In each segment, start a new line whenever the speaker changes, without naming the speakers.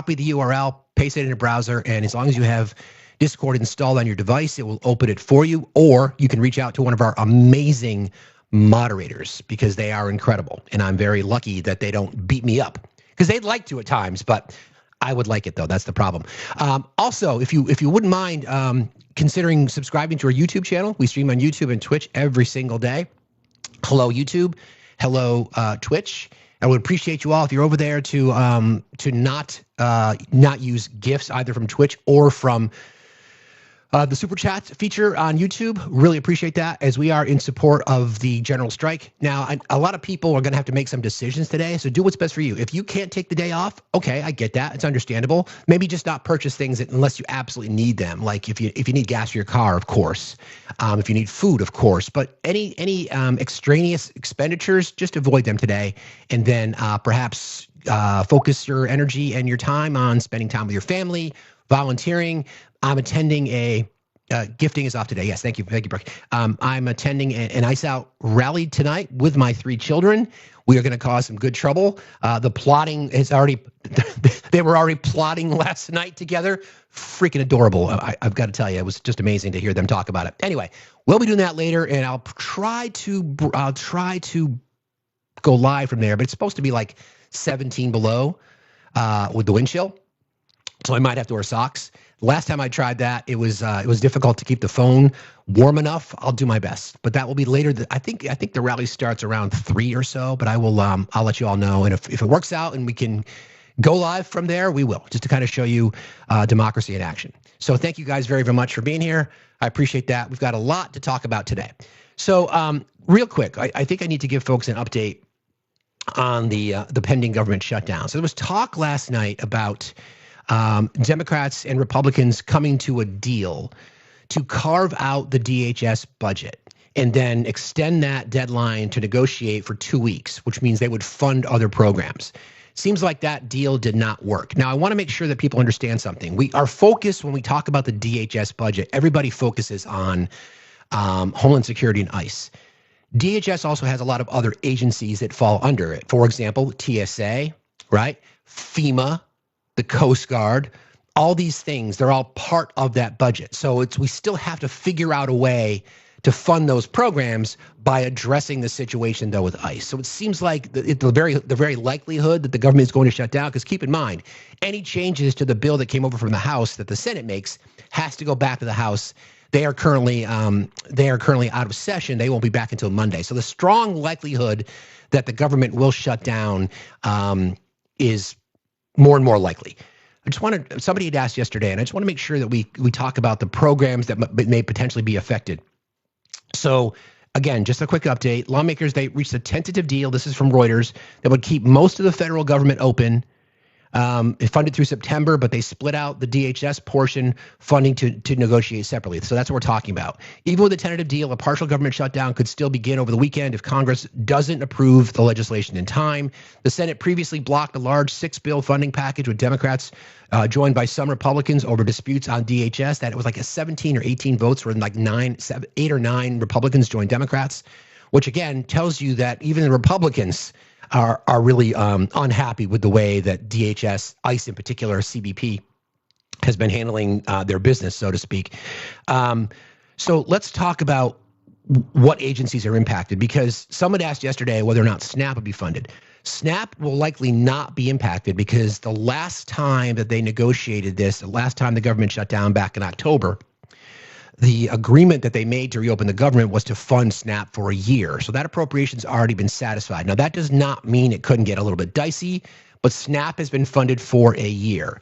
copy the URL, paste it in a browser, and as long as you have Discord installed on your device, it will open it for you, or you can reach out to one of our amazing moderators because they are incredible. And I'm very lucky that they don't beat me up because they'd like to at times, but I would like it though. That's the problem. Also, if you wouldn't mind considering subscribing to our YouTube channel, we stream on YouTube and Twitch every single day. Hello, YouTube. Hello, Twitch. I would appreciate you all if you're over there to not use gifts either from Twitch or from the super chat feature on YouTube. Really appreciate that as we are in support of the general strike. Now, a lot of people are going to have to make some decisions today, so do what's best for you. If you can't take the day off, okay, I get that. It's understandable. Maybe just not purchase things unless you absolutely need them. Like if you need gas for your car, of course. If you need food, of course. But any extraneous expenditures, just avoid them today. And then perhaps focus your energy and your time on spending time with your family, volunteering. I'm attending gifting is off today. Yes, thank you, Brooke. I'm attending an Ice Out rally tonight with my 3 children. We are going to cause some good trouble. The plotting is already, they were already plotting last night together. Freaking adorable. I've got to tell you, it was just amazing to hear them talk about it. Anyway, we'll be doing that later, and I'll try to go live from there, but it's supposed to be like 17 below with the wind chill. So I might have to wear socks. Last time I tried that, it was difficult to keep the phone warm enough. I'll do my best, but that will be later. I think the rally starts around 3 or so, but I will I'll let you all know. And if it works out and we can go live from there, we will, just to kind of show you democracy in action. So thank you guys very, very much for being here. I appreciate that. We've got a lot to talk about today. So real quick, I think I need to give folks an update on the pending government shutdown. So there was talk last night about Democrats and Republicans coming to a deal to carve out the DHS budget and then extend that deadline to negotiate for 2 weeks, which means they would fund other programs. Seems like that deal did not work. Now, I want to make sure that people understand something. Our focus when we talk about the DHS budget, everybody focuses on Homeland Security and ICE. DHS also has a lot of other agencies that fall under it. For example, TSA, right? FEMA, the Coast Guard, all these things, they're all part of that budget. So we still have to figure out a way to fund those programs by addressing the situation though with ICE. So it seems like the very likelihood that the government is going to shut down, because keep in mind, any changes to the bill that came over from the House that the Senate makes has to go back to the House. They are currently out of session. They won't be back until Monday. So the strong likelihood that the government will shut down is more and more likely. Somebody had asked yesterday, and I just want to make sure that we talk about the programs that may potentially be affected. So again, just a quick update. Lawmakers, they reached a tentative deal, this is from Reuters, that would keep most of the federal government open, funded through September, but they split out the DHS portion funding to negotiate separately. So that's what we're talking about. Even with a tentative deal, a partial government shutdown could still begin over the weekend if Congress doesn't approve the legislation in time. The Senate previously blocked a large 6-bill funding package with Democrats joined by some Republicans over disputes on DHS. That it was like a 17 or 18 votes, where like 8 or 9 Republicans joined Democrats, which again tells you that even the Republicans are really unhappy with the way that DHS, ICE in particular, CBP, has been handling their business, so to speak. So let's talk about what agencies are impacted, because someone asked yesterday whether or not SNAP would be funded. SNAP will likely not be impacted because the last time that they negotiated this, the last time the government shut down back in October, the agreement that they made to reopen the government was to fund SNAP for a year. So that appropriation's already been satisfied. Now, that does not mean it couldn't get a little bit dicey, but SNAP has been funded for a year.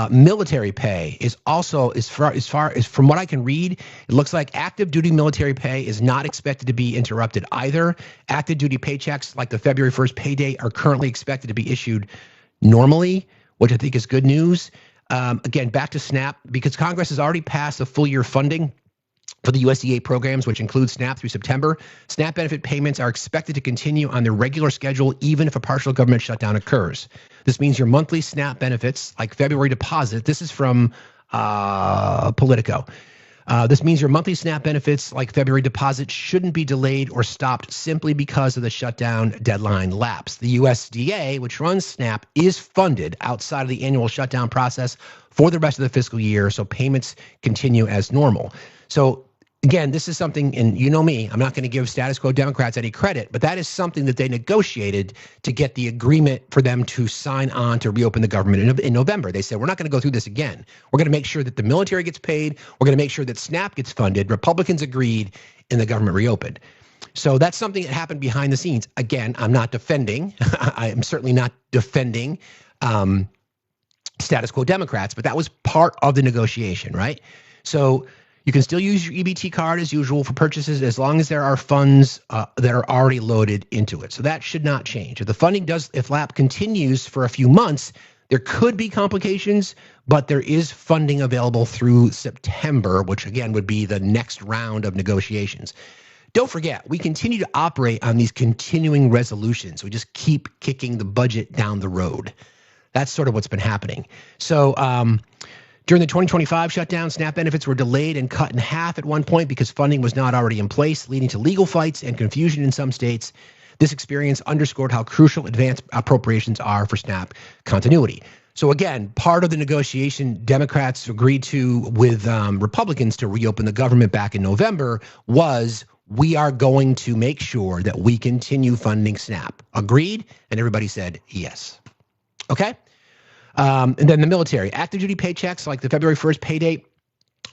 Military pay is also, as far as from what I can read, it looks like active duty military pay is not expected to be interrupted either. Active duty paychecks like the February 1st payday are currently expected to be issued normally, which I think is good news. Again, back to SNAP, because Congress has already passed the full year funding for the USDA programs, which includes SNAP through September. SNAP benefit payments are expected to continue on their regular schedule, even if a partial government shutdown occurs. This means your monthly SNAP benefits, like February deposit, this is from Politico. This means your monthly SNAP benefits, like February deposits, shouldn't be delayed or stopped simply because of the shutdown deadline lapse. The USDA, which runs SNAP, is funded outside of the annual shutdown process for the rest of the fiscal year, so payments continue as normal. So again, this is something, and you know me, I'm not going to give status quo Democrats any credit, but that is something that they negotiated to get the agreement for them to sign on to reopen the government in November. They said, we're not going to go through this again. We're going to make sure that the military gets paid. We're going to make sure that SNAP gets funded. Republicans agreed, and the government reopened. So that's something that happened behind the scenes. Again, I'm not defending. I am certainly not defending status quo Democrats, but that was part of the negotiation, right? So you can still use your EBT card as usual for purchases as long as there are funds that are already loaded into it. So that should not change. If LAP continues for a few months, there could be complications, but there is funding available through September, which again would be the next round of negotiations. Don't forget, we continue to operate on these continuing resolutions. We just keep kicking the budget down the road. That's sort of what's been happening. So, during the 2025 shutdown, SNAP benefits were delayed and cut in half at one point because funding was not already in place, leading to legal fights and confusion in some states. This experience underscored how crucial advanced appropriations are for SNAP continuity. So again, part of the negotiation Democrats agreed to with Republicans to reopen the government back in November was, we are going to make sure that we continue funding SNAP. Agreed? And everybody said yes. Okay? And then the military. Active duty paychecks like the February 1st pay date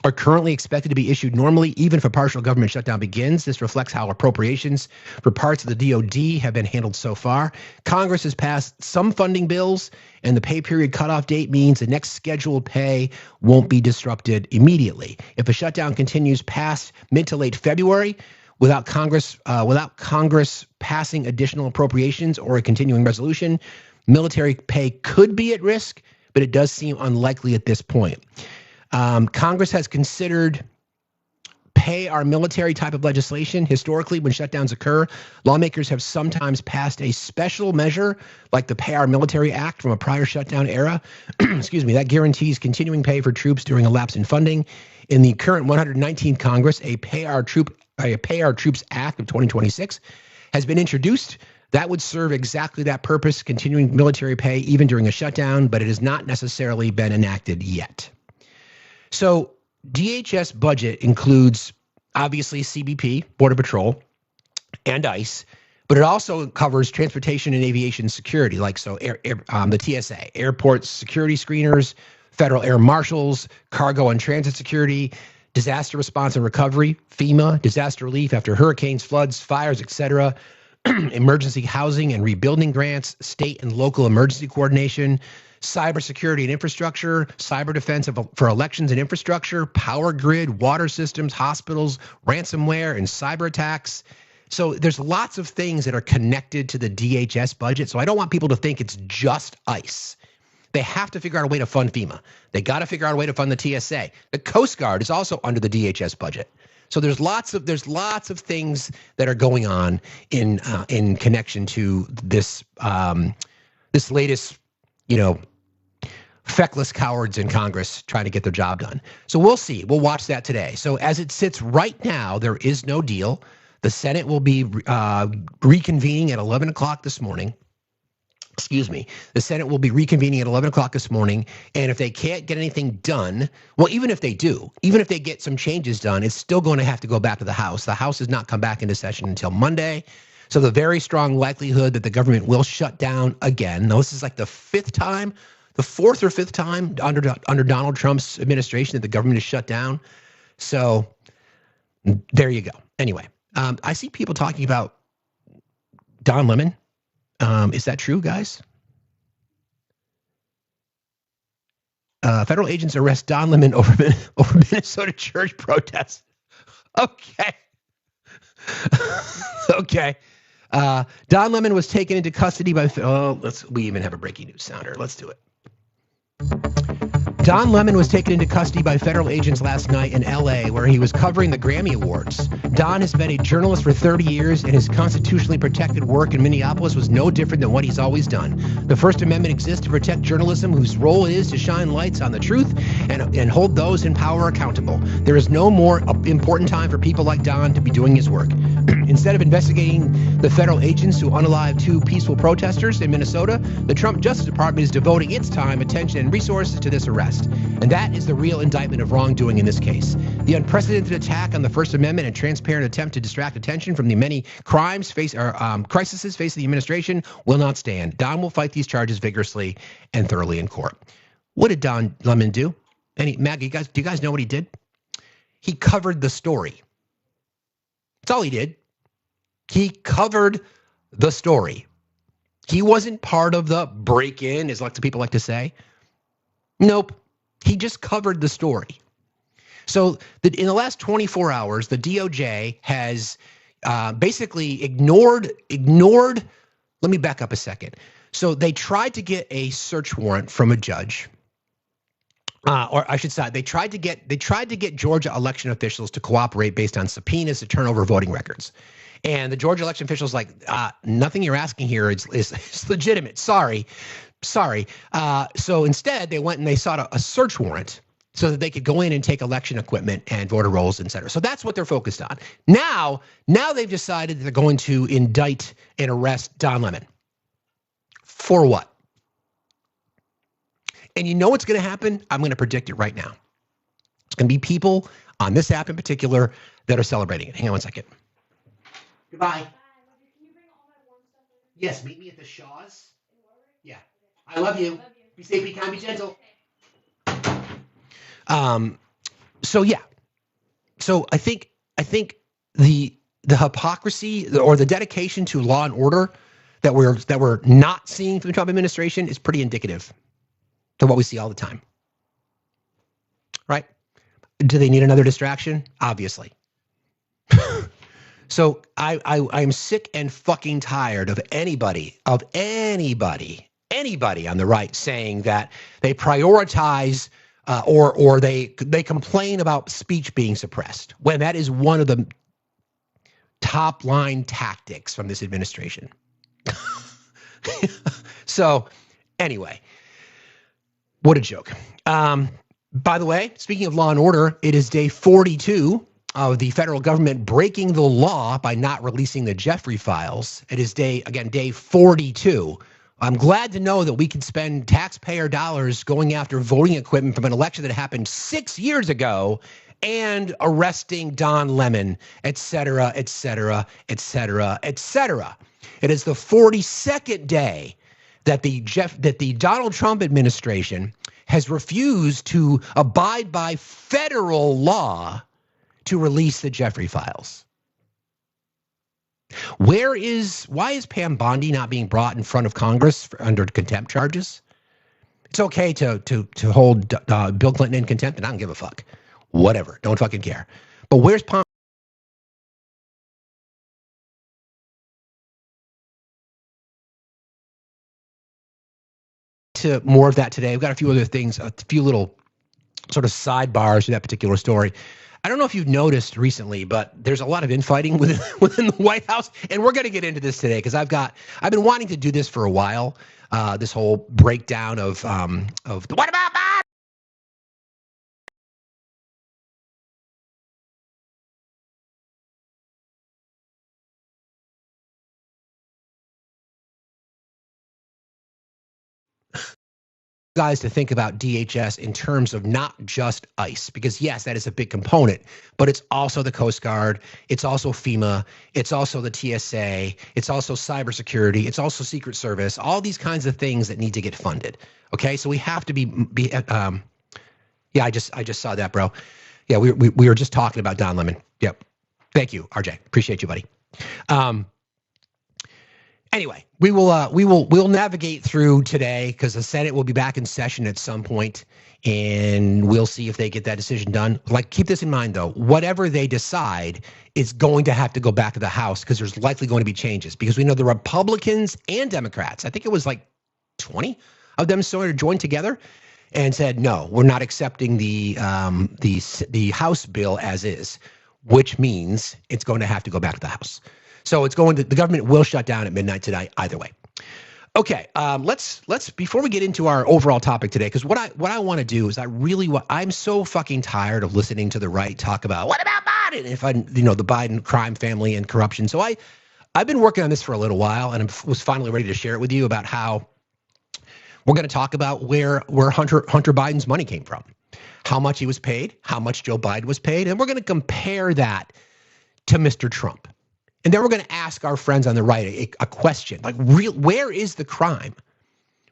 are currently expected to be issued normally, even if a partial government shutdown begins. This reflects how appropriations for parts of the DoD have been handled so far. Congress has passed some funding bills, and the pay period cutoff date means the next scheduled pay won't be disrupted immediately. If a shutdown continues past mid to late February, without Congress passing additional appropriations or a continuing resolution, military pay could be at risk, but it does seem unlikely at this point. Congress has considered pay our military type of legislation. Historically, when shutdowns occur, lawmakers have sometimes passed a special measure like the Pay Our Military Act from a prior shutdown era. Excuse me, that guarantees continuing pay for troops during a lapse in funding. In the current 119th Congress, a Pay Our Troops Act of 2026 has been introduced. That would serve exactly that purpose, continuing military pay even during a shutdown, but it has not necessarily been enacted yet. So DHS budget includes, obviously, CBP, Border Patrol, and ICE, but it also covers transportation and aviation security, like the TSA, airport security screeners, federal air marshals, cargo and transit security, disaster response and recovery, FEMA, disaster relief after hurricanes, floods, fires, etc., emergency housing and rebuilding grants, state and local emergency coordination, cybersecurity and infrastructure, cyber defense for elections and infrastructure, power grid, water systems, hospitals, ransomware, and cyber attacks. So there's lots of things that are connected to the DHS budget. So I don't want people to think it's just ICE. They have to figure out a way to fund FEMA. They got to figure out a way to fund the TSA. The Coast Guard is also under the DHS budget. So there's lots of things that are going on in connection to this this latest, feckless cowards in Congress trying to get their job done. So we'll see. We'll watch that today. So as it sits right now, there is no deal. The Senate will be reconvening at 11 o'clock this morning. Excuse me. The Senate will be reconvening at 11 o'clock this morning. And if they can't get anything done, well, even if they do, even if they get some changes done, it's still going to have to go back to the House. The House has not come back into session until Monday. So the very strong likelihood that the government will shut down again. Now, this is like the fourth or fifth time under Donald Trump's administration that the government is shut down. So there you go. Anyway, I see people talking about Don Lemon. Is that true, guys? Federal agents arrest Don Lemon over Minnesota church protests. Okay. Okay. Don Lemon was taken into custody by. We even have a breaking news sounder. Let's do it. Don Lemon was taken into custody by federal agents last night in L.A., where he was covering the Grammy Awards. Don has been a journalist for 30 years, and his constitutionally protected work in Minneapolis was no different than what he's always done. The First Amendment exists to protect journalism, whose role it is to shine lights on the truth and hold those in power accountable. There is no more important time for people like Don to be doing his work. Instead of investigating the federal agents who unalived 2 peaceful protesters in Minnesota, the Trump Justice Department is devoting its time, attention, and resources to this arrest. And that is the real indictment of wrongdoing in this case. The unprecedented attack on the First Amendment and transparent attempt to distract attention from the many crises facing the administration will not stand. Don will fight these charges vigorously and thoroughly in court. What did Don Lemon do? Maggie, do you guys know what he did? He covered the story. That's all he did. He covered the story. He wasn't part of the break-in, as lots of people like to say. Nope. He just covered the story. So in the last 24 hours, the DOJ has basically ignored. Let me back up a second. So they tried to get a search warrant from a judge. Or I should say, they tried to get Georgia election officials to cooperate based on subpoenas to turn over voting records. And the Georgia election officials like, nothing you're asking here is legitimate. Sorry. So instead, they went and they sought a search warrant so that they could go in and take election equipment and voter rolls, et cetera. So that's what they're focused on. Now they've decided that they're going to indict and arrest Don Lemon. For what? And you know what's going to happen? I'm going to predict it right now. It's going to be people on this app in particular that are celebrating it. Hang on one second. Goodbye. Yes, meet me at the Shaw's. Yeah. I love you. Be safe, be kind, be gentle. So yeah. So I think the hypocrisy or the dedication to law and order that we're not seeing from the Trump administration is pretty indicative to what we see all the time. Right? Do they need another distraction? Obviously. So I'm sick and fucking tired of anybody on the right saying that they prioritize or they complain about speech being suppressed, when that is one of the top line tactics from this administration. So anyway, what a joke. By the way, speaking of law and order, it is day 42 of the federal government breaking the law by not releasing the Jeffrey files. It is day 42. I'm glad to know that we can spend taxpayer dollars going after voting equipment from an election that happened 6 years ago and arresting Don Lemon, et cetera, et cetera, et cetera, et cetera. It is the 42nd day that the Donald Trump administration has refused to abide by federal law to release the Jeffrey files. Why is Pam Bondi not being brought in front of Congress under contempt charges? It's okay to hold Bill Clinton in contempt, and I don't give a fuck. Whatever, don't fucking care. But where's Pam? To more of that today. We've got a few other things, a few little sort of sidebars to that particular story. I don't know if you've noticed recently, but there's a lot of infighting within the White House, and we're going to get into this today because I've been wanting to do this for a while. This whole breakdown of the what about Biden? Guys to think about DHS in terms of not just ICE, because yes, that is a big component, but it's also the Coast Guard, it's also FEMA, it's also the TSA, it's also cybersecurity, it's also Secret Service, all these kinds of things that need to get funded. Okay, so we have to be yeah, I just saw that, bro. Yeah, we were just talking about Don Lemon. Yep. Thank you, RJ. Appreciate you, buddy. Anyway, we'll navigate through today because the Senate will be back in session at some point, and we'll see if they get that decision done. Like, keep this in mind though, whatever they decide is going to have to go back to the House because there's likely going to be changes, because we know the Republicans and Democrats, I think it was like 20 of them sort of joined together and said, no, we're not accepting the House bill as is, which means it's going to have to go back to the House. So the government will shut down at midnight tonight either way. Okay, let's before we get into our overall topic today, because what I want to do is I'm so fucking tired of listening to the right talk about what about Biden, the Biden crime family and corruption. So I've been working on this for a little while, and I was finally ready to share it with you about how we're going to talk about where Hunter Biden's money came from, how much he was paid, how much Joe Biden was paid, and we're going to compare that to Mr. Trump. And then we're going to ask our friends on the right a question, like, where is the crime?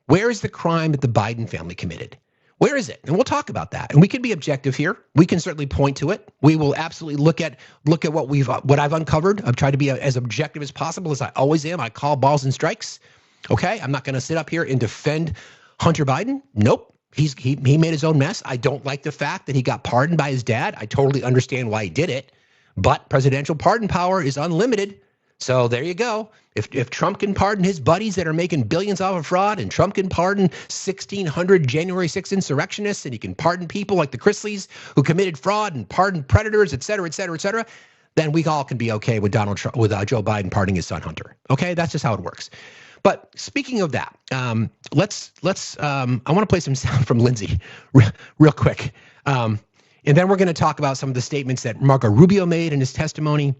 Where is the crime that the Biden family committed? Where is it? And we'll talk about that. And we can be objective here. We can certainly point to it. We will absolutely look at what I've uncovered. I've tried to be as objective as possible, as I always am. I call balls and strikes. Okay, I'm not going to sit up here and defend Hunter Biden. Nope. He made his own mess. I don't like the fact that he got pardoned by his dad. I totally understand why he did it. But presidential pardon power is unlimited. So there you go. If Trump can pardon his buddies that are making billions off of fraud, and Trump can pardon 1,600 January 6th insurrectionists, and he can pardon people like the Chrisleys who committed fraud and pardon predators, et cetera, et cetera, et cetera, then we all can be okay with Joe Biden pardoning his son Hunter. Okay, that's just how it works. But speaking of that, I want to play some sound from Lindsey real quick. And then we're going to talk about some of the statements that Marco Rubio made in his testimony.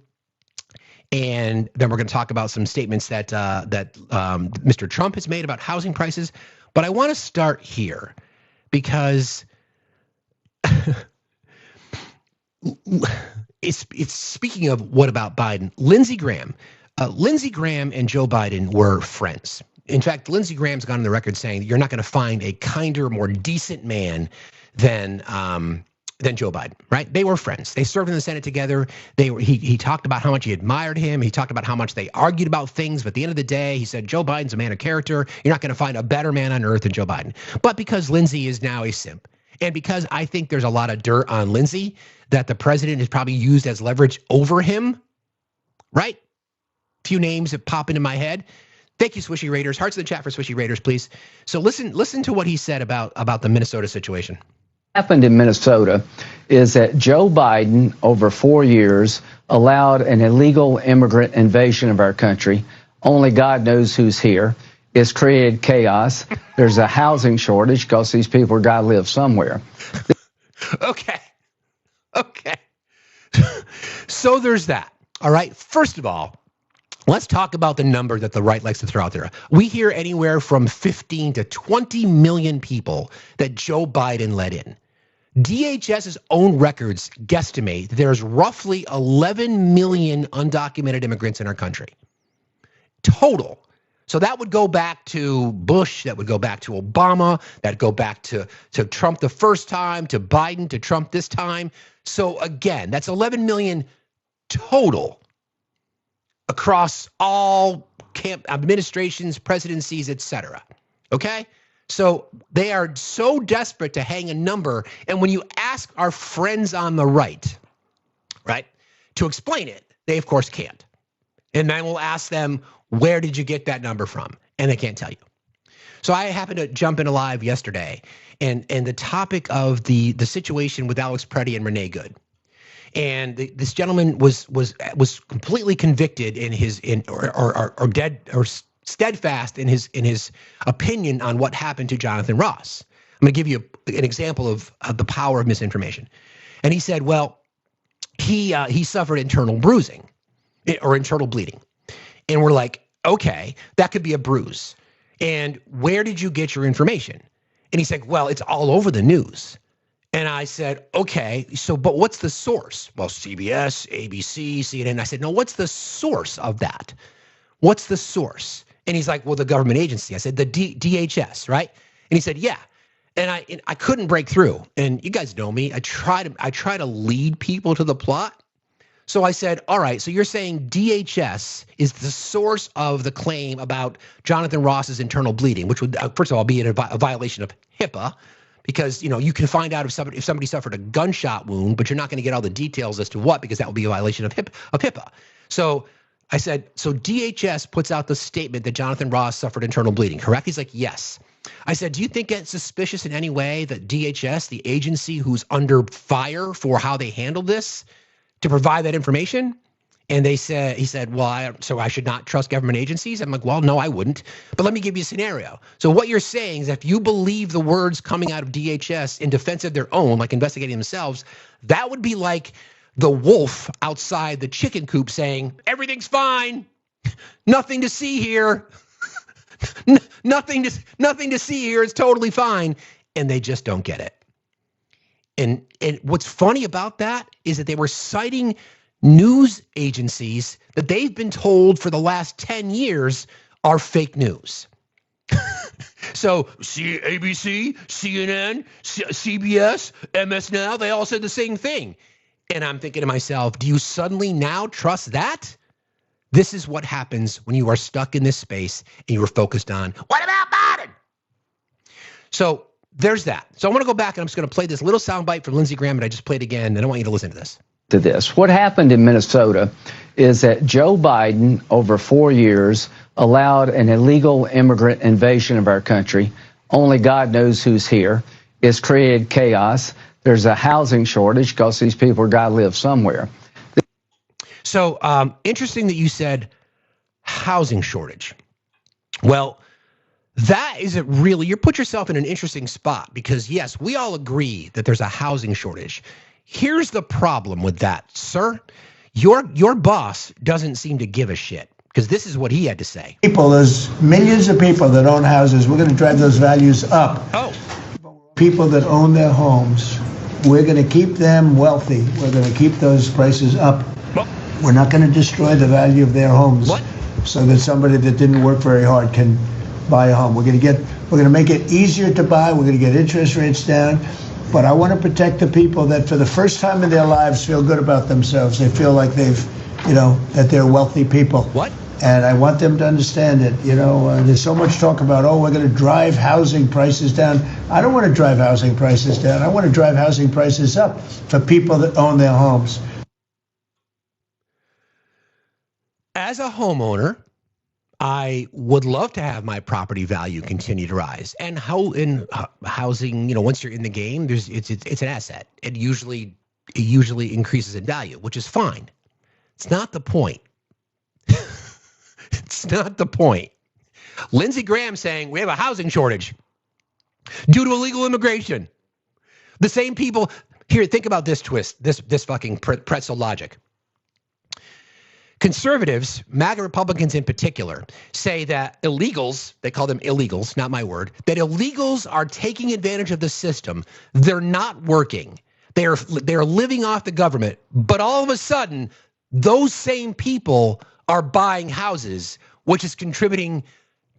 And then we're going to talk about some statements that Mr. Trump has made about housing prices. But I want to start here because it's speaking of what about Biden, Lindsey Graham and Joe Biden were friends. In fact, Lindsey Graham's gone on the record saying you're not going to find a kinder, more decent man than Joe Biden, right? They were friends. They served in the Senate together. He talked about how much he admired him. He talked about how much they argued about things. But at the end of the day, he said, Joe Biden's a man of character. You're not going to find a better man on earth than Joe Biden. But because Lindsey is now a simp, and because I think there's a lot of dirt on Lindsey that the president has probably used as leverage over him, right? Few names that pop into my head. Thank you, Swishy Raiders. Hearts in the chat for Swishy Raiders, please. So listen to what he said about the Minnesota situation.
Happened in Minnesota is that Joe Biden, over 4 years, allowed an illegal immigrant invasion of our country. Only God knows who's here. It's created chaos. There's a housing shortage because these people got to live somewhere.
Okay. So there's that. All right. First of all, let's talk about the number that the right likes to throw out there. We hear anywhere from 15 to 20 million people that Joe Biden let in. DHS's own records guesstimate there's roughly 11 million undocumented immigrants in our country. Total. So that would go back to Bush, that would go back to Obama, that'd go back to Trump the first time, to Biden, to Trump this time. So again, that's 11 million total across all administrations, presidencies, et cetera. Okay? So they are so desperate to hang a number. And when you ask our friends on the right, to explain it, they of course can't. And then we'll ask them, where did you get that number from? And they can't tell you. So I happened to jump into live yesterday, and the topic of the situation with Alex Preddy and Renee Good. And this gentleman was completely convicted or steadfast in his opinion on what happened to Jonathan Ross. I'm going to give you an example of the power of misinformation. And he said, well, he suffered internal bruising or internal bleeding. And we're like, okay, that could be a bruise. And where did you get your information? And he said, well, it's all over the news. And I said, okay, but what's the source? Well, CBS, ABC, CNN. I said, no, what's the source of that? What's the source? And he's like, well, the government agency. I said, the DHS, right? And he said, yeah. And I couldn't break through. And you guys know me. I try to lead people to the plot. So I said, all right, so you're saying DHS is the source of the claim about Jonathan Ross's internal bleeding, which would, first of all, be a violation of HIPAA, because you can find out if somebody suffered a gunshot wound, but you're not going to get all the details as to what, because that would be a violation of HIPAA. So I said, so DHS puts out the statement that Jonathan Ross suffered internal bleeding, correct? He's like, yes. I said, do you think it's suspicious in any way that DHS, the agency who's under fire for how they handled this, to provide that information? And he said, well, so I should not trust government agencies? I'm like, well, no, I wouldn't. But let me give you a scenario. So what you're saying is if you believe the words coming out of DHS in defense of their own, like investigating themselves, that would be like the wolf outside the chicken coop saying, everything's fine, nothing to see here. Nothing to see here. It's totally fine. And they just don't get it. And what's funny about that is that they were citing news agencies that they've been told for the last 10 years are fake news. So ABC, CNN, CBS, MS Now, they all said the same thing. And I'm thinking to myself, do you suddenly now trust that? This is what happens when you are stuck in this space and you are focused on, what about Biden? So there's that. So I want to go back and I'm just going to play this little soundbite from Lindsey Graham that I just played again. And I want you to listen to this.
What happened in Minnesota is that Joe Biden, over 4 years, allowed an illegal immigrant invasion of our country. Only God knows who's here. It's created chaos. There's a housing shortage because these people got to live somewhere.
So interesting that you said housing shortage. Well, that isn't really, you put yourself in an interesting spot because yes, we all agree that there's a housing shortage. Here's the problem with that, sir. Your boss doesn't seem to give a shit because this is what he had to say.
There's millions of people that own houses. We're going to drive those values up.
Oh.
People that own their homes, we're going to keep them wealthy. We're going to keep those prices up.
Well,
we're not going to destroy the value of their homes so that somebody that didn't work very hard can buy a home. We're going to make it easier to buy. We're going to get interest rates down. But I want to protect the people that for the first time in their lives feel good about themselves. They feel like that they're wealthy people.
What?
And I want them to understand it. There's so much talk about, we're going to drive housing prices down. I don't want to drive housing prices down. I want to drive housing prices up for people that own their homes.
As a homeowner, I would love to have my property value continue to rise. And how in housing, once you're in the game, it's an asset. It usually increases in value, which is fine. It's not the point. It's not the point. Lindsey Graham saying we have a housing shortage due to illegal immigration. The same people here, think about this twist, this fucking pretzel logic. Conservatives, MAGA Republicans in particular, say that illegals, they call them illegals, not my word, that illegals are taking advantage of the system. They're not working. They're living off the government. But all of a sudden, those same people are buying houses, which is contributing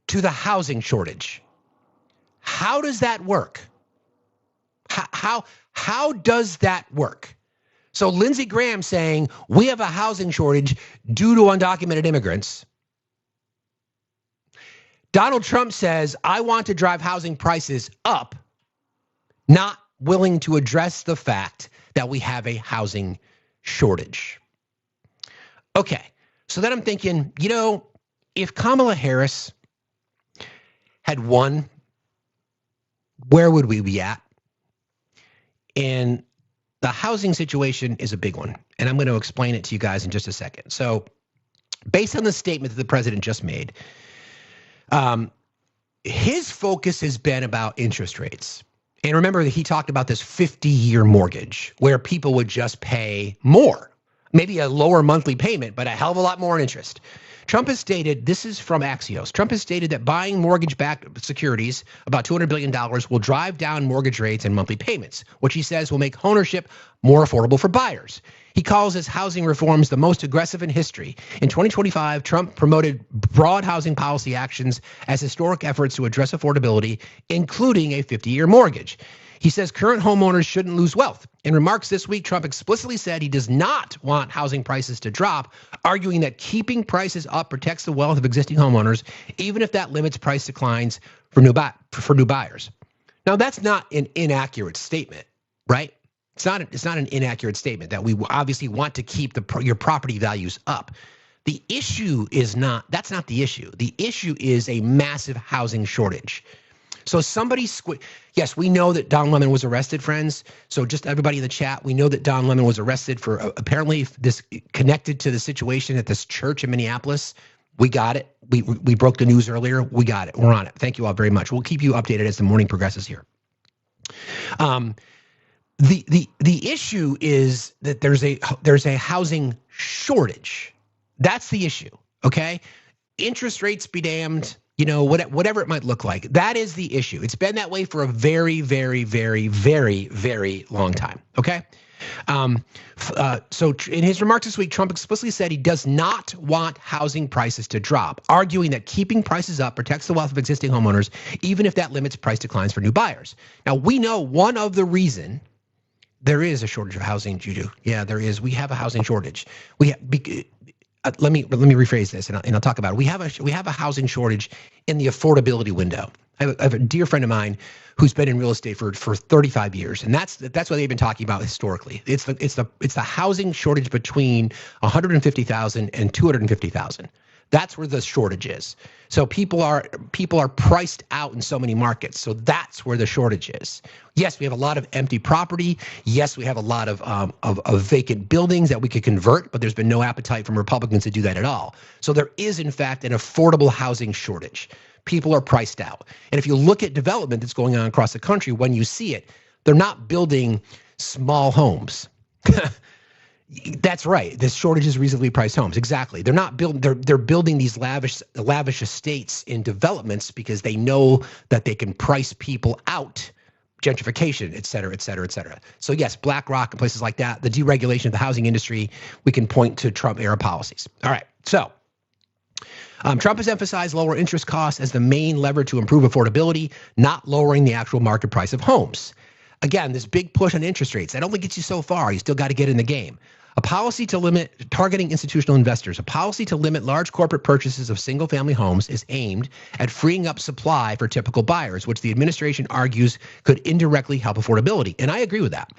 to the housing shortage. How does that work? How does that work? So Lindsey Graham saying we have a housing shortage due to undocumented immigrants. Donald Trump says, I want to drive housing prices up, not willing to address the fact that we have a housing shortage. Okay, so then I'm thinking, if Kamala Harris had won, where would we be at? And the housing situation is a big one, and I'm going to explain it to you guys in just a second. So based on the statement that the president just made, his focus has been about interest rates. And remember that he talked about this 50-year mortgage where people would just pay more, maybe a lower monthly payment, but a hell of a lot more in interest. Trump has stated, this is from Axios, Trump has stated that buying mortgage-backed securities, about $200 billion, will drive down mortgage rates and monthly payments, which he says will make ownership more affordable for buyers. He calls his housing reforms the most aggressive in history. In 2025, Trump promoted broad housing policy actions as historic efforts to address affordability, including a 50-year mortgage. He says current homeowners shouldn't lose wealth. In remarks this week, Trump explicitly said he does not want housing prices to drop, arguing that keeping prices up protects the wealth of existing homeowners, even if that limits price declines for new buyers. Now, that's not an inaccurate statement, right? It's not an inaccurate statement that we obviously want to keep your property values up. The issue is that's not the issue. The issue is a massive housing shortage. So yes, we know that Don Lemon was arrested, friends. So just everybody in the chat, we know that Don Lemon was arrested for apparently this connected to the situation at this church in Minneapolis. We got it. We broke the news earlier. We got it. We're on it. Thank you all very much. We'll keep you updated as the morning progresses here. The issue is that there's a housing shortage. That's the issue. Okay, interest rates be damned. You know, whatever it might look like. That is the issue. It's been that way for a very, very, very, very, very long time. Okay. So in his remarks this week, Trump explicitly said he does not want housing prices to drop, arguing that keeping prices up protects the wealth of existing homeowners, even if that limits price declines for new buyers. Now, we know one of the reason there is a shortage of housing, Juju. Yeah, there is. We have a housing shortage. Let me rephrase this, and I'll talk about it. We have a housing shortage in the affordability window. I have a dear friend of mine who's been in real estate for 35 years, and that's what they've been talking about historically. It's the housing shortage between 150,000 and 250,000. That's where the shortage is. So people are priced out in so many markets. So that's where the shortage is. Yes, we have a lot of empty property. Yes, we have a lot of vacant buildings that we could convert, but there's been no appetite from Republicans to do that at all. So there is, in fact, an affordable housing shortage. People are priced out. And if you look at development that's going on across the country, when you see it, they're not building small homes. That's right. This shortage is reasonably priced homes. Exactly. They're not building. They're building these lavish estates in developments because they know that they can price people out, gentrification, et cetera, et cetera, et cetera. So yes, BlackRock and places like that, the deregulation of the housing industry, we can point to Trump era policies. All right. So Trump has emphasized lower interest costs as the main lever to improve affordability, not lowering the actual market price of homes. Again, this big push on interest rates, that only gets you so far. You still got to get in the game. A policy to limit targeting institutional investors, a policy to limit large corporate purchases of single-family homes is aimed at freeing up supply for typical buyers, which the administration argues could indirectly help affordability. And I agree with that.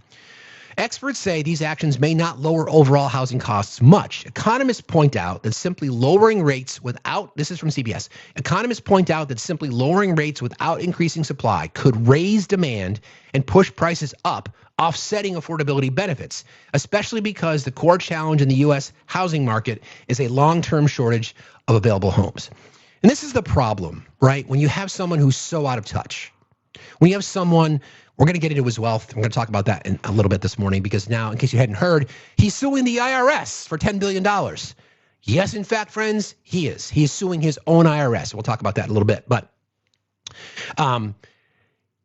Experts say these actions may not lower overall housing costs much. Economists point out that simply lowering rates without, this is from CBS, economists point out that simply lowering rates without increasing supply could raise demand and push prices up, offsetting affordability benefits, especially because the core challenge in the U.S. housing market is a long-term shortage of available homes. And this is the problem, right? When you have someone who's so out of touch, when you have someone, we're going to get into his wealth. We're going to talk about that in a little bit this morning because now, in case you hadn't heard, he's suing the IRS for $10 billion. Yes, in fact, friends, he is. He's suing his own IRS. We'll talk about that in a little bit. But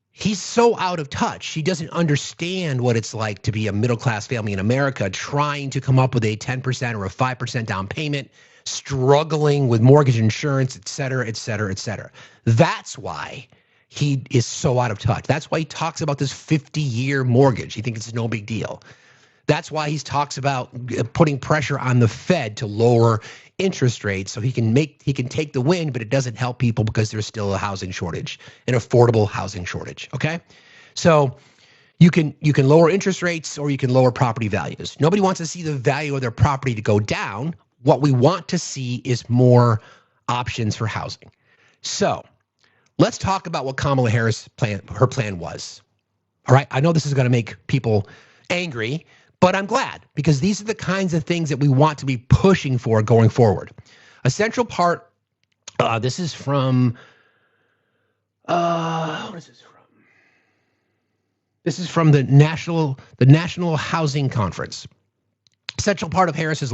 he's so out of touch. He doesn't understand what it's like to be a middle-class family in America trying to come up with a 10% or a 5% down payment, struggling with mortgage insurance, et cetera, et cetera, et cetera. That's why he is so out of touch. That's why he talks about this 50-year mortgage. He thinks it's no big deal. That's why he talks about putting pressure on the Fed to lower interest rates so he can take the win, but it doesn't help people because there's still a housing shortage, an affordable housing shortage. Okay, so you can lower interest rates or you can lower property values. Nobody wants to see the value of their property to go down. What we want to see is more options for housing. So let's talk about what Kamala Harris' plan was. All right, I know this is going to make people angry, but I'm glad because these are the kinds of things that we want to be pushing for going forward. A central part, this is from, what is this from? This is from the National Housing Conference. Central part of Harris's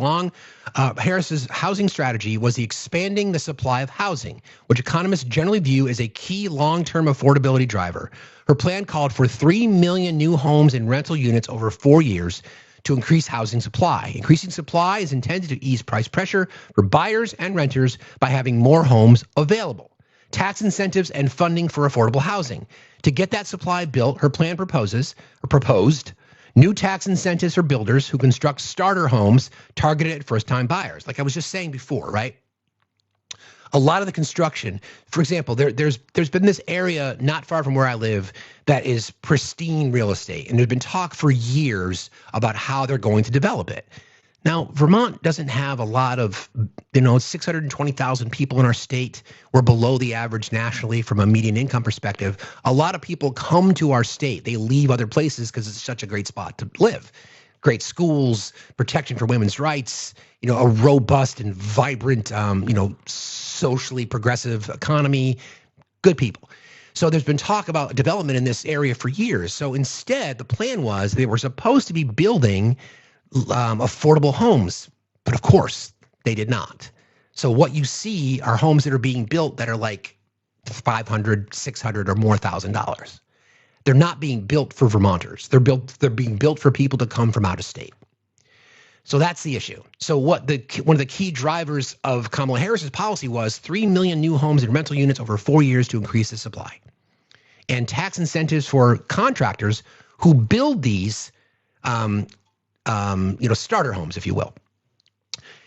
housing strategy was the expanding the supply of housing, which economists generally view as a key long-term affordability driver. Her plan called for 3 million new homes and rental units over 4 years to increase housing supply. Increasing supply is intended to ease price pressure for buyers and renters by having more homes available. Tax incentives and funding for affordable housing. To get that supply built, her plan proposed new tax incentives for builders who construct starter homes targeted at first-time buyers. Like I was just saying before, right? A lot of the construction, for example, there's been this area not far from where I live that is pristine real estate. And there's been talk for years about how they're going to develop it. Now, Vermont doesn't have a lot of, 620,000 people in our state. We're below the average nationally from a median income perspective. A lot of people come to our state. They leave other places because it's such a great spot to live. Great schools, protection for women's rights, a robust and vibrant, socially progressive economy, good people. So there's been talk about development in this area for years. So instead, the plan was they were supposed to be building affordable homes, but of course they did not. So what you see are homes that are being built that are like $500, $600 or more $1,000. They're not being built for Vermonters. They're being built for people to come from out of state. So that's the issue. So one of the key drivers of Kamala Harris's policy was 3 million new homes and rental units over 4 years to increase the supply, and tax incentives for contractors who build these, starter homes, if you will.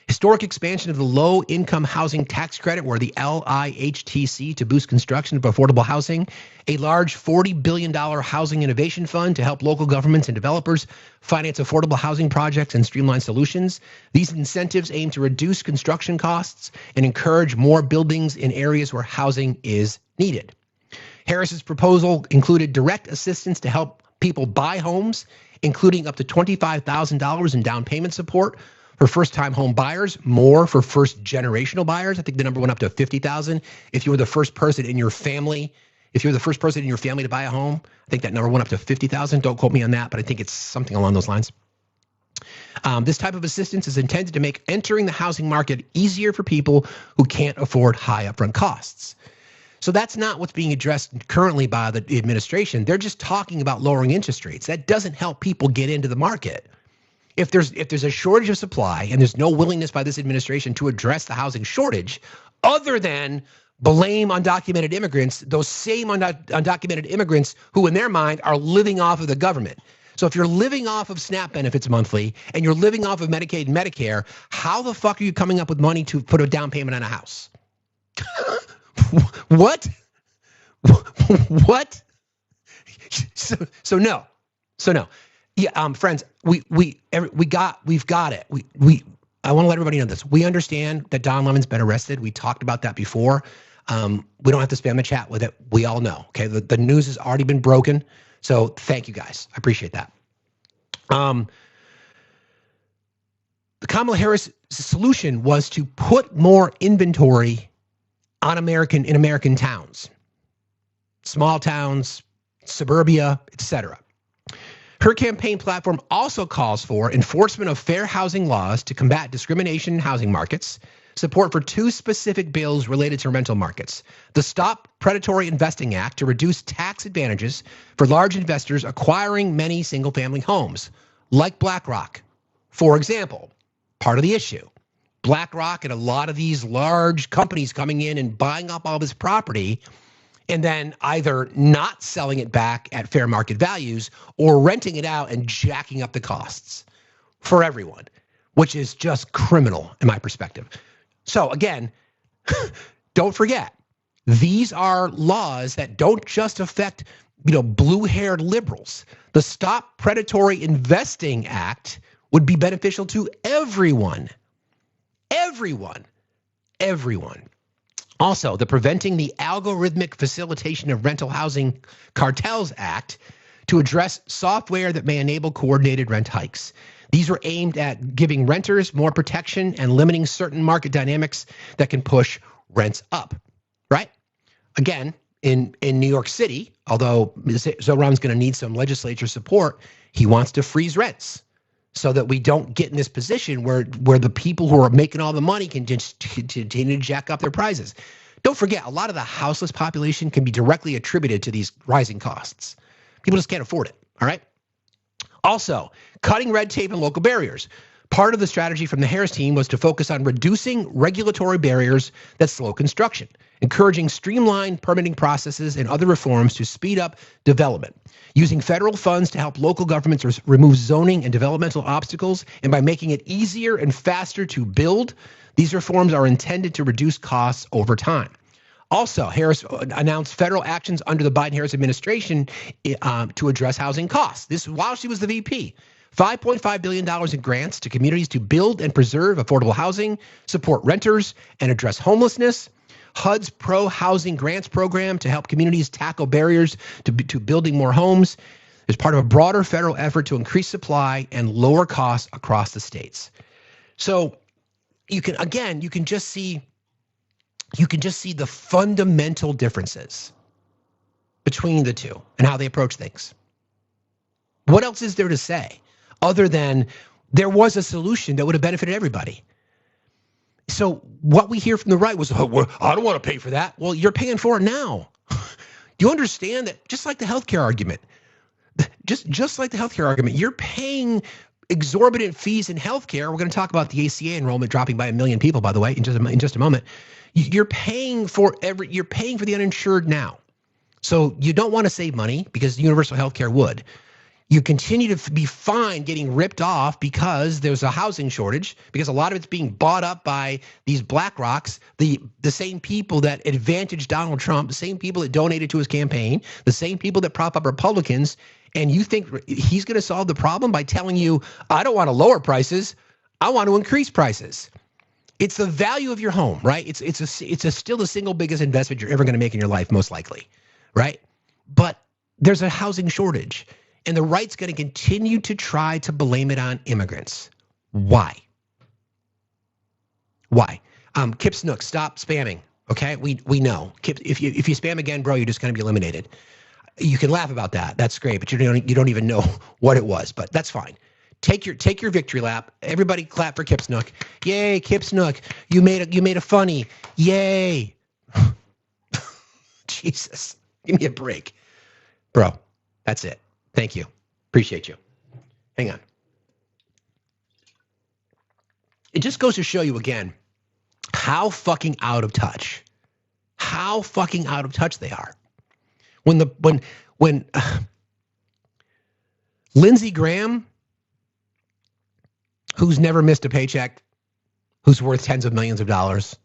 Historic expansion of the low-income housing tax credit, or the LIHTC, to boost construction of affordable housing. A large $40 billion housing innovation fund to help local governments and developers finance affordable housing projects and streamline solutions. These incentives aim to reduce construction costs and encourage more buildings in areas where housing is needed. Harris's proposal included direct assistance to help people buy homes, including up to $25,000 in down payment support for first-time home buyers, more for first-generational buyers. I think the number went up to $50,000. If you were the first person in your family, to buy a home, I think that number went up to $50,000. Don't quote me on that, but I think it's something along those lines. This type of assistance is intended to make entering the housing market easier for people who can't afford high upfront costs. So that's not what's being addressed currently by the administration. They're just talking about lowering interest rates. That doesn't help people get into the market. If there's a shortage of supply and there's no willingness by this administration to address the housing shortage, other than blame undocumented immigrants, those same undocumented immigrants who in their mind are living off of the government. So if you're living off of SNAP benefits monthly and you're living off of Medicaid and Medicare, how the fuck are you coming up with money to put a down payment on a house? What? What? So no. Yeah, friends, we've got it. I want to let everybody know this. We understand that Don Lemon's been arrested. We talked about that before. We don't have to spam a chat with it. We all know. Okay, the news has already been broken. So thank you guys. I appreciate that. The Kamala Harris solution was to put more inventory on American towns, small towns, suburbia, etc. Her campaign platform also calls for enforcement of fair housing laws to combat discrimination in housing markets, support for 2 specific bills related to rental markets: the Stop Predatory Investing Act to reduce tax advantages for large investors acquiring many single-family homes, like BlackRock. For example, part of the issue, BlackRock and a lot of these large companies coming in and buying up all this property and then either not selling it back at fair market values or renting it out and jacking up the costs for everyone, which is just criminal in my perspective. So again, don't forget, these are laws that don't just affect, blue-haired liberals. The Stop Predatory Investing Act would be beneficial to everyone. Everyone. Also, the Preventing the Algorithmic Facilitation of Rental Housing Cartels Act to address software that may enable coordinated rent hikes. These are aimed at giving renters more protection and limiting certain market dynamics that can push rents up, right? Again, in New York City, although Zohran's going to need some legislature support, he wants to freeze rents so that we don't get in this position where the people who are making all the money can just continue to jack up their prices. Don't forget, a lot of the houseless population can be directly attributed to these rising costs. People just can't afford it, all right? Also, cutting red tape and local barriers. Part of the strategy from the Harris team was to focus on reducing regulatory barriers that slow construction, encouraging streamlined permitting processes and other reforms to speed up development, using federal funds to help local governments remove zoning and developmental obstacles, and by making it easier and faster to build. These reforms are intended to reduce costs over time. Also, Harris announced federal actions under the Biden-Harris administration to address housing costs. This while she was the VP. $5.5 billion in grants to communities to build and preserve affordable housing, support renters, and address homelessness. HUD's Pro Housing Grants Program to help communities tackle barriers to building more homes is part of a broader federal effort to increase supply and lower costs across the states. So you can just see the fundamental differences between the two and how they approach things. What else is there to say other than there was a solution that would have benefited everybody? So what we hear from the right was, oh, I don't want to pay for that. Well, you're paying for it now. Do you understand that? Just like the healthcare argument, you're paying exorbitant fees in healthcare. We're going to talk about the ACA enrollment dropping by 1 million people, by the way, in just a moment. You're paying for the uninsured now. So you don't want to save money because universal healthcare would. You continue to be fine getting ripped off because there's a housing shortage, because a lot of it's being bought up by these black rocks, the same people that advantaged Donald Trump, the same people that donated to his campaign, the same people that prop up Republicans. And you think he's going to solve the problem by telling you, I don't want to lower prices, I want to increase prices. It's the value of your home, right? It's still the single biggest investment you're ever going to make in your life, most likely, right? But there's a housing shortage. And the right's going to continue to try to blame it on immigrants. Why? Kip Snook, stop spamming. Okay, we know. Kip, if you spam again, bro, you're just going to be eliminated. You can laugh about that. That's great, but you don't even know what it was. But that's fine. Take your victory lap. Everybody clap for Kip Snook. Yay, Kip Snook. You made a funny. Yay. Jesus, give me a break, bro. That's it. Thank you. Appreciate you. Hang on. It just goes to show you again how fucking out of touch they are. When Lindsey Graham, who's never missed a paycheck, who's worth tens of millions of dollars,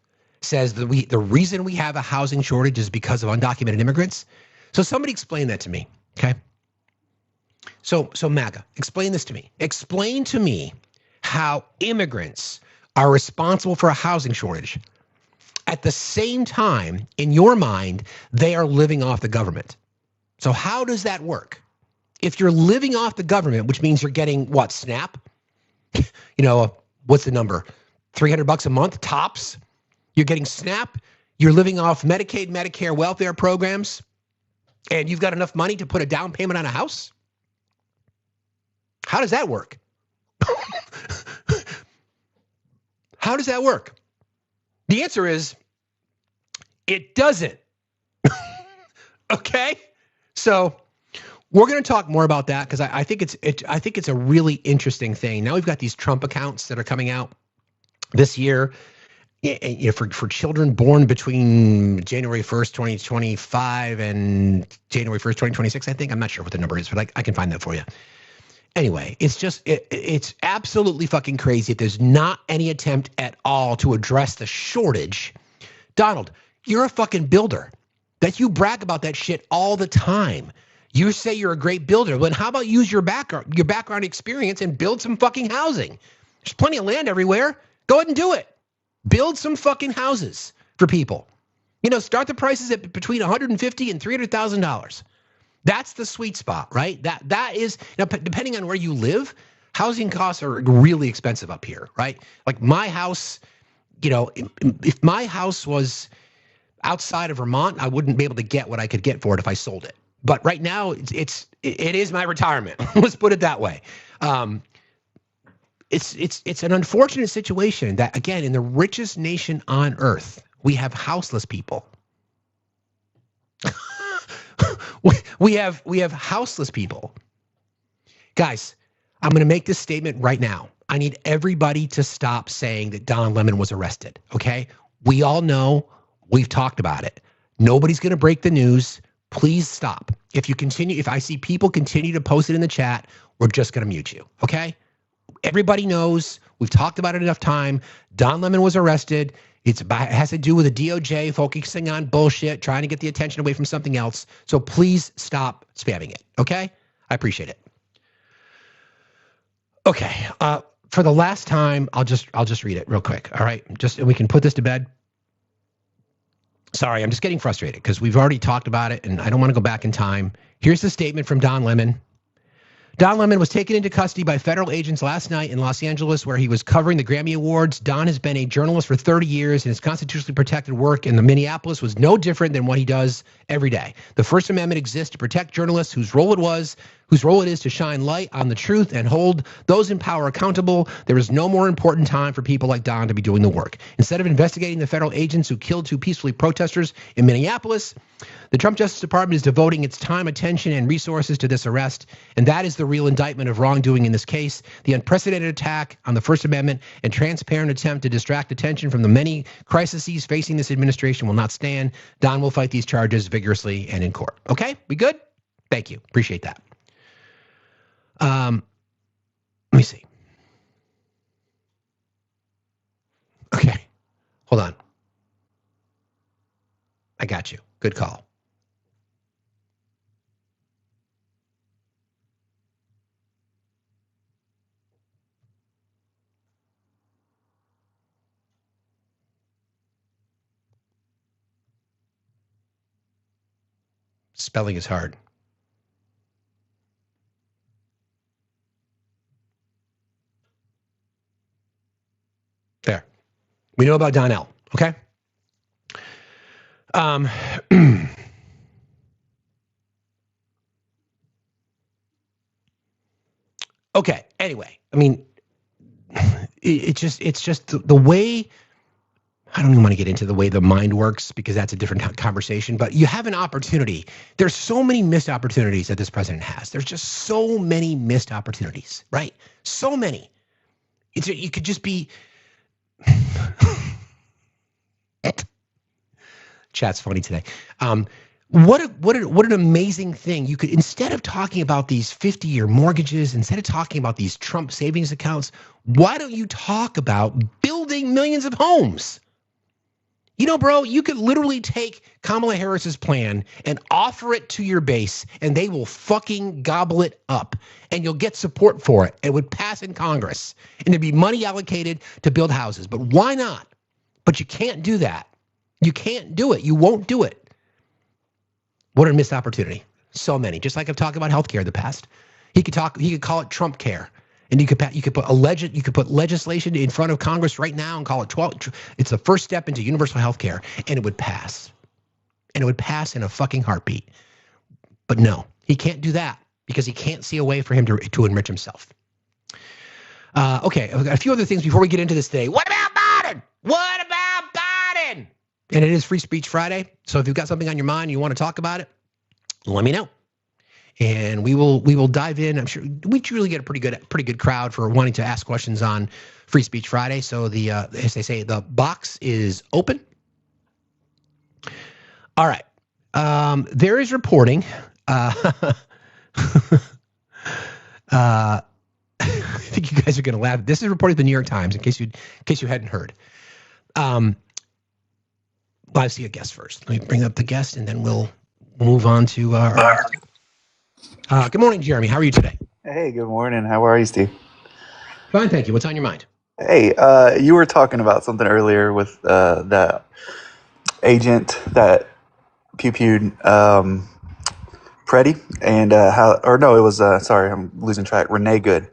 says that the reason we have a housing shortage is because of undocumented immigrants. So somebody explain that to me, okay? So MAGA, explain this to me. Explain to me how immigrants are responsible for a housing shortage. At the same time, in your mind, they are living off the government. So how does that work? If you're living off the government, which means you're getting what, SNAP? What's the number? $300 a month, tops? You're getting SNAP, you're living off Medicaid, Medicare, welfare programs, and you've got enough money to put a down payment on a house? How does that work? How does that work? The answer is, it doesn't. Okay? So we're going to talk more about that because I think it's a really interesting thing. Now we've got these Trump accounts that are coming out this year for children born between January 1st, 2025 and January 1st, 2026, I think. I'm not sure what the number is, but I can find that for you. Anyway, it's absolutely fucking crazy. There's not any attempt at all to address the shortage. Donald, you're a fucking builder. That you brag about that shit all the time. You say you're a great builder. Well, how about use your background experience and build some fucking housing? There's plenty of land everywhere. Go ahead and do it. Build some fucking houses for people. Start the prices at between $150,000 and $300,000. That's the sweet spot, right? That is, now, depending on where you live, housing costs are really expensive up here, right? Like my house, if my house was outside of Vermont, I wouldn't be able to get what I could get for it if I sold it. But right now, it is my retirement. Let's put it that way. It's an unfortunate situation that, again, in the richest nation on earth, we have houseless people. We have houseless people. Guys, I'm going to make this statement right now. I need everybody to stop saying that Don Lemon was arrested, okay? We all know, we've talked about it. Nobody's going to break the news. Please stop. If I see people continue to post it in the chat, we're just going to mute you, okay? Everybody knows, we've talked about it enough time. Don Lemon was arrested. It has to do with the DOJ focusing on bullshit, trying to get the attention away from something else. So please stop spamming it, okay? I appreciate it. Okay. For the last time, I'll just read it real quick. All right. And we can put this to bed. Sorry, I'm just getting frustrated because we've already talked about it and I don't want to go back in time. Here's the statement from Don Lemon. Don Lemon was taken into custody by federal agents last night in Los Angeles, where he was covering the Grammy Awards. Don has been a journalist for 30 years, and his constitutionally protected work in the Minneapolis was no different than what he does every day. The First Amendment exists to protect journalists whose role it is to shine light on the truth and hold those in power accountable. There is no more important time for people like Don to be doing the work. Instead of investigating the federal agents who killed 2 peacefully protesters in Minneapolis, the Trump Justice Department is devoting its time, attention, and resources to this arrest, and that is the real indictment of wrongdoing in this case. The unprecedented attack on the First Amendment and transparent attempt to distract attention from the many crises facing this administration will not stand. Don will fight these charges vigorously and in court. Okay, we good? Thank you. Appreciate that. Let me see. Okay, hold on. I got you. Good call. Spelling is hard. There. We know about Donnell, okay? Okay, anyway, I mean, it's just the way, I don't even want to get into the way the mind works because that's a different conversation, but you have an opportunity. There's so many missed opportunities that this president has. There's just so many missed opportunities, right? So many. You could just be, chat's funny today. What an amazing thing. You could, instead of talking about these 50-year mortgages, instead of talking about these Trump savings accounts, why don't you talk about building millions of homes? You know, bro, you could literally take Kamala Harris's plan and offer it to your base and they will fucking gobble it up and you'll get support for it. It would pass in Congress and there'd be money allocated to build houses. But why not? But you can't do that. You can't do it. You won't do it. What a missed opportunity. So many. Just like I've talked about healthcare in the past. He could call it Trump care. And you could put legislation in front of Congress right now and call it 12. It's the first step into universal health care, and it would pass. And it would pass in a fucking heartbeat. But no, he can't do that because he can't see a way for him to enrich himself. Okay, a few other things before we get into this today. What about Biden? What about Biden? And it is Free Speech Friday, so if you've got something on your mind and you want to talk about it, let me know. And we will dive in. I'm sure we truly get a pretty good crowd for wanting to ask questions on Free Speech Friday. So as they say, the box is open. All right. There is reporting. I think you guys are going to laugh. This is reported in the New York Times. In case you hadn't heard. Well, I see a guest first. Let me bring up the guest, and then we'll move on to our. Good morning, Jeremy. How are you today?
Hey, good morning. How are you, Steve?
Fine, thank you. What's on your mind?
Hey, you were talking about something earlier with that agent that pew-pewed Preddy and it was, sorry, I'm losing track, Renee Good,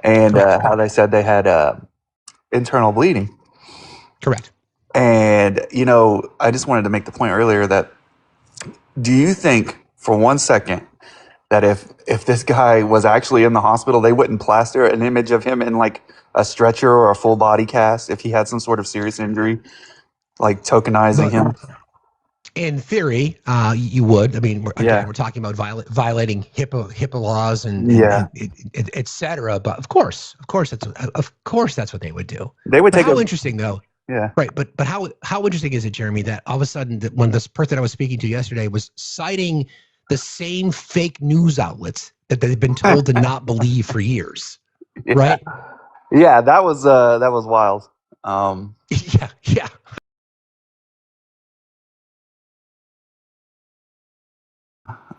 and how they said they had internal bleeding.
Correct.
And, I just wanted to make the point earlier that do you think for 1 second that if this guy was actually in the hospital, they wouldn't plaster an image of him in like a stretcher or a full body cast if he had some sort of serious injury, like tokenizing him?
In theory, you would. I mean, we're talking about violating HIPAA laws and et cetera. But of course, that's what they would do.
They would take.
How interesting, though.
Yeah.
Right, but how interesting is it, Jeremy, that all of a sudden that when this person I was speaking to yesterday was citing the same fake news outlets that they've been told to not believe for years, right?
Yeah, that was wild.
Yeah.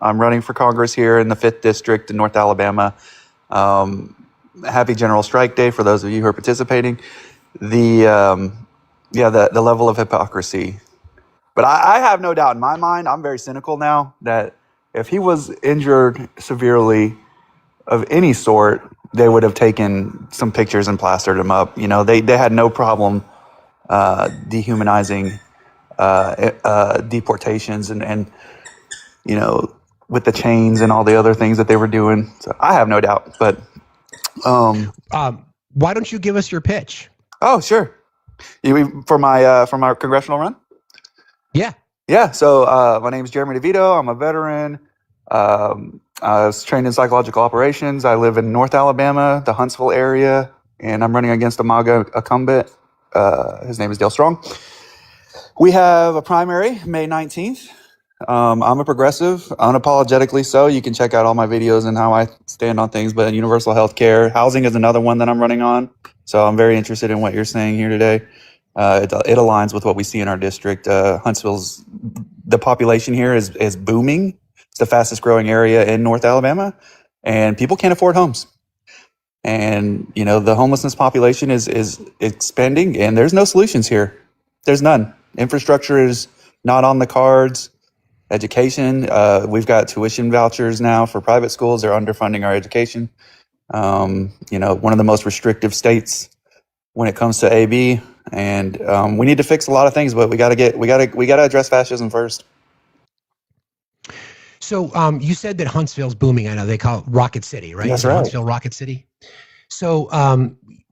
I'm running for Congress here in the 5th District in North Alabama. happy General Strike Day for those of you who are participating. The level of hypocrisy. But I have no doubt in my mind, I'm very cynical now, that if he was injured severely of any sort, they would have taken some pictures and plastered him up. You know, they had no problem dehumanizing deportations and you know, with the chains and all the other things that they were doing. So I have no doubt. But
why don't you give us your pitch?
oh, sure. For my congressional run?
Yeah.
Yeah. So my name is Jeremy DeVito. I'm a veteran. I was trained in psychological operations. I live in North Alabama, the Huntsville area, and I'm running against a MAGA incumbent. His name is Dale Strong. We have a primary May 19th. I'm a progressive, unapologetically so. You can check out all my videos and how I stand on things, but universal health care. Housing is another one that I'm running on. So I'm very interested in what you're saying here today. It aligns with what we see in our district. Huntsville's, the population here is booming. It's the fastest growing area in North Alabama, and people can't afford homes. And, you know, the homelessness population is expanding, and there's no solutions here. There's none. Infrastructure is not on the cards. Education, we've got tuition vouchers now for private schools. They're underfunding our education. You know, one of the most restrictive states when it comes to AB, and we need to fix a lot of things, but we got to address fascism first.
So you said that Huntsville's booming. I know they call it Rocket City, right?
That's right.
Huntsville, Rocket City. So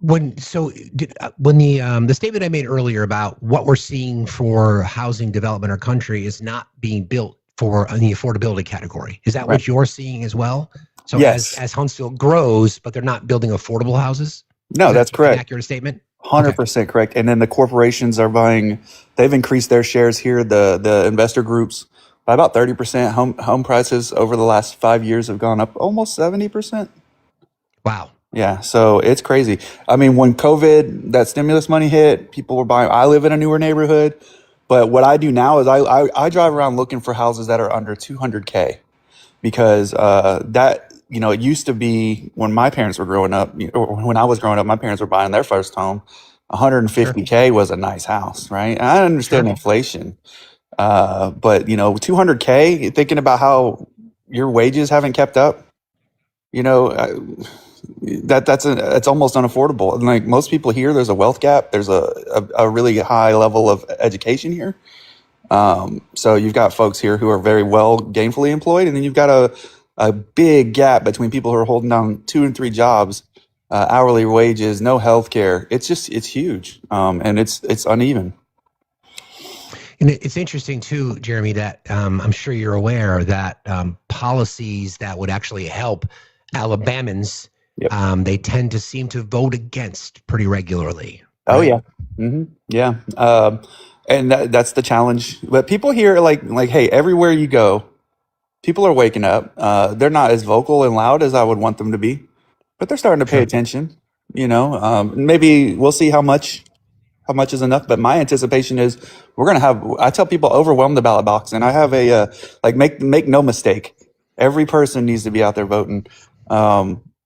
when the statement I made earlier about what we're seeing for housing development in our country is not being built for in the affordability category. Is that
Right.
what you're seeing as well? So
Yes.
as Huntsville grows, but they're not building affordable houses?
No, that's
An
correct.
accurate statement?
100% correct. And then the corporations are buying, they've increased their shares here, the investor groups, by about 30%. Home prices over the last 5 years have gone up almost 70%.
Wow.
Yeah, so it's crazy. I mean, when COVID, that stimulus money hit, people were buying. I live in a newer neighborhood, but what I do now is I drive around looking for houses that are under 200K, because that, you know, it used to be when my parents were growing up, or when I was growing up, my parents were buying their first home. 150K was a nice house, right? And I understand
Sure.
inflation, but you know, 200K, thinking about how your wages haven't kept up, you know, it's almost unaffordable. And like most people here, there's a wealth gap. There's a really high level of education here. So you've got folks here who are very well gainfully employed, and then you've got a big gap between people who are holding down 2 and 3 jobs, hourly wages, no health care. It's huge. And it's uneven.
And it's interesting too, Jeremy, that I'm sure you're aware that policies that would actually help Alabamans,
Yep.
they tend to seem to vote against pretty regularly.
Oh
right?
yeah. Yeah. And that's the challenge. But people here are like, hey, everywhere you go, people are waking up. They're not as vocal and loud as I would want them to be, but they're starting to pay
Sure.
attention. You know, maybe we'll see how much is enough. But my anticipation is we're gonna have. I tell people, overwhelm the ballot box, and I have a make no mistake. Every person needs to be out there voting,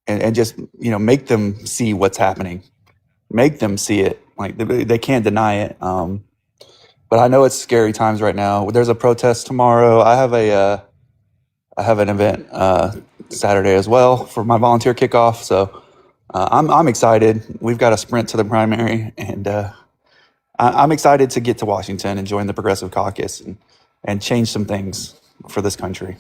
and just, you know, make them see what's happening, make them see it. Like they can't deny it. But I know it's scary times right now. There's a protest tomorrow. I have an event Saturday as well for my volunteer kickoff. So I'm excited. We've got a sprint to the primary, and I'm excited to get to Washington and join the Progressive Caucus and change some things for this country.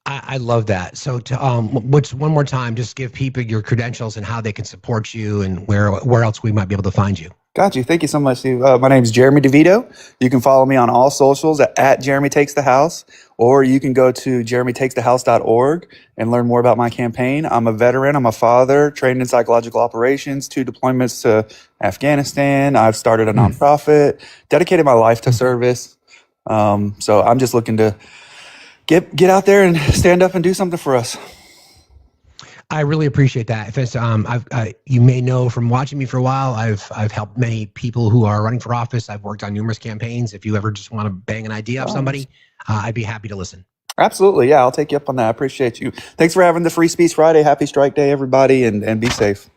I love that. So to one more time, just give people your credentials and how they can support you and where else we might be able to find you.
Got you. Thank you so much, Steve. My name is Jeremy DeVito. You can follow me on all socials at Jeremy Takes the House, or you can go to jeremytakesthehouse.org and learn more about my campaign. I'm a veteran. I'm a father, trained in psychological operations, 2 deployments to Afghanistan. I've started a nonprofit, dedicated my life to service. So I'm just looking to get out there and stand up and do something for us.
I really appreciate that. If it's, you may know from watching me for a while, I've helped many people who are running for office. I've worked on numerous campaigns. If you ever just want to bang an idea off somebody, I'd be happy to listen.
Absolutely. Yeah, I'll take you up on that. I appreciate you. Thanks for having the Free Speech Friday. Happy Strike Day, everybody, and be safe.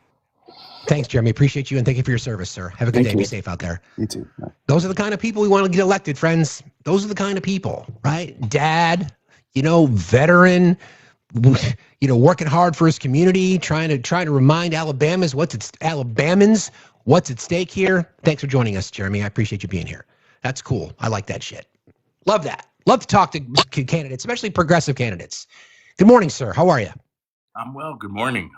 Thanks, Jeremy. Appreciate you, and thank you for your service, sir. Have a good day. Be safe out there.
You too. Bye.
Those are the kind of people we want to get elected, friends. Those are the kind of people, right? Dad, you know, veteran, you know, working hard for his community, trying to remind Alabamans what's at stake here. Thanks for joining us, Jeremy. I appreciate you being here. That's cool. I like that shit. Love that. Love to talk to candidates, especially progressive candidates. Good morning, sir. How are you?
I'm well. Good morning.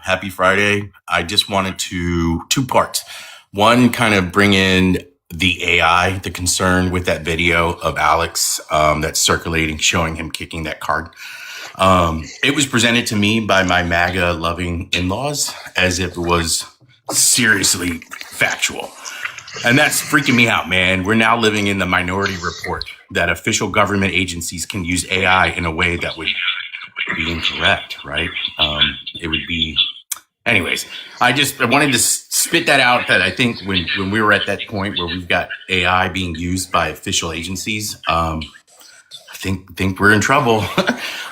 Happy Friday. I just wanted two parts. One, kind of bring in the AI, the concern with that video of Alex that's circulating, showing him kicking that card. It was presented to me by my MAGA loving in-laws as if it was seriously factual. And that's freaking me out, man. We're now living in the Minority Report that official government agencies can use AI in a way that would be incorrect, right? It would be, anyways, I wanted to spit that out, that I think when we were at that point where we've got AI being used by official agencies, I think we're in trouble.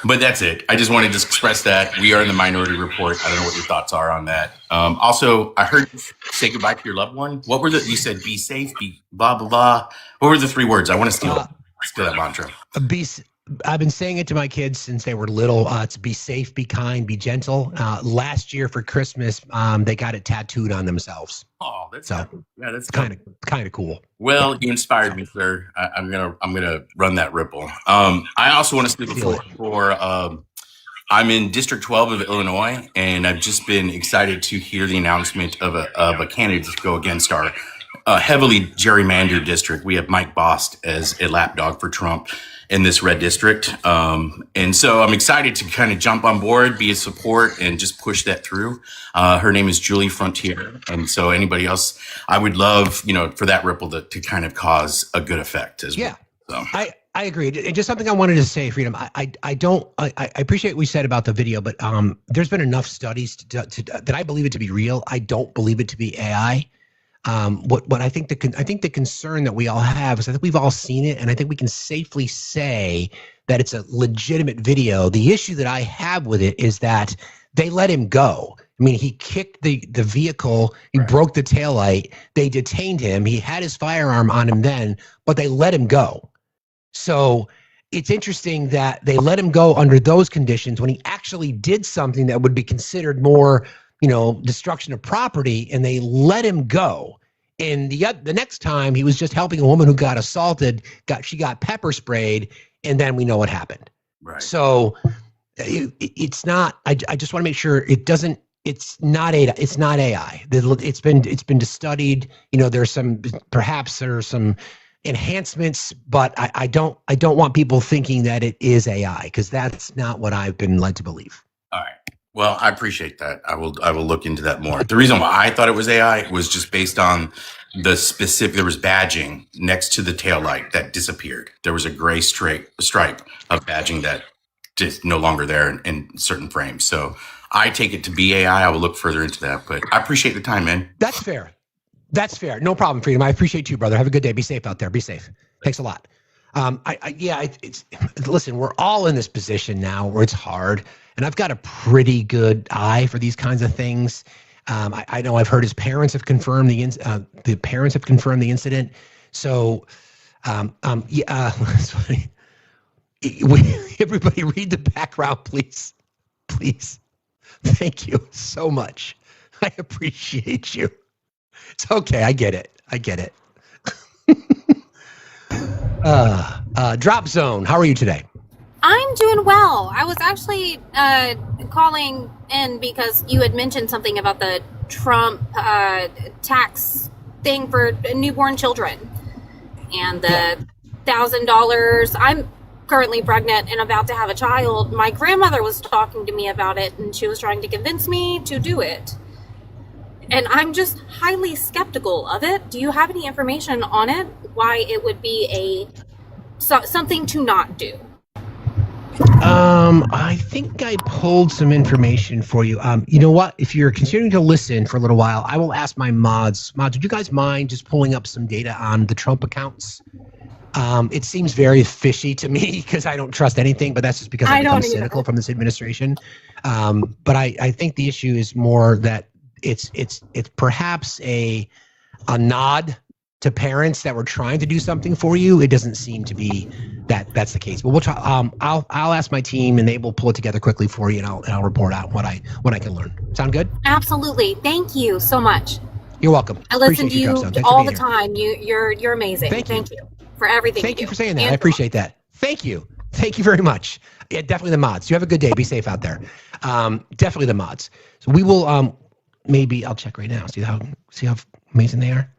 But that's it. I just wanted to express that. We are in the Minority Report. I don't know what your thoughts are on that. Also, I heard you say goodbye to your loved one. What were you said, be safe, be blah, blah, blah. What were the 3 words? I want to steal that mantra.
I've been saying it to my kids since they were little. It's be safe, be kind, be gentle. Last year for Christmas, they got it tattooed on themselves.
Oh, that's
kind of cool.
Well, you inspired me, sir. I'm gonna run that ripple. I also want to speak for I'm in District 12 of Illinois, and I've just been excited to hear the announcement of a candidate to go against our heavily gerrymandered district. We have Mike Bost as a lapdog for Trump in this red district. And so I'm excited to kind of jump on board, be a support, and just push that through. Her name is Julie Frontier. And so anybody else, I would love, for that ripple to kind of cause a good effect as well. So.
I agree. And just something I wanted to say, Freedom. I appreciate what we said about the video, but there's been enough studies that I believe it to be real. I don't believe it to be AI. What I think the concern that we all have is I think we've all seen it, and I think we can safely say that it's a legitimate video. The issue that I have with it is that they let him go. I mean, he kicked the vehicle, he broke the taillight, they detained him, he had his firearm on him then, but they let him go. So it's interesting that they let him go under those conditions when he actually did something that would be considered more, destruction of property, and they let him go. And the next time he was just helping a woman who got assaulted, she got pepper sprayed, and then we know what happened.
Right.
So it's not. I just want to make sure it's not AI. It's not AI. It's been studied. There are some enhancements, but I don't want people thinking that it is AI, because that's not what I've been led to believe.
All right. Well, I appreciate that. I will look into that more. The reason why I thought it was AI was just based on the specific. There was badging next to the taillight that disappeared. There was a gray stripe of badging that just no longer there in certain frames. So I take it to be AI. I will look further into that. But I appreciate the time, man.
That's fair. No problem, Freedom. I appreciate you, brother. Have a good day. Be safe out there. Be safe. Thanks a lot. Listen, we're all in this position now where it's hard, and I've got a pretty good eye for these kinds of things. I know I've heard his parents have confirmed the parents have confirmed the incident. So, it's funny. Everybody read the background, please. Please. Thank you so much. I appreciate you. It's okay. I get it. Drop Zone, how are you today?
I'm doing well. I was actually calling in because you had mentioned something about the Trump tax thing for newborn children and the $1,000. I'm currently pregnant and about to have a child. My grandmother was talking to me about it, and she was trying to convince me to do it. And I'm just highly skeptical of it. Do you have any information on it? Why it would be something to not do?
I think I pulled some information for you. You know what? If you're continuing to listen for a little while, I will ask my mods. Mods, would you guys mind just pulling up some data on the Trump accounts? It seems very fishy to me because I don't trust anything, but that's just because I've become cynical from this administration. But I think the issue is more that it's perhaps a nod to parents that were trying to do something for you. It doesn't seem to be that's the case. But we'll try. I'll ask my team and they will pull it together quickly for you, and I'll report out what I can learn. Sound good?
Absolutely. Thank you so much.
You're welcome.
I listen to you all the time. You're amazing.
Thank you
for everything.
Thank you for saying that. I appreciate that. Thank you. Thank you very much. Yeah, definitely the mods. You have a good day. Be safe out there. Definitely the mods. So we will maybe I'll check right now. See how amazing they are.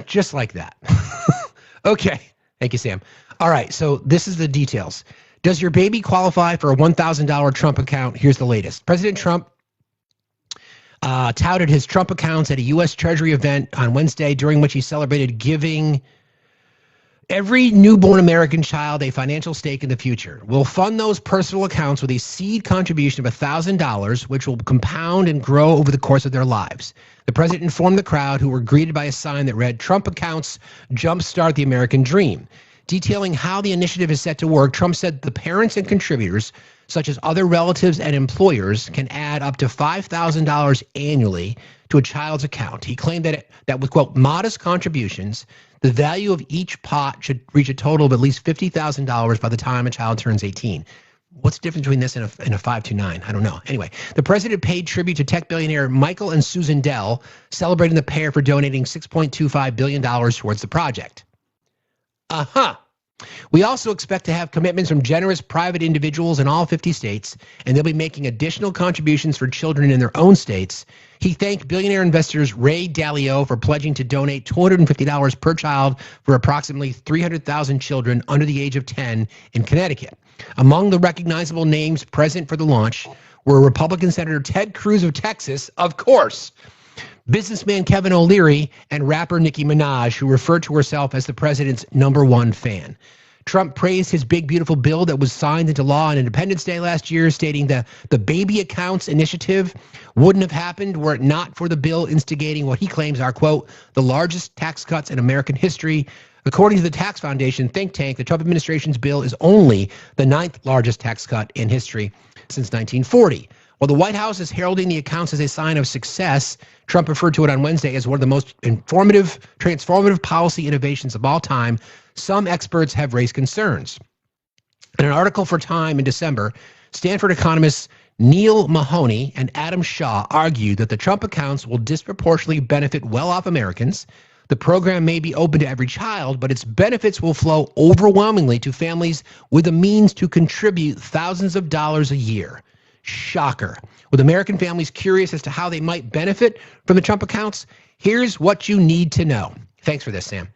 Just like that. Okay. Thank you, Sam. All right. So this is the details. Does your baby qualify for a $1,000 Trump account? Here's the latest. President Trump touted his Trump accounts at a U.S. Treasury event on Wednesday, during which he celebrated giving every newborn American child a financial stake in the future. We'll fund those personal accounts with a seed contribution of $1,000, which will compound and grow over the course of their lives. The president informed the crowd, who were greeted by a sign that read, "Trump accounts jumpstart the American dream." Detailing how the initiative is set to work, Trump said the parents and contributors, such as other relatives and employers, can add up to $5,000 annually to a child's account. He claimed that with, quote, modest contributions, the value of each pot should reach a total of at least $50,000 by the time a child turns 18. What's the difference between this and a 529? I don't know. Anyway, the president paid tribute to tech billionaire Michael and Susan Dell, celebrating the pair for donating $6.25 billion towards the project. We also expect to have commitments from generous private individuals in all 50 states, and they'll be making additional contributions for children in their own states. He thanked billionaire investors Ray Dalio for pledging to donate $250 per child for approximately 300,000 children under the age of 10 in Connecticut. Among the recognizable names present for the launch were Republican Senator Ted Cruz of Texas, of course, businessman Kevin O'Leary, and rapper Nicki Minaj, who referred to herself as the president's #1 fan. Trump praised his big, beautiful bill that was signed into law on Independence Day last year, stating that the Baby Accounts initiative wouldn't have happened were it not for the bill instigating what he claims are, quote, the largest tax cuts in American history. According to the Tax Foundation think tank, the Trump administration's bill is only the 9th largest tax cut in history since 1940. While the White House is heralding the accounts as a sign of success, Trump referred to it on Wednesday as one of the most transformative policy innovations of all time. Some experts have raised concerns. In an article for Time in December, Stanford economists Neil Mahoney and Adam Shaw argued that the Trump accounts will disproportionately benefit well-off Americans. The program may be open to every child, but its benefits will flow overwhelmingly to families with the means to contribute thousands of dollars a year. Shocker. With American families curious as to how they might benefit from the Trump accounts, here's what you need to know. Thanks for this, Sam.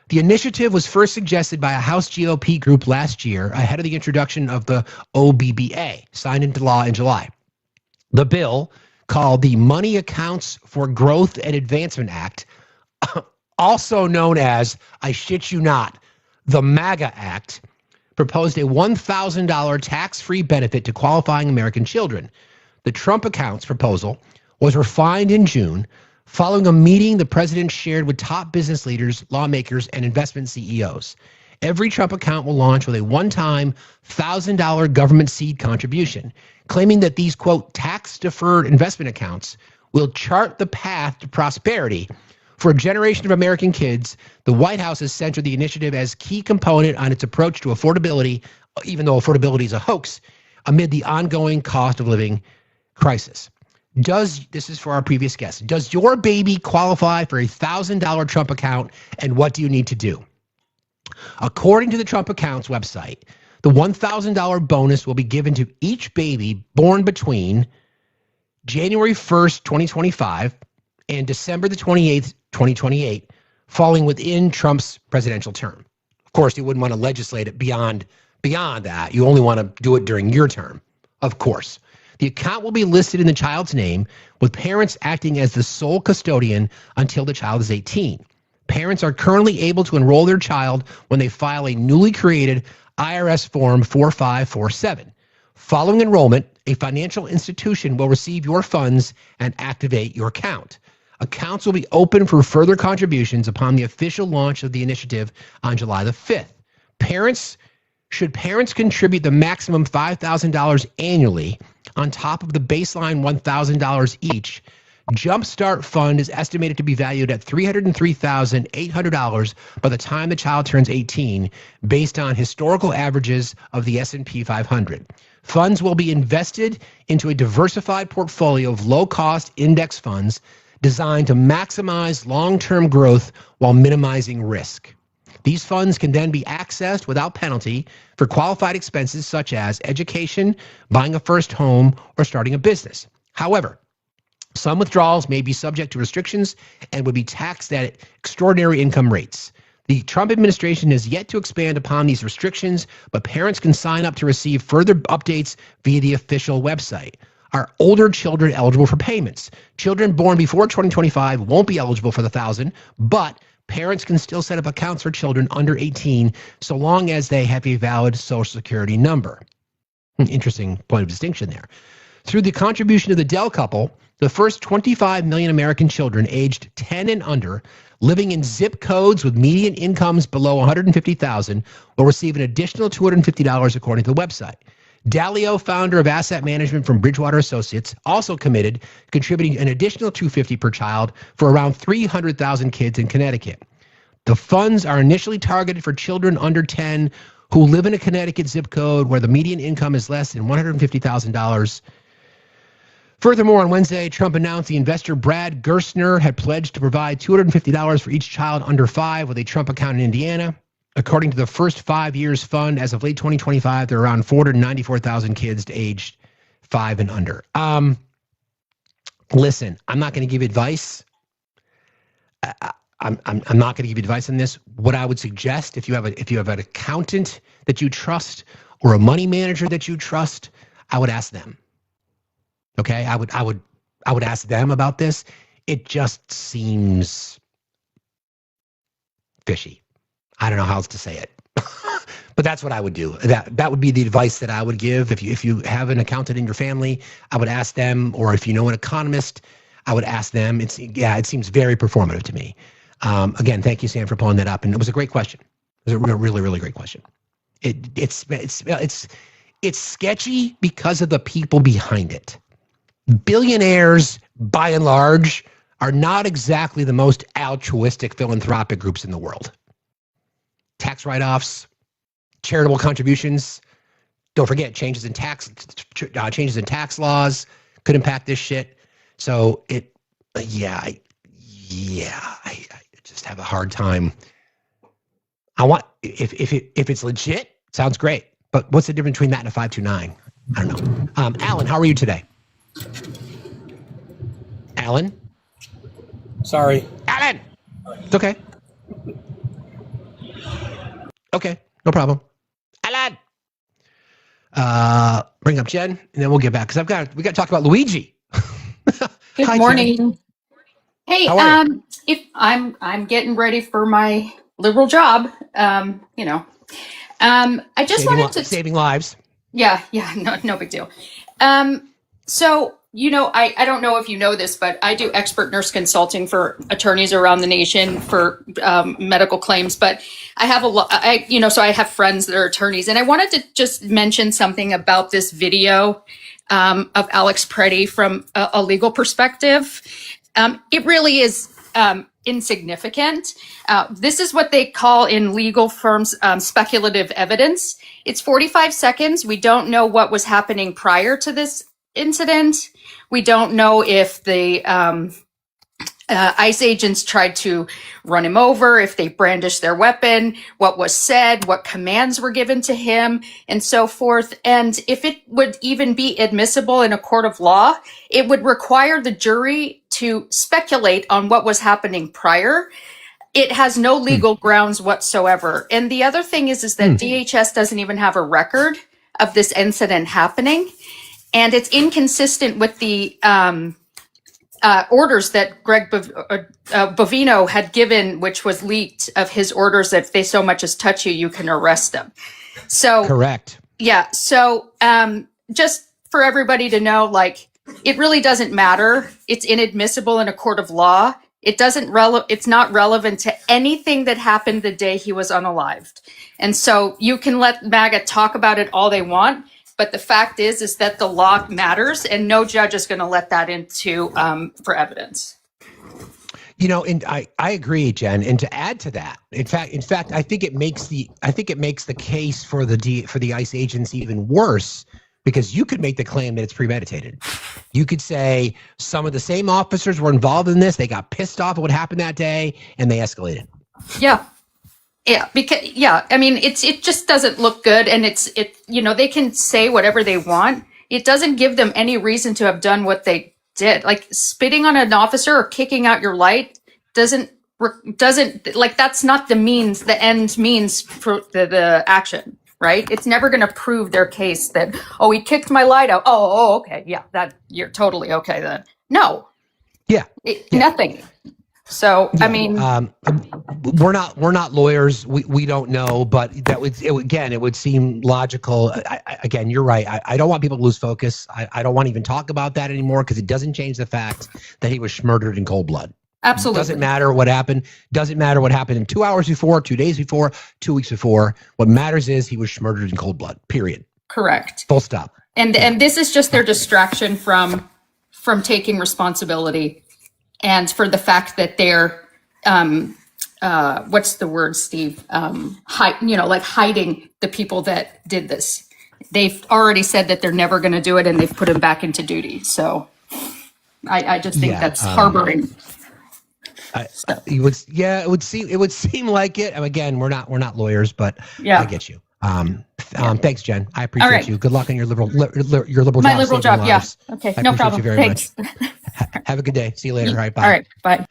The initiative was first suggested by a House GOP group last year ahead of the introduction of the OBBA, signed into law in July. The bill, called the Money Accounts for Growth and Advancement Act, also known as, I shit you not, the MAGA Act, proposed a $1,000 tax-free benefit to qualifying American children. The Trump accounts proposal was refined in June following a meeting the president shared with top business leaders, lawmakers, and investment CEOs. Every Trump account will launch with a one-time $1,000 government seed contribution, claiming that these, quote, tax-deferred investment accounts will chart the path to prosperity. For a generation of American kids, the White House has centered the initiative as key component on its approach to affordability, even though affordability is a hoax, amid the ongoing cost of living crisis. This is for our previous guest, does your baby qualify for a $1,000 Trump account, and what do you need to do? According to the Trump accounts website, the $1,000 bonus will be given to each baby born between January 1st, 2025 and December the 28th, 2028, falling within Trump's presidential term. Of course, you wouldn't want to legislate it beyond that. You only want to do it during your term, of course. The account will be listed in the child's name, with parents acting as the sole custodian until the child is 18. Parents are currently able to enroll their child when they file a newly created IRS Form 4547. Following enrollment, a financial institution will receive your funds and activate your account. Accounts will be open for further contributions upon the official launch of the initiative on July the 5th. Should parents contribute the maximum $5,000 annually on top of the baseline $1,000 each, Jumpstart Fund is estimated to be valued at $303,800 by the time the child turns 18, based on historical averages of the S&P 500. Funds will be invested into a diversified portfolio of low-cost index funds designed to maximize long-term growth while minimizing risk. These funds can then be accessed without penalty for qualified expenses such as education, buying a first home, or starting a business. However, some withdrawals may be subject to restrictions and would be taxed at extraordinary income rates. The Trump administration has yet to expand upon these restrictions, but parents can sign up to receive further updates via the official website. Are older children eligible for payments? Children born before 2025 won't be eligible for the $1,000, but parents can still set up accounts for children under 18 so long as they have a valid Social Security number. Interesting point of distinction there. Through the contribution of the Dell couple, the first 25 million American children aged 10 and under living in zip codes with median incomes below $150,000 will receive an additional $250 according to the website. Dalio, founder of asset management from Bridgewater Associates, also committed to contributing an additional $250 per child for around 300,000 kids in Connecticut. The funds are initially targeted for children under 10 who live in a Connecticut zip code where the median income is less than $150,000. Furthermore, on Wednesday, Trump announced the investor Brad Gerstner had pledged to provide $250 for each child under 5 with a Trump account in Indiana. According to the first 5 years fund, as of late 2025, there are around 494,000 kids aged 5 and under. Listen, I'm not going to give advice. I'm not going to give you advice on this. What I would suggest, if you have an accountant that you trust or a money manager that you trust, I would ask them. Okay, I would ask them about this. It just seems fishy. I don't know how else to say it, but that's what I would do. That would be the advice that I would give. If you have an accountant in your family, I would ask them, or if you know an economist, I would ask them. It seems very performative to me. Again, thank you, Sam, for pulling that up, and it was a great question. It was a really, really great question. It's sketchy because of the people behind it. Billionaires, by and large, are not exactly the most altruistic philanthropic groups in the world. Tax write-offs, charitable contributions. Don't forget changes in tax laws could impact this shit. So I just have a hard time. If it's legit, sounds great. But what's the difference between that and a 529? I don't know. Alan, how are you today? Alan?
Sorry.
Alan! It's okay. Okay, no problem. Alan! Bring up Jen, and then we'll get back, because we got to talk about Luigi.
Good
Hi,
morning.
Jen.
Hey,
How are you?
if I'm getting ready for my liberal job, I just wanted to
saving lives.
Yeah, no big deal. So, I don't know if you know this, but I do expert nurse consulting for attorneys around the nation for medical claims. But I have so I have friends that are attorneys, and I wanted to just mention something about this video of Alex Preddy from a legal perspective. It really is insignificant. This is what they call in legal firms speculative evidence. It's 45 seconds. We don't know what was happening prior to this incident. We don't know if the ICE agents tried to run him over, if they brandished their weapon, what was said, what commands were given to him, and so forth. And if it would even be admissible in a court of law, it would require the jury to speculate on what was happening prior. It has no legal grounds whatsoever. And the other thing is that DHS doesn't even have a record of this incident happening. And it's inconsistent with the orders that Greg Bovino had given, which was leaked, of his orders that if they so much as touch you, you can arrest them. So
correct.
Yeah. So just for everybody to know, it really doesn't matter. It's inadmissible in a court of law. It's not relevant to anything that happened the day he was unalived. And so you can let MAGA talk about it all they want, but the fact is that the law matters, and no judge is going to let that into for evidence.
You know, and I agree, Jen. And to add to that, in fact, I think it makes the case for the ICE agency even worse, because you could make the claim that it's premeditated. You could say some of the same officers were involved in this. They got pissed off at what happened that day, and they escalated.
Yeah. I mean, it just doesn't look good, and they can say whatever they want. It doesn't give them any reason to have done what they did. Like spitting on an officer or kicking out your light doesn't like, that's not the end means for the action, right? It's never going to prove their case that, oh, he kicked my light out. Oh, okay. Yeah, that you're totally okay then. No. Yeah. Nothing. So, yeah. I mean,
we're not lawyers. We don't know, but it would seem logical. Again, you're right. I don't want people to lose focus. I don't want to even talk about that anymore, because it doesn't change the fact that he was murdered in cold blood.
Absolutely.
Doesn't matter what happened. Doesn't matter what happened in 2 hours before, 2 days before, 2 weeks before. What matters is he was murdered in cold blood. Period.
Correct.
Full stop.
And this is just their distraction from taking responsibility, and for the fact that they're what's the word, Steve? Hiding the people that did this. They've already said that they're never going to do it, and they've put them back into duty. So I just think that's harboring.
It would seem like it. And again, we're not lawyers, but
yeah.
I get you. Thanks, Jen. I appreciate you. Good luck on your liberal job.
My liberal job. Yeah. Okay. No problem.
You very
Thanks.
much. Have a good day. See you later. All right. Bye.
All right. Bye.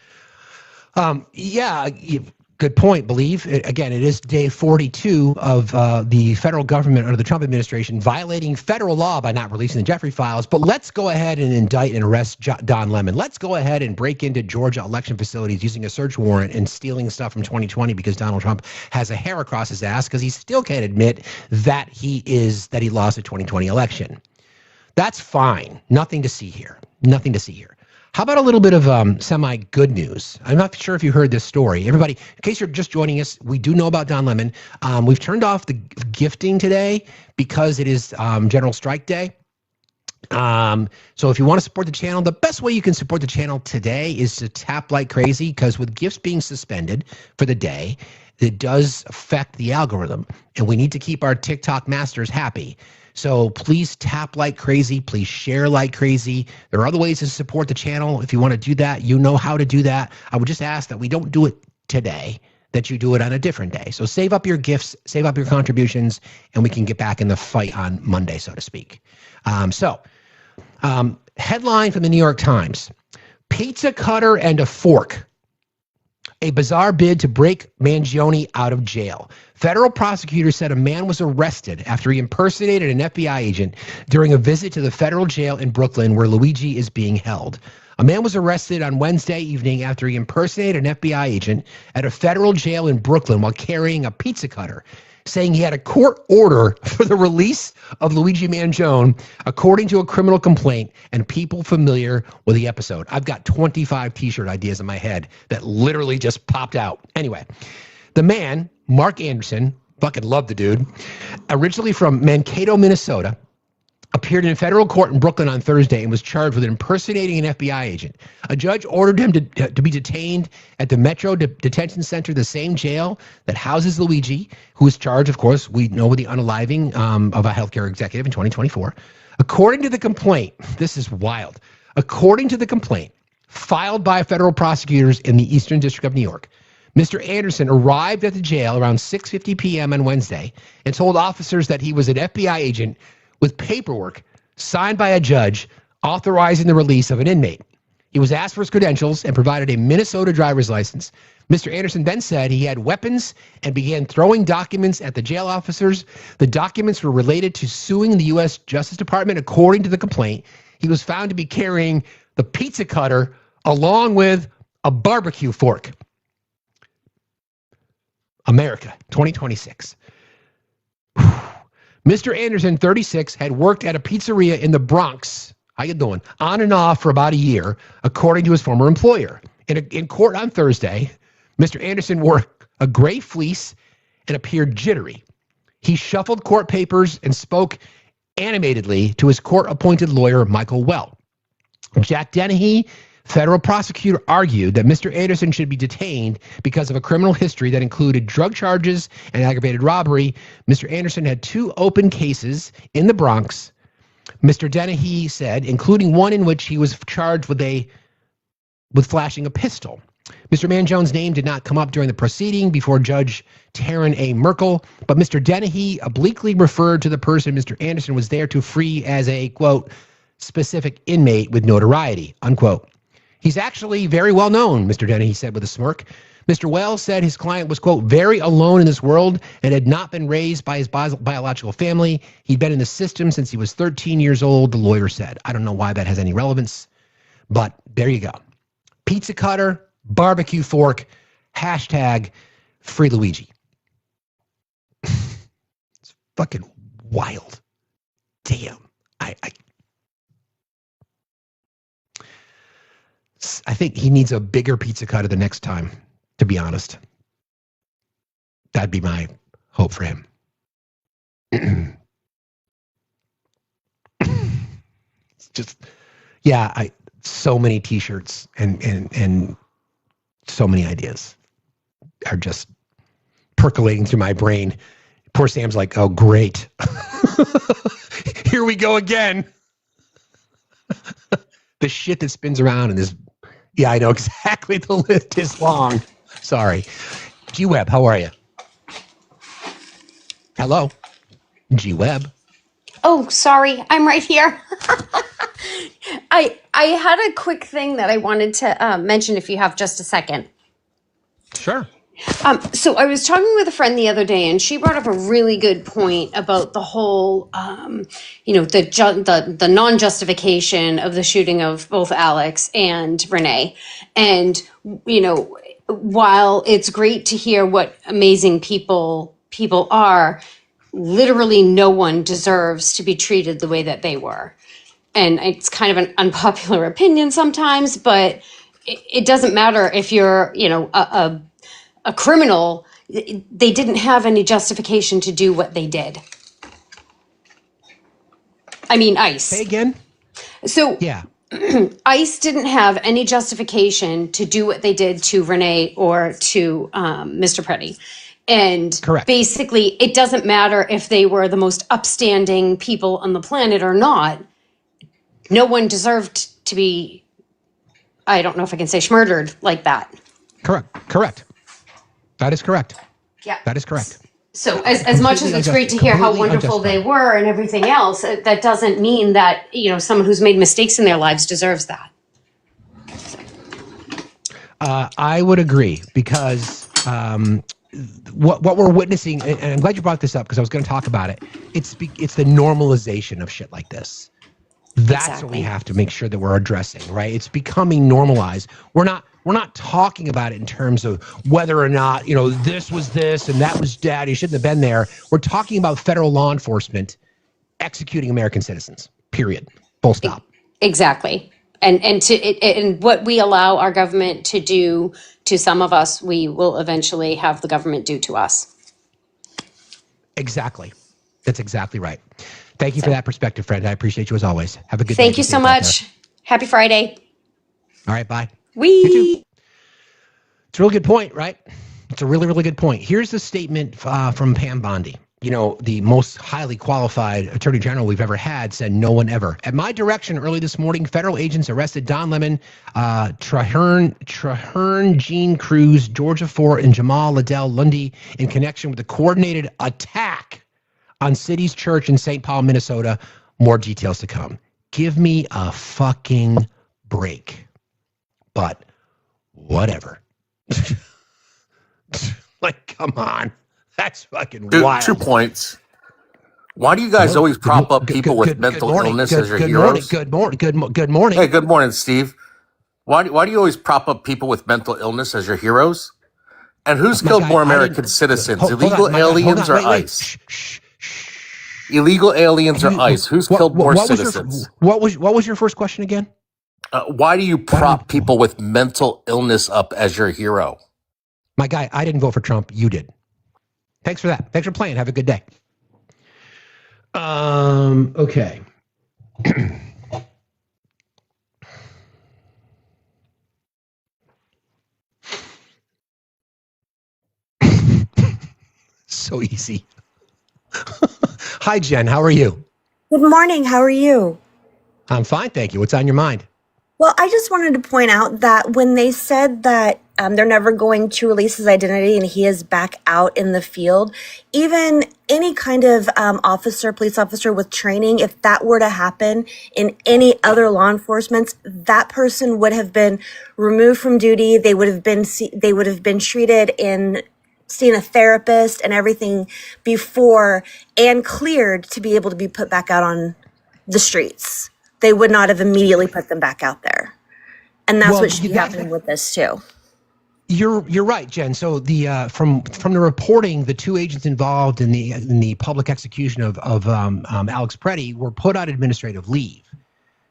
Good point. Believe again, it is day 42 of the federal government under the Trump administration violating federal law by not releasing the Jeffrey files. But let's go ahead and indict and arrest Don Lemon. Let's go ahead and break into Georgia election facilities using a search warrant and stealing stuff from 2020 because Donald Trump has a hair across his ass because he still can't admit that he lost the 2020 election. That's fine. Nothing to see here. How about a little bit of semi-good news? I'm not sure if you heard this story. Everybody, in case you're just joining us, we do know about Don Lemon. We've turned off the gifting today because it is General Strike Day. So if you want to support the channel, the best way you can support the channel today is to tap like crazy, because with gifts being suspended for the day, it does affect the algorithm, and we need to keep our TikTok masters happy. So please tap like crazy. Please share like crazy. There are other ways to support the channel. If you want to do that, you know how to do that. I would just ask that we don't do it today, that you do it on a different day. So save up your gifts, save up your contributions, and we can get back in the fight on Monday, so to speak. Headline from the New York Times: pizza cutter and a fork. A bizarre bid to break Mangione out of jail. Federal prosecutors said a man was arrested after he impersonated an FBI agent during a visit to the federal jail in Brooklyn, where Luigi is being held. A man was arrested on Wednesday evening after he impersonated an FBI agent at a federal jail in Brooklyn while carrying a pizza cutter, saying he had a court order for the release of Luigi Mangione, according to a criminal complaint and people familiar with the episode. I've got 25 t-shirt ideas in my head that literally just popped out. Anyway, the man, Mark Anderson, fucking love the dude, originally from Mankato, Minnesota, appeared in federal court in Brooklyn on Thursday and was charged with impersonating an FBI agent. A judge ordered him to be detained at the Metro Detention Center, the same jail that houses Luigi, who was charged, of course, we know, with the unaliving of a healthcare executive in 2024. According to the complaint, this is wild. According to the complaint filed by federal prosecutors in the Eastern District of New York, Mr. Anderson arrived at the jail around 6:50 p.m. on Wednesday and told officers that he was an FBI agent with paperwork signed by a judge authorizing the release of an inmate. He was asked for his credentials and provided a Minnesota driver's license. Mr. Anderson then said he had weapons and began throwing documents at the jail officers. The documents were related to suing the U.S. Justice Department. According to the complaint, he was found to be carrying the pizza cutter along with a barbecue fork. America, 2026. Mr. Anderson, 36, had worked at a pizzeria in the Bronx How you doing? On and off for about a year, according to his former employer. In court on Thursday, Mr. Anderson wore a gray fleece and appeared jittery. He shuffled court papers and spoke animatedly to his court-appointed lawyer, Michael Well. Jack Dennehy, federal prosecutor, argued that Mr. Anderson should be detained because of a criminal history that included drug charges and aggravated robbery. Mr. Anderson had 2 open cases in the Bronx, Mr. Dennehy said, including one in which he was charged with flashing a pistol. Mr. Manjone's name did not come up during the proceeding before Judge Taryn A. Merkel, but Mr. Dennehy obliquely referred to the person Mr. Anderson was there to free as a, quote, specific inmate with notoriety, unquote. He's actually very well known, Mr. Dennehy said with a smirk. Mr. Wells said his client was, quote, very alone in this world and had not been raised by his biological family. He'd been in the system since he was 13 years old, the lawyer said. I don't know why that has any relevance, but there you go. Pizza cutter, barbecue fork, hashtag free Luigi. It's fucking wild. Damn. I think he needs a bigger pizza cutter the next time, to be honest. That'd be my hope for him. It's just, yeah, so many t-shirts and so many ideas are just percolating through my brain. Poor Sam's like, oh, great. Here we go again. The shit that spins around in this. Yeah, I know exactly. The list is long. Sorry. G-Web, how are you? Hello? G-Web.
Oh, sorry. I'm right here. I had a quick thing that I wanted to mention if you have just a second.
Sure.
So I was talking with a friend the other day, and she brought up a really good point about the whole, the non-justification of the shooting of both Alex and Renee. And, while it's great to hear what amazing people are, literally no one deserves to be treated the way that they were. And it's kind of an unpopular opinion sometimes, but it doesn't matter if you're, a criminal. They didn't have any justification to do what they did. I mean, ICE.
Say again?
So
yeah.
ICE didn't have any justification to do what they did to Renee or to Mr. Preddy. And
correct.
Basically, it doesn't matter if they were the most upstanding people on the planet or not. No one deserved to be, I don't know if I can say schmurdered like that.
Correct. That is correct.
Yeah.
That is correct.
So as much as it's great to hear how wonderful they were and everything else, that doesn't mean that, someone who's made mistakes in their lives deserves that.
I would agree because what we're witnessing, and I'm glad you brought this up because I was going to talk about it. It's the normalization of shit like this. That's exactly what we have to make sure that we're addressing, right? It's becoming normalized. We're not talking about it in terms of whether or not, this was this and that was that. He shouldn't have been there. We're talking about federal law enforcement executing American citizens, period. Full stop.
Exactly. And what we allow our government to do to some of us, we will eventually have the government do to us.
Exactly. That's exactly right. Thank you for that perspective, friend. I appreciate you as always. Have a good day.
Thank you so much. Happy Friday.
All right, bye.
It's
a really good point, right? It's a really, really good point. Here's the statement from Pam Bondi. The most highly qualified attorney general we've ever had said no one ever. At my direction early this morning, federal agents arrested Don Lemon, Traherne Jean Cruz, Georgia Fort, and Jamal Liddell Lundy in connection with the coordinated attack on City's Church in St. Paul, Minnesota. More details to come. Give me a fucking break. But whatever. Like, come on. That's fucking wild.
2 points. Why do you guys always prop up people with mental illness as your heroes?
Good morning.
Hey, good morning, Steve. Why do you always prop up people with mental illness as your heroes? And who's killed more American citizens, illegal aliens or ICE? Illegal aliens
Can
or
you,
ICE? Who's
what,
killed
what,
more
what was your
citizens?
what was your first question again?
Why do you
Why do you,
prop people with mental illness up as your hero?
my guy? I didn't vote for Trump. You did. Thanks for that. Thanks for playing. Have a good day. Okay. So easy. Hi, Jen. How are you?
Good morning. How are you?
I'm fine, thank you. What's on your mind?
Well, I just wanted to point out that when they said that they're never going to release his identity and he is back out in the field, even any kind of police officer with training, if that were to happen in any other law enforcement, that person would have been removed from duty. They would have been treated in seeing a therapist and everything before and cleared to be able to be put back out on the streets. They would not have immediately put them back out there. And that's what should be happening with this too.
You're right, Jen. So the from the reporting, the two agents involved in the public execution of Alex Preddy were put on administrative leave.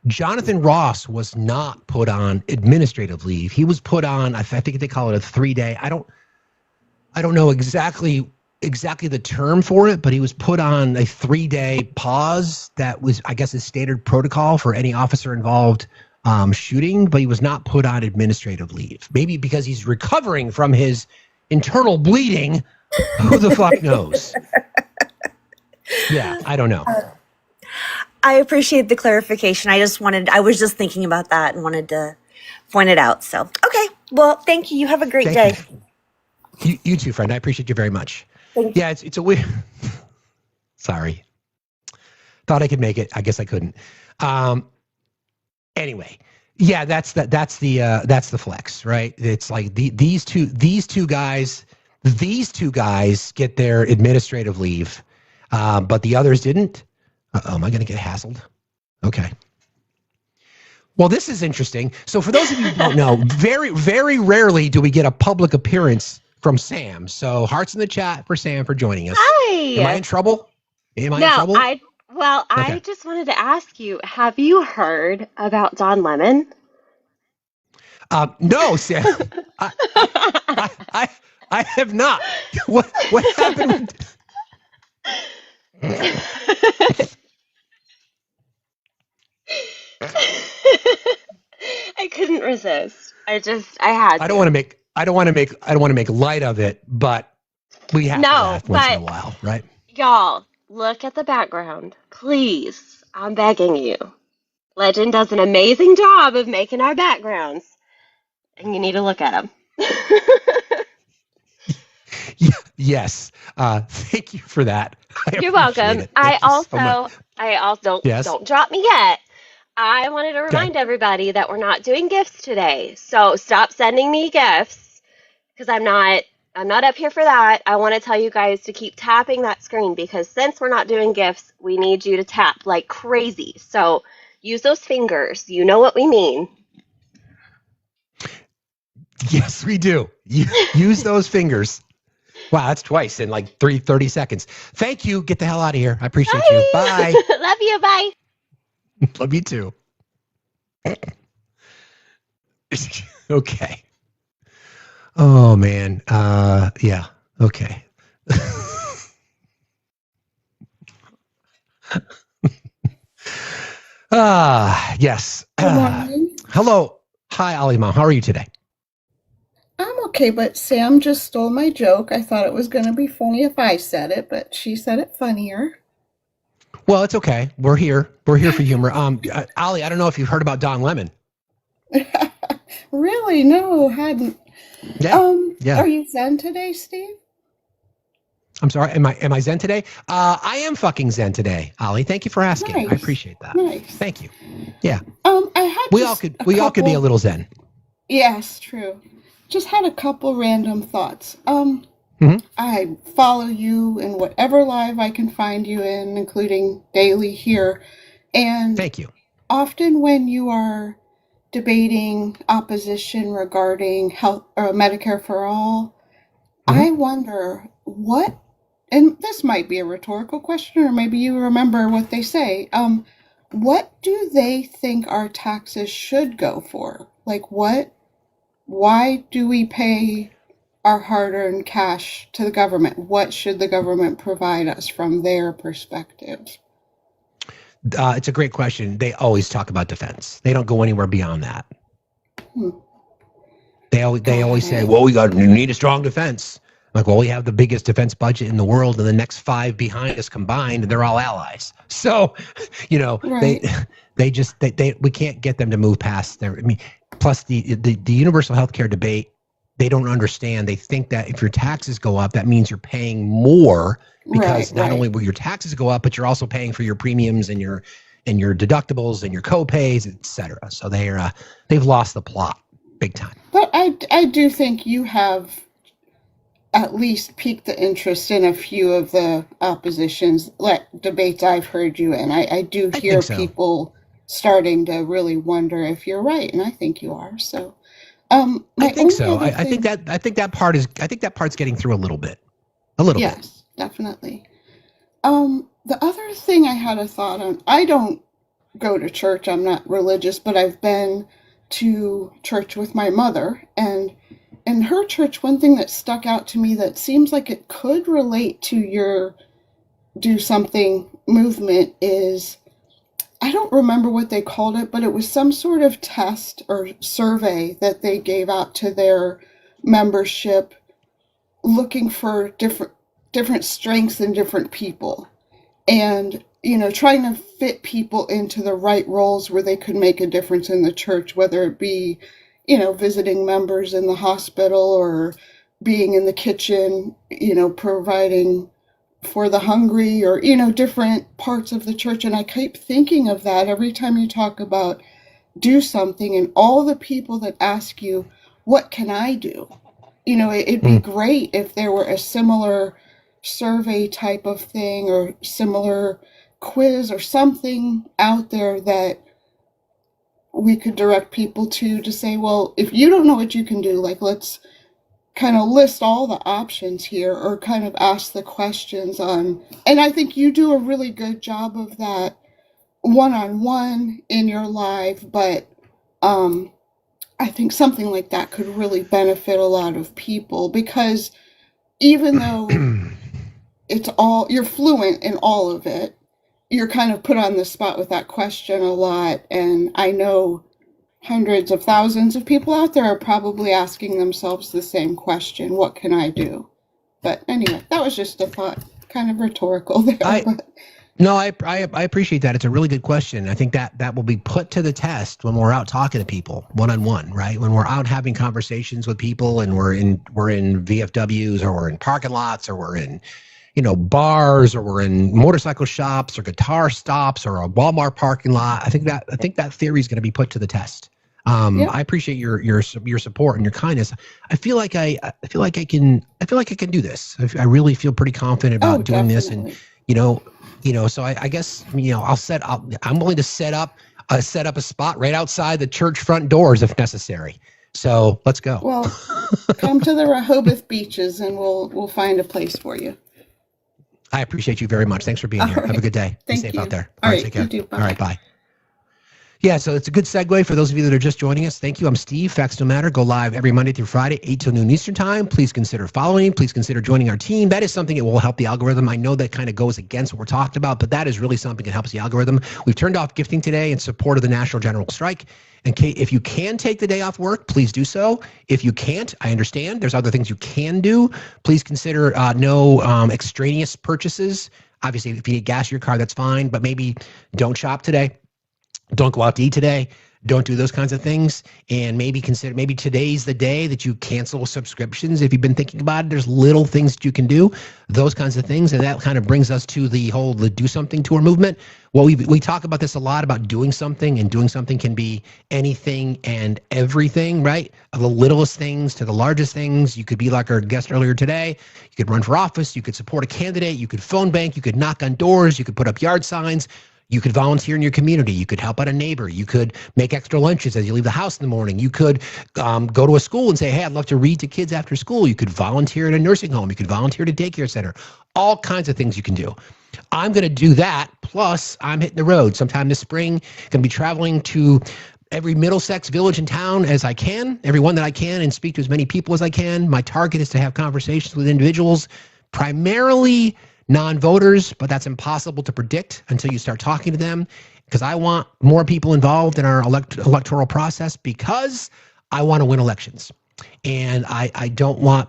Jonathan Ross was not put on administrative leave. He was put on, I think they call it a 3-day. I don't know exactly the term for it, but he was put on a 3-day pause. That was, I guess, a standard protocol for any officer involved shooting, but he was not put on administrative leave. Maybe because he's recovering from his internal bleeding. Who the fuck knows? Yeah, I don't know.
I appreciate the clarification. I was just thinking about that and wanted to point it out. So, okay. Well, thank you. You have a great day.
You too, friend. I appreciate you very much.
Thank you.
Yeah, it's a weird. Sorry. Thought I could make it. I guess I couldn't. Anyway, yeah, that's the flex, right? It's like these two guys get their administrative leave, but the others didn't. Am I going to get hassled? Okay. Well, this is interesting. So for those of you who don't know, very, very rarely do we get a public appearance from Sam. So hearts in the chat for Sam for joining us.
Hi.
Am I in trouble? In trouble?
I just wanted to ask you, have you heard about Don Lemon?
No, Sam. I have not. What happened?
I couldn't resist. I had to.
I don't want to make light of it, but we have to laugh once in a while, right?
Y'all, look at the background. Please, I'm begging you. Legend does an amazing job of making our backgrounds, and you need to look at them.
Yes. Thank you for that.
You're welcome. I also
Yes.
don't drop me yet. I wanted to remind everybody that we're not doing gifts today. So stop sending me gifts because I'm not up here for that. I want to tell you guys to keep tapping that screen because since we're not doing gifts, we need you to tap like crazy. So use those fingers. You know what we mean.
Yes, we do. Use those fingers. Wow, that's twice in like 30 seconds. Thank you. Get the hell out of here. I appreciate you. Bye.
Love you. Bye.
Love you too. Okay. Oh man. Yeah. Okay. Yes.
Good morning.
Hello. Hi, Ali Mom. How are you today?
I'm okay, but Sam just stole my joke. I thought it was going to be funny if I said it, but she said it funnier.
Well, it's okay. We're here. We're here for humor. Ali, I don't know if you've heard about Don Lemon.
Really? No, hadn't.
Yeah. Yeah.
Are you Zen today, Steve?
I'm sorry. Am I Zen today? I am fucking Zen today, Ali. Thank you for asking.
Nice.
I appreciate that.
Nice.
Thank you. Yeah.
I had
We all could be a little Zen.
Yes, true. Just had a couple random thoughts. I follow you in whatever live I can find you in, including daily here. And
thank you.
Often when you are debating opposition regarding health or Medicare for all, I wonder what and this might be a rhetorical question, or maybe you remember what they say. What do they think our taxes should go for? Like, why do we pay our hard-earned cash to the government? What should the government provide us from their perspective?
It's a great question. They always talk about defense. They don't go anywhere beyond that. They always say, well, we need a strong defense. Like, well, we have the biggest defense budget in the world, and the next 5 behind us combined, and they're all allies. So, right. we can't get them to move past their. I mean, plus the universal health care debate, they don't understand. They think that if your taxes go up, that means you're paying more because not only will your taxes go up, but you're also paying for your premiums and your deductibles and your co-pays, et cetera. So they've lost the plot big time.
But I do think you have at least piqued the interest in a few of the opposition's debates I've heard you in. I do hear people starting to really wonder if you're right, and I think you are. So,
I think so. I think that part's getting through a little bit.
Yes, definitely. The other thing I had a thought on. I don't go to church. I'm not religious, but I've been to church with my mother, and in her church, one thing that stuck out to me that seems like it could relate to your do something movement is, I don't remember what they called it, but it was some sort of test or survey that they gave out to their membership looking for different strengths in different people, and trying to fit people into the right roles where they could make a difference in the church, whether it be visiting members in the hospital or being in the kitchen, providing for the hungry, or, different parts of the church. And I keep thinking of that every time you talk about do something, and all the people that ask you, what can I do? It'd be great if there were a similar survey type of thing or similar quiz or something out there that we could direct people to say, well, if you don't know what you can do, let's kind of list all the options here, or kind of ask the questions on. And I think you do a really good job of that one-on-one in your live, but I think something like that could really benefit a lot of people, because even though you're fluent in all of it, you're kind of put on the spot with that question a lot. And I know hundreds of thousands of people out there are probably asking themselves the same question, what can I do? But anyway, that was just a thought, kind of rhetorical there.
I appreciate that. It's a really good question. I think that will be put to the test when we're out talking to people one-on-one, right? When we're out having conversations with people, and we're in VFWs, or we're in parking lots, or we're in bars, or we're in motorcycle shops, or guitar stops, or a Walmart parking lot. I think that theory is going to be put to the test. I appreciate your support and your kindness. I feel like I can do this. I really feel pretty confident about doing this, and so I guess I'm willing to set up a spot right outside the church front doors if necessary. So let's go.
Well, come to the Rehoboth beaches, and we'll find a place for you.
I appreciate you very much. Thanks for being here. Have a good day. Be safe out there.
All right,
take care.
You too. Bye.
All right, bye. Yeah, so it's a good segue for those of you that are just joining us. Thank you. I'm Steve. Factsstillmatter. Go live every Monday through Friday, 8 till noon Eastern time. Please consider following. Please consider joining our team. That is something that will help the algorithm. I know that kind of goes against what we're talking about, but that is really something that helps the algorithm. We've turned off gifting today in support of the National General Strike. And if you can take the day off work, please do so. If you can't, I understand. There's other things you can do. Please consider no extraneous purchases. Obviously, if you need gas in your car, that's fine, but maybe don't shop today. Don't go out to eat today. Don't do those kinds of things. And maybe today's the day that you cancel subscriptions. If you've been thinking about it, there's little things that you can do, those kinds of things. And that kind of brings us to the do something tour movement. Well, we talk about this a lot about doing something, and doing something can be anything and everything, right? Of the littlest things to the largest things. You could be like our guest earlier today. You could run for office. You could support a candidate. You could phone bank. You could knock on doors. You could put up yard signs. You could volunteer in your community. You could help out a neighbor. You could make extra lunches as you leave the house in the morning. You could go to a school and say, hey, I'd love to read to kids after school. You could volunteer at a nursing home. You could volunteer at a daycare center. All kinds of things you can do. I'm going to do that. Plus, I'm hitting the road sometime this spring. Going to be traveling to every Middlesex village and town as I can, every one that I can, and speak to as many people as I can. My target is to have conversations with individuals, primarily non-voters, but that's impossible to predict until you start talking to them, because I want more people involved in our electoral process, because I want to win elections. And I don't want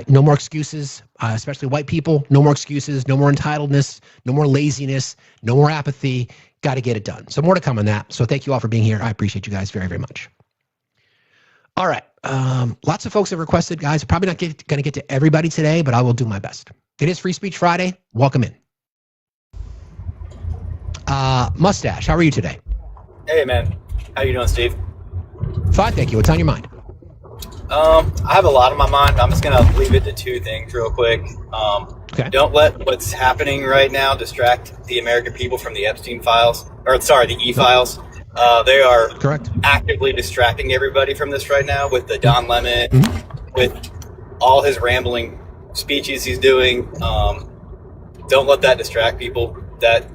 no more excuses, especially white people. No more excuses, no more entitledness, no more laziness, no more apathy. Got to get it done. So more to come on that. So thank you all for being here. I appreciate you guys very, very much. All right. Lots of folks have requested, guys. Probably not going to get to everybody today, but I will do my best. It is Free Speech Friday. Welcome in. Mustache, how are you today?
Hey, man. How you doing, Steve?
Fine, thank you. What's on your mind?
I have a lot on my mind. I'm just going to leave it to two things real quick.
Okay.
Don't let what's happening right now distract the American people from the Epstein files, or sorry, the E-files. They are
correct.
Actively distracting everybody from this right now with the Don Lemon, with all his rambling speeches he's doing. Don't let that distract people. That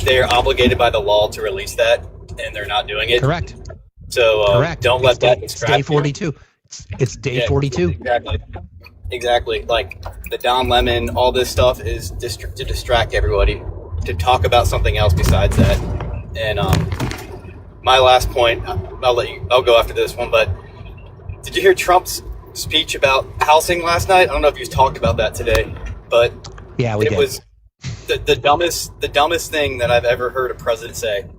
they're obligated by the law to release that, and they're not doing it.
Correct.
So
correct.
Don't let that distract you.
Day 42. It's day 42.
Exactly. Like the Don Lemon, all this stuff is to distract everybody, to talk about something else besides that. And my last point, I'll go after this one, but did you hear Trump's speech about housing last night? I don't know if you talked about that today, but
yeah, it
was the dumbest thing that I've ever heard a president say.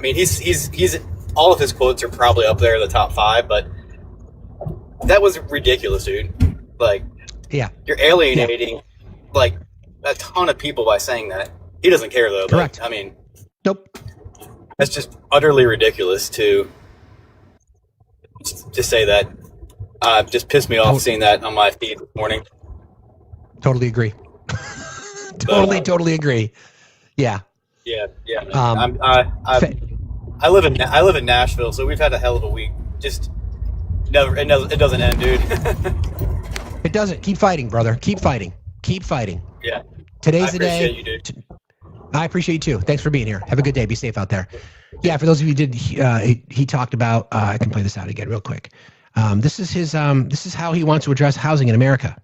He's all of his quotes are probably up there in the top 5, but that was ridiculous, dude. Like,
yeah,
you're alienating like a ton of people by saying that. He doesn't care though.
Correct.
But, I mean,
nope.
That's just utterly ridiculous to say that. Just pissed me off seeing that on my feed this morning.
Totally agree. Totally agree. Yeah.
Yeah. I live in Nashville, so we've had a hell of a week. Just never. It doesn't end, dude.
It doesn't. Keep fighting, brother. Keep fighting.
Yeah.
Today's the day.
I appreciate you, dude.
I appreciate you too. Thanks for being here. Have a good day. Be safe out there. Yeah. For those of you who did, he talked about. I can play this out again real quick. This is his. This is how he wants to address housing in America.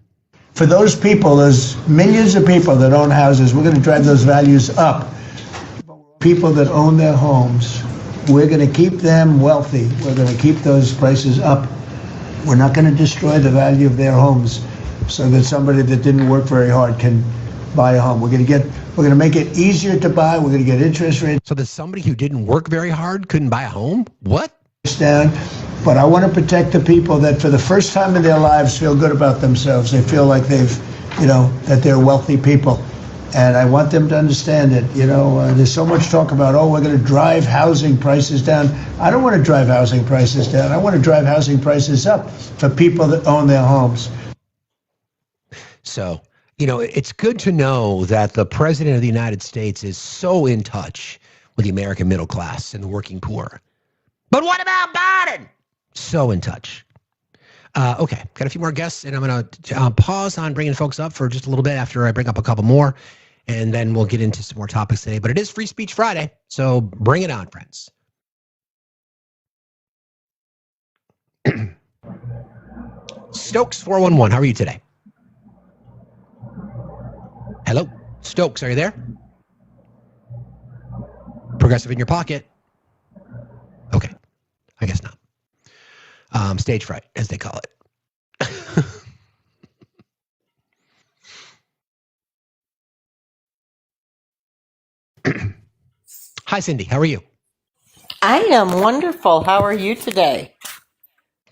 For those people, there's millions of people that own houses. We're going to drive those values up. People that own their homes, we're going to keep them wealthy. We're going to keep those prices up. We're not going to destroy the value of their homes so that somebody that didn't work very hard can buy a home. We're going to make it easier to buy. We're going to get interest rates.
So that somebody who didn't work very hard couldn't buy a home? What?
Down. But I want to protect the people that for the first time in their lives feel good about themselves. They feel like that they're wealthy people. And I want them to understand that, there's so much talk about, we're going to drive housing prices down. I don't want to drive housing prices down. I want to drive housing prices up for people that own their homes.
So, it's good to know that the president of the United States is so in touch with the American middle class and the working poor. But what about Biden? So in touch. Okay, got a few more guests, and I'm going to pause on bringing folks up for just a little bit after I bring up a couple more, and then we'll get into some more topics today. But it is Free Speech Friday, so bring it on, friends. Stokes 411, how are you today? Hello, Stokes, are you there? Progressive in your pocket. Okay, I guess not. Stage fright, as they call it. Hi, Cindy. How are you?
I am wonderful. How are you today?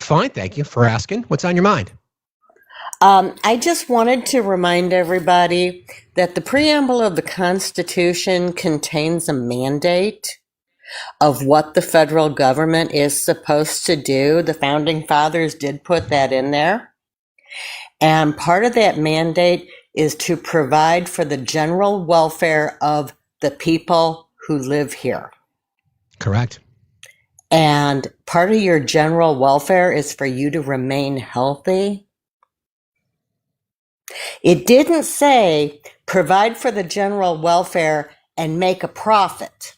Fine, thank you for asking. What's on your mind?
I just wanted to remind everybody that the preamble of the Constitution contains a mandate of what the federal government is supposed to do. The founding fathers did put that in there. And part of that mandate is to provide for the general welfare of the people who live here.
Correct.
And part of your general welfare is for you to remain healthy. It didn't say provide for the general welfare and make a profit.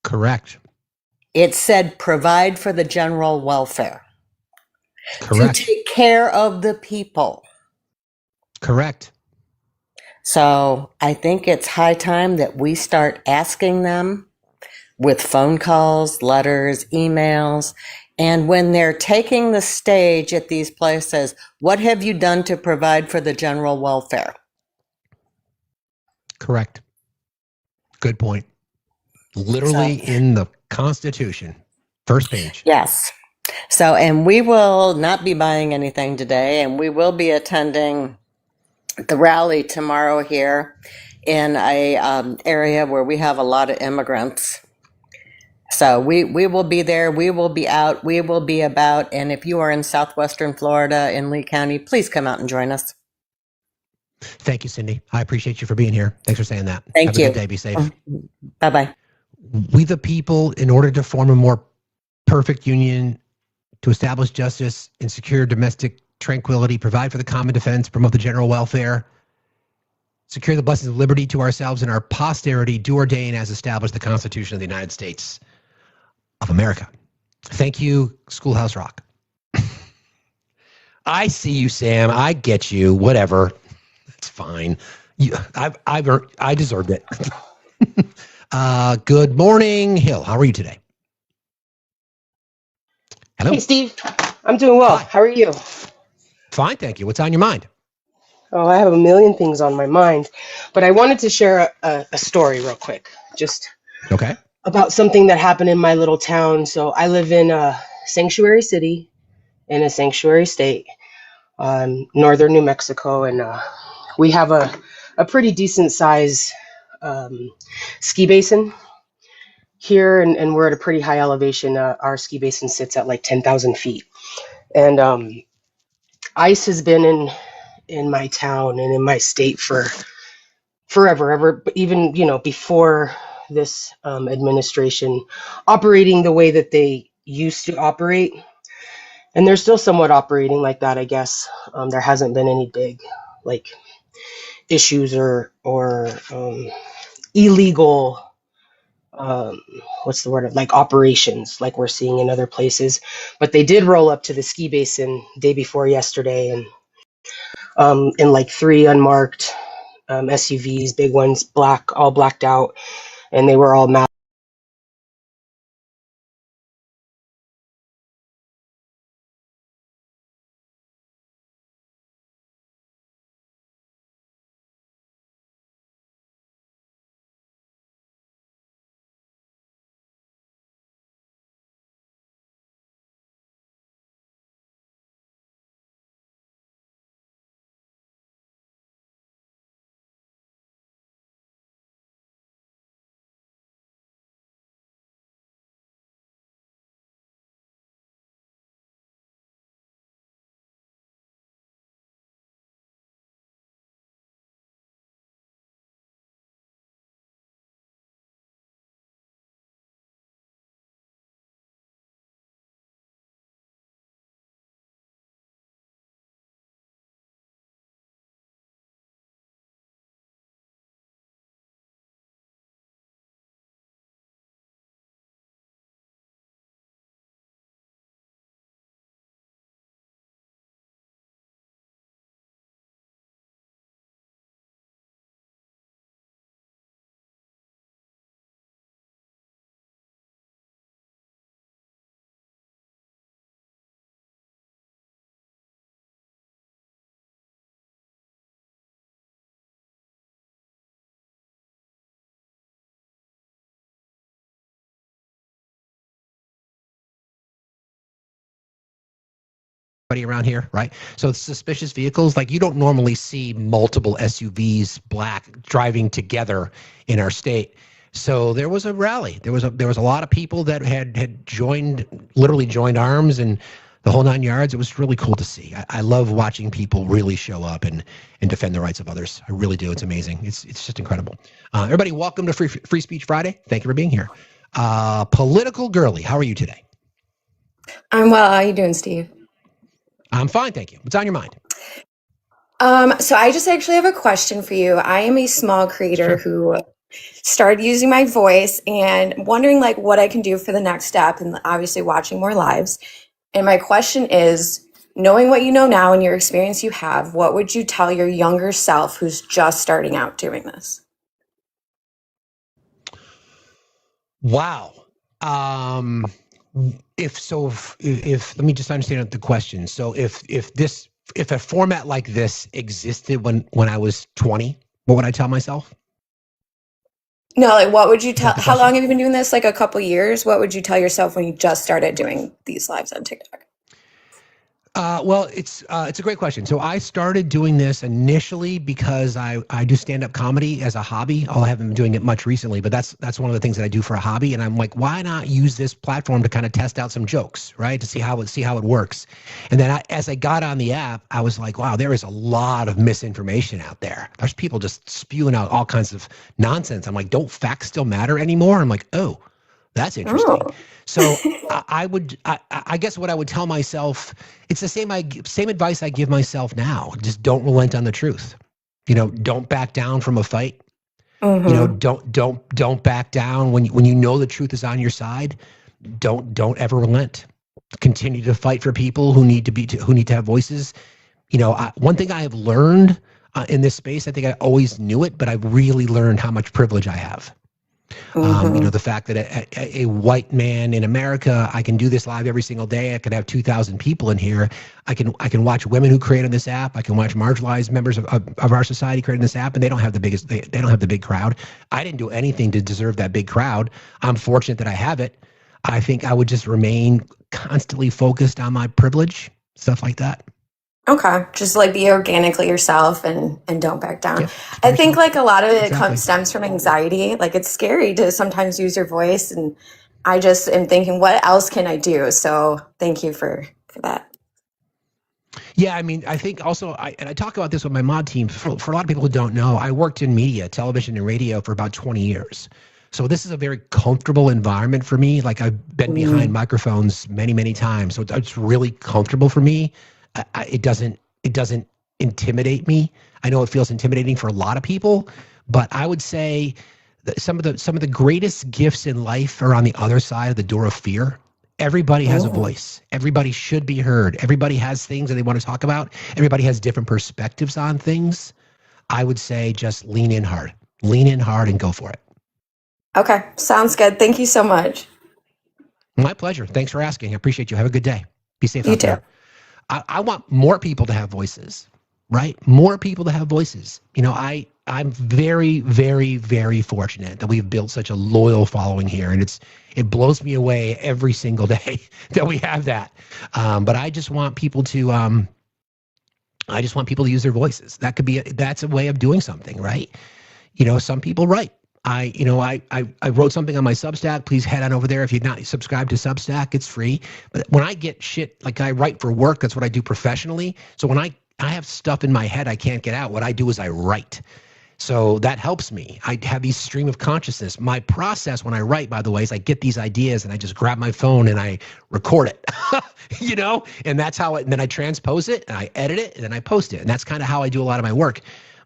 Correct.
It said provide for the general welfare.
Correct.
To take care of the people.
Correct.
So I think it's high time that we start asking them with phone calls, letters, emails, and when they're taking the stage at these places, what have you done to provide for the general welfare?
Correct. Good point. Literally in the Constitution, first page.
Yes. So, and we will not be buying anything today, and we will be attending the rally tomorrow here in a area where we have a lot of immigrants. So we will be there, we will be out, we will be about, and if you are in southwestern Florida in Lee County, please come out and join us.
Thank you, Cindy. I appreciate you for being here. Thanks for saying that.
Thank you.
Have a good day. Be safe.
Bye-bye.
We the people, in order to form a more perfect union, to establish justice and secure domestic tranquility, provide for the common defense, promote the general welfare, secure the blessings of liberty to ourselves and our posterity, do ordain as established the Constitution of the United States of America. Thank you, Schoolhouse Rock. I see you, Sam. I get you. Whatever. It's fine. I deserved it. Good morning, Hill. How are you today? Hello.
Hey, Steve. I'm doing well.
Hi.
How are you?
Fine, thank you. What's on your mind?
Oh, I have a million things on my mind, but I wanted to share a story real quick, just
Okay.
about something that happened in my little town. So I live in a sanctuary city in a sanctuary state, northern New Mexico, and we have a pretty decent size ski basin here, and we're at a pretty high elevation. Our ski basin sits at like 10,000 feet, and ice has been in my town and in my state for forever, but even before this administration, operating the way that they used to operate, and they're still somewhat operating like that, I guess. There hasn't been any big like issues or illegal what's the word, like operations like we're seeing in other places. But they did roll up to the ski basin day before yesterday, and in like 3 unmarked SUVs, big ones, all blacked out, and they were all masked.
Around here, right? So suspicious vehicles, like you don't normally see multiple SUVs black driving together in our state. So there was a rally. There was a lot of people that had literally joined arms, and the whole 9 yards. It was really cool to see. I love watching people really show up and defend the rights of others. I really do. It's amazing. It's just incredible. Everybody, welcome to Free Speech Friday. Thank you for being here. Political Girly, how are you today?
I'm well. How are you doing, Steve?
I'm fine, thank you. What's on your mind?
So I just actually have a question for you. I am a small creator who started using my voice and wondering like what I can do for the next step and obviously watching more lives. And my question is, knowing what you know now and your experience you have, what would you tell your younger self who's just starting out doing this?
Wow. If let me just understand the question. So if a format like this existed when I was 20, what would I tell myself?
No, like what would you tell, how long have you been doing this? Like a couple years? What would you tell yourself when you just started doing these lives on TikTok?
Well, it's a great question. So I started doing this initially because I do stand-up comedy as a hobby. I haven't been doing it much recently, but that's one of the things that I do for a hobby. And I'm like, why not use this platform to kind of test out some jokes, right? To see how it works. And then as I got on the app, I was like, wow, there is a lot of misinformation out there. There's people just spewing out all kinds of nonsense. I'm like, don't facts still matter anymore? I'm like, oh, that's interesting.
Oh.
So I guess what I would tell myself, it's the same advice I give myself now. Just don't relent on the truth. Don't back down from a fight. Don't back down when you know the truth is on your side. Don't ever relent. Continue to fight for people who need to have voices. One thing I have learned in this space, I think I always knew it, but I've really learned how much privilege I have. The fact that a white man in America, I can do this live every single day. I could have 2,000 people in here. I can watch women who create on this app. I can watch marginalized members of our society create on this app, and they don't have they don't have the big crowd. I didn't do anything to deserve that big crowd. I'm fortunate that I have it. I think I would just remain constantly focused on my privilege, stuff like that.
Okay. Just like be organically yourself and don't back down. Yeah, I think like a lot of it stems from anxiety. Like it's scary to sometimes use your voice. And I just am thinking, what else can I do? So thank you for that.
Yeah, I mean, I think also, I talk about this with my mod team. For a lot of people who don't know, I worked in media, television and radio for about 20 years. So this is a very comfortable environment for me. Like I've been behind microphones many, many times. So it's really comfortable for me. It doesn't intimidate me. I know it feels intimidating for a lot of people, but I would say that some of the greatest gifts in life are on the other side of the door of fear. Everybody has a voice. Everybody should be heard. Everybody has things that they want to talk about. Everybody has different perspectives on things. I would say just lean in hard and go for it.
Okay. Sounds good. Thank you so much.
My pleasure. Thanks for asking. I appreciate you. Have a good day. Be safe out there. I want more people to have voices, right? More people to have voices. I'm very, very, very fortunate that we've built such a loyal following here. And it blows me away every single day that we have that. But I just want people to, use their voices. That's a way of doing something, right? Some people write. I wrote something on my Substack. Please head on over there. If you're not subscribed to Substack, it's free. But when I get shit, like I write for work, that's what I do professionally. So when I have stuff in my head I can't get out, what I do is I write. So that helps me. I have these stream of consciousness. My process when I write, by the way, is I get these ideas and I just grab my phone and I record it, and that's how and then I transpose it and I edit it and then I post it. And that's kind of how I do a lot of my work.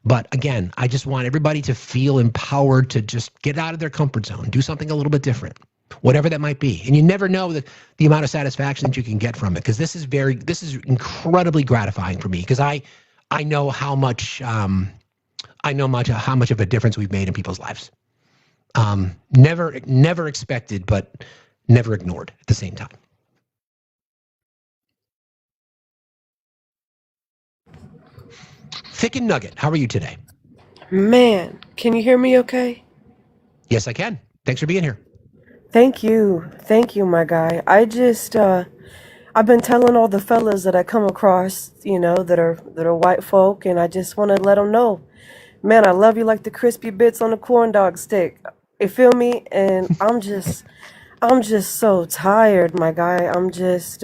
But again, I just want everybody to feel empowered to just get out of their comfort zone, do something a little bit different, whatever that might be. And you never know the amount of satisfaction that you can get from it, because this is incredibly gratifying for me, because I know how much of a difference we've made in people's lives. Never expected, but never ignored at the same time. Thick and Nugget, how are you today?
Man, can you hear me okay?
Yes, I can. Thanks for being here.
Thank you, my guy. I've been telling all the fellas that I come across, that are white folk, and I just want to let them know, man, I love you like the crispy bits on a corn dog stick. You feel me? And I'm just so tired, my guy. I'm just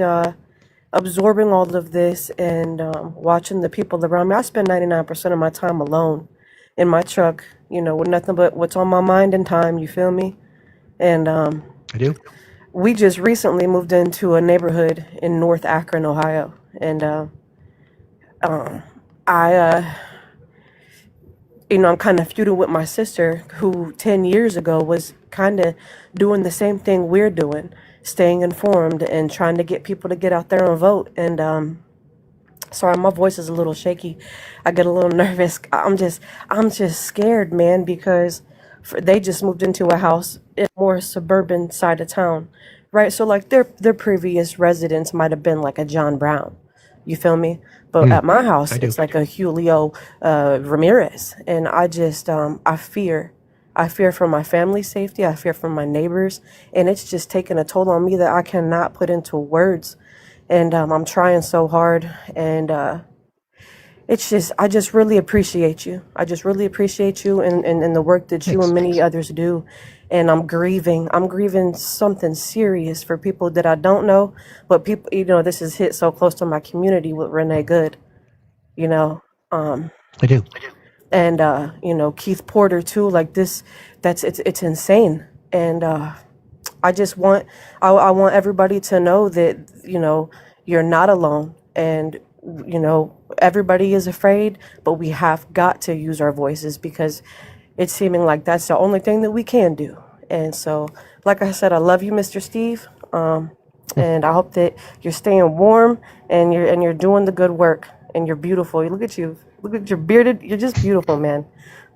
absorbing all of this and watching the people around me. I spend 99% of my time alone in my truck, with nothing but what's on my mind and time. You feel me? And
I do.
we just recently moved into a neighborhood in North Akron, Ohio, and I I'm kind of feuding with my sister, who 10 years ago was kind of doing the same thing we're doing, staying informed and trying to get people to get out there and vote. And sorry, my voice is a little shaky. I get a little nervous. I'm just scared, man, because they just moved into a house in a more suburban side of town, right? So like their previous residence might have been like a John Brown. You feel me? But at my house,
I do.
it's like a Julio Ramirez, and I fear for my family's safety. I fear for my neighbors, and it's just taking a toll on me that I cannot put into words. And I'm trying so hard, and I just really appreciate you. I just really appreciate you and the work that you
Thanks.
and many others do. And I'm grieving something serious for people that I don't know, but people, this has hit so close to my community with Renee Good, you know, um,
I do.
and Keith Porter too. Like this, it's insane. And I just want I want everybody to know that you're not alone, and everybody is afraid, but we have got to use our voices because it's seeming like that's the only thing that we can do. And so, like I said, I love you, Mr. Steve, and I hope that you're staying warm and you're doing the good work, and you're beautiful. Look at you, look at your bearded. You're just beautiful, man.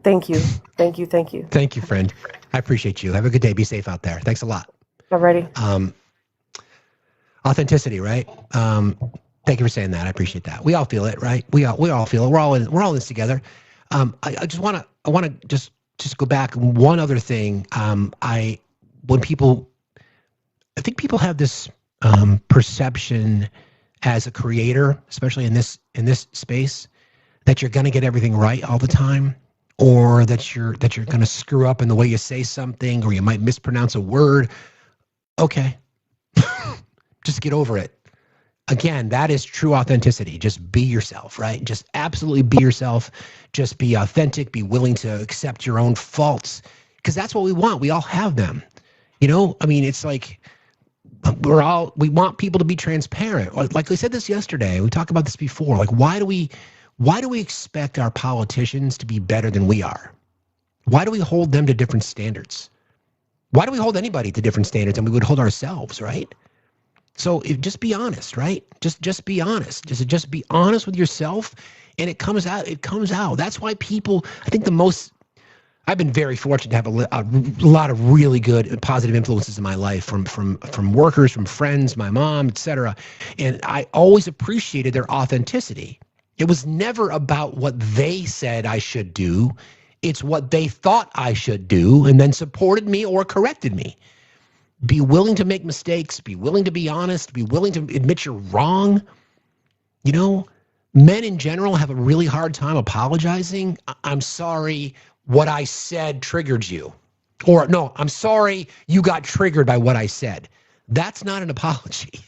Thank you, thank you, thank you.
Thank you, friend. I appreciate you. Have a good day. Be safe out there. Thanks a lot.
Alrighty.
Authenticity, right? Thank you for saying that. I appreciate that. We all feel it, right? We all feel it. We're all in this together. I just want to just go back one other thing. I think people have this perception as a creator, especially in this space, that you're going to get everything right all the time, or that you're going to screw up in the way you say something, or you might mispronounce a word. Okay. Just get over it. Again, that is true authenticity. Just be yourself, right? Just absolutely be yourself. Just be authentic. Be willing to accept your own faults, because that's what we want. We all have them. I mean, it's like we want people to be transparent. Like we said this yesterday. We talked about this before. Like, why do we expect our politicians to be better than we are? Why do we hold them to different standards? Why do we hold anybody to different standards than we would hold ourselves, right? So just be honest, right? Just be honest. Just be honest with yourself, and it comes out. It comes out. That's why people, I think I've been very fortunate to have a lot of really good and positive influences in my life from workers, from friends, my mom, etc. And I always appreciated their authenticity. It was never about what they said I should do. It's what they thought I should do and then supported me or corrected me. Be willing to make mistakes. Be willing to be honest. Be willing to admit you're wrong. Men in general have a really hard time apologizing. I'm sorry, what I said triggered you. Or no, I'm sorry you got triggered by what I said. That's not an apology.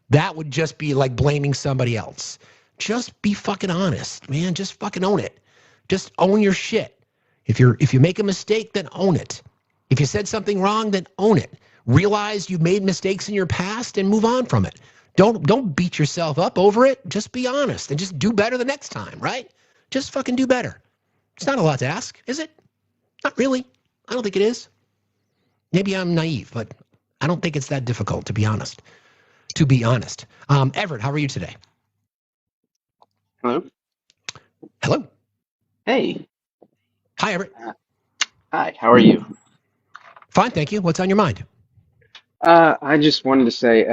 That would just be like blaming somebody else. Just be fucking honest, man. Just fucking own it. Just own your shit. If you make a mistake, then own it. If you said something wrong, then own it. Realize you've made mistakes in your past and move on from it. Don't beat yourself up over it. Just be honest and just do better the next time, right? Just fucking do better. It's not a lot to ask, is it? Not really. I don't think it is. Maybe I'm naive, but I don't think it's that difficult, to be honest. Everett, how are you today?
Hello.
Hello.
Hey.
Hi, Everett.
Hi. How are you?
Fine, thank you. What's on your mind?
I just wanted to say,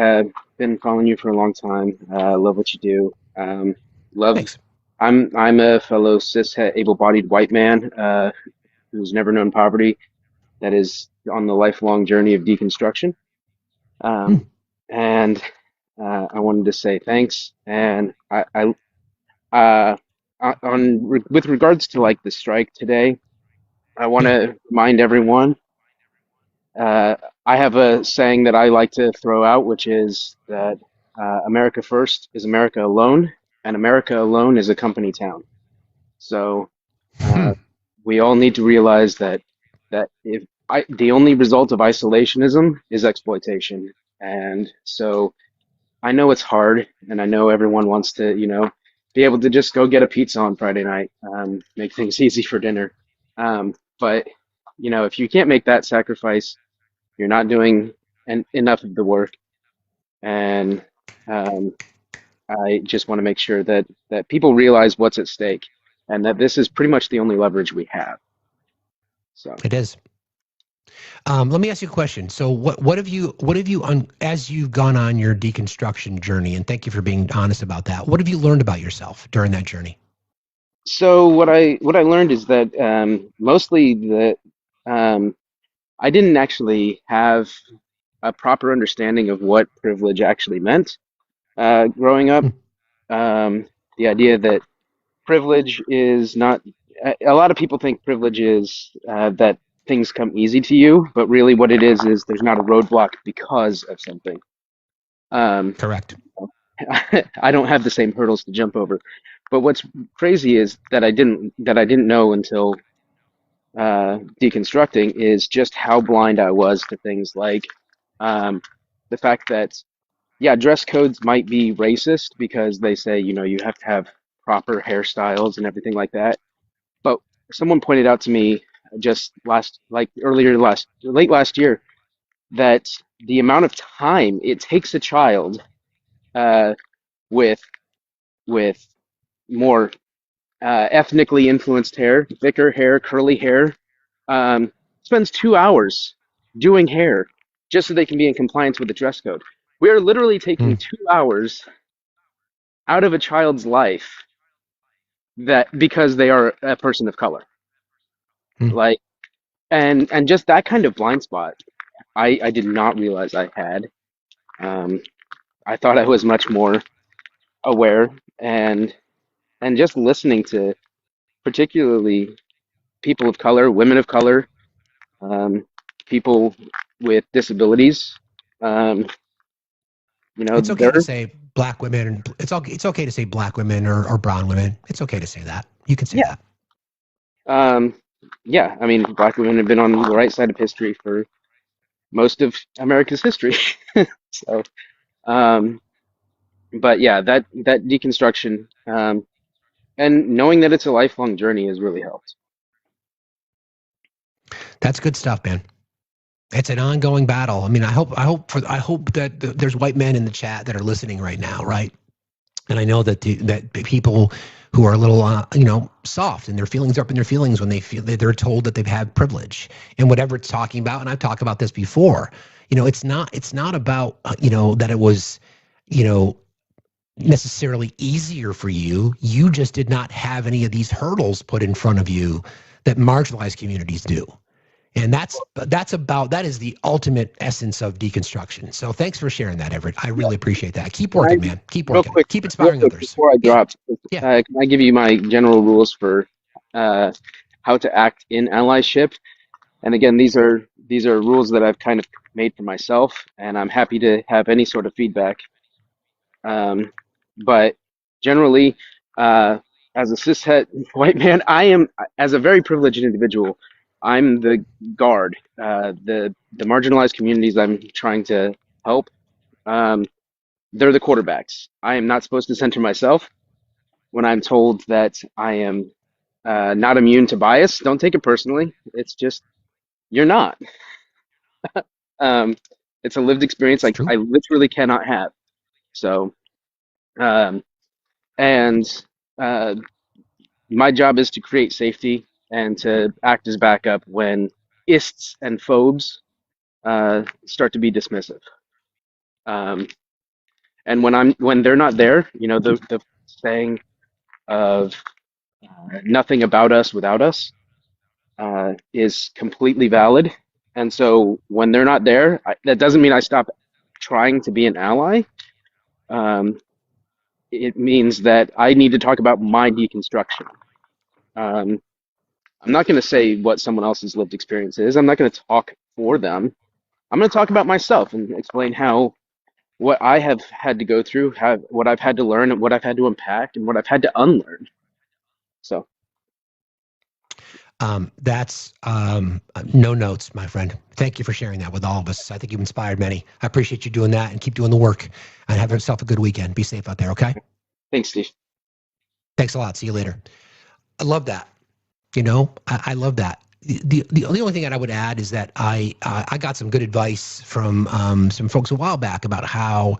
been following you for a long time. Love what you do.
Thanks.
I'm a fellow cishet, able-bodied white man who's never known poverty, that is on the lifelong journey of deconstruction. And I wanted to say thanks. And with regards to like the strike today, I want to remind everyone. I have a saying that I like to throw out, which is that America first is America alone, and America alone is a company town. So we all need to realize that if the only result of isolationism is exploitation, and so I know it's hard, and I know everyone wants to, be able to just go get a pizza on Friday night, make things easy for dinner. But if you can't make that sacrifice, you're not doing enough of the work. And um, I just want to make sure that people realize what's at stake, and that this is pretty much the only leverage we have. So
it is. Let me ask you a question. So what have you as you've gone on your deconstruction journey, and thank you for being honest about that, what have you learned about yourself during that journey?
So what I learned is that mostly that I didn't actually have a proper understanding of what privilege actually meant growing up. The idea that privilege is not, a lot of people think privilege is that things come easy to you, but really what it is there's not a roadblock because of something.
Correct.
I don't have the same hurdles to jump over. But what's crazy is that I didn't know until deconstructing is just how blind I was to things like the fact that, yeah, dress codes might be racist because they say, you have to have proper hairstyles and everything like that. But someone pointed out to me just late last year, that the amount of time it takes a child with more ethnically influenced hair, thicker hair, curly hair, spends 2 hours doing hair just so they can be in compliance with the dress code. We are literally taking 2 hours out of a child's life because they are a person of color. Like, and just that kind of blind spot, I did not realize I had. I thought I was much more aware, and just listening to particularly people of color, women of color, people with disabilities.
It's okay to say black women, and it's okay to say black women or brown women. It's okay to say that. You can say that.
Yeah, I mean, black women have been on the right side of history for most of America's history. So, but yeah, that deconstruction, and knowing that it's a lifelong journey has really helped.
That's good stuff, man. It's an ongoing battle. I mean, I hope that there's white men in the chat that are listening right now, right? And I know that that people who are a little, soft and their feelings are up in their feelings when they feel that they're told that they've had privilege and whatever it's talking about. And I've talked about this before. It's not about that it was, necessarily easier for you. You just did not have any of these hurdles put in front of you that marginalized communities do. And that is the ultimate essence of deconstruction. So thanks for sharing that, Everett. I really appreciate that. Keep working, man. Keep working.
Quick,
keep inspiring others.
Before I drop, can I give you my general rules for how to act in allyship? And again, these are rules that I've kind of made for myself, and I'm happy to have any sort of feedback. But generally, as a cishet white man, I am, as a very privileged individual, I'm the guard. The marginalized communities I'm trying to help, they're the quarterbacks. I am not supposed to center myself. When I'm told that I am not immune to bias, don't take it personally. It's just, you're not. It's a lived experience I literally cannot have. So, and my job is to create safety and to act as backup when ists and phobes start to be dismissive. And when they're not there, the saying of nothing about us without us is completely valid. And so when they're not there, that doesn't mean I stop trying to be an ally. It means that I need to talk about my deconstruction. I'm not going to say what someone else's lived experience is. I'm not going to talk for them. I'm going to talk about myself and explain how what I have had to go through, what I've had to learn, and what I've had to unpack, and what I've had to unlearn. So
that's no notes, my friend. Thank you for sharing that with all of us. I think you've inspired many. I appreciate you doing that, and keep doing the work. And have yourself a good weekend. Be safe out there, okay?
thanks, Steve.
Thanks a lot. See you later. I love that. I love that. The only thing that I would add is that I got some good advice from some folks a while back about how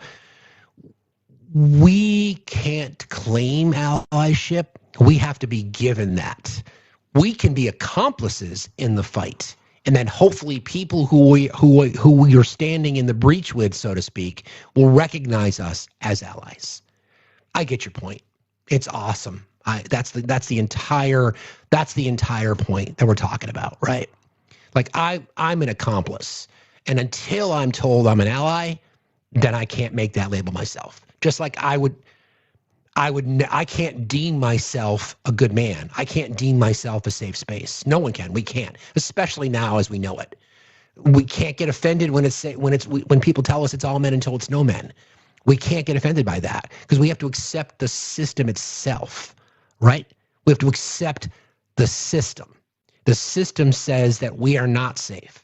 we can't claim allyship. We have to be given that. We can be accomplices in the fight, and then hopefully people who we are standing in the breach with, so to speak, will recognize us as allies. I get your point. It's awesome. That's the entire point that we're talking about, right? Like I'm an accomplice, and until I'm told I'm an ally, then I can't make that label myself. Just like I can't deem myself a good man. I can't deem myself a safe space. No one can. We can't, especially now as we know it. We can't get offended when people tell us it's all men until it's no men. We can't get offended by that because we have to accept the system itself, right? We have to accept the system. The system says that we are not safe.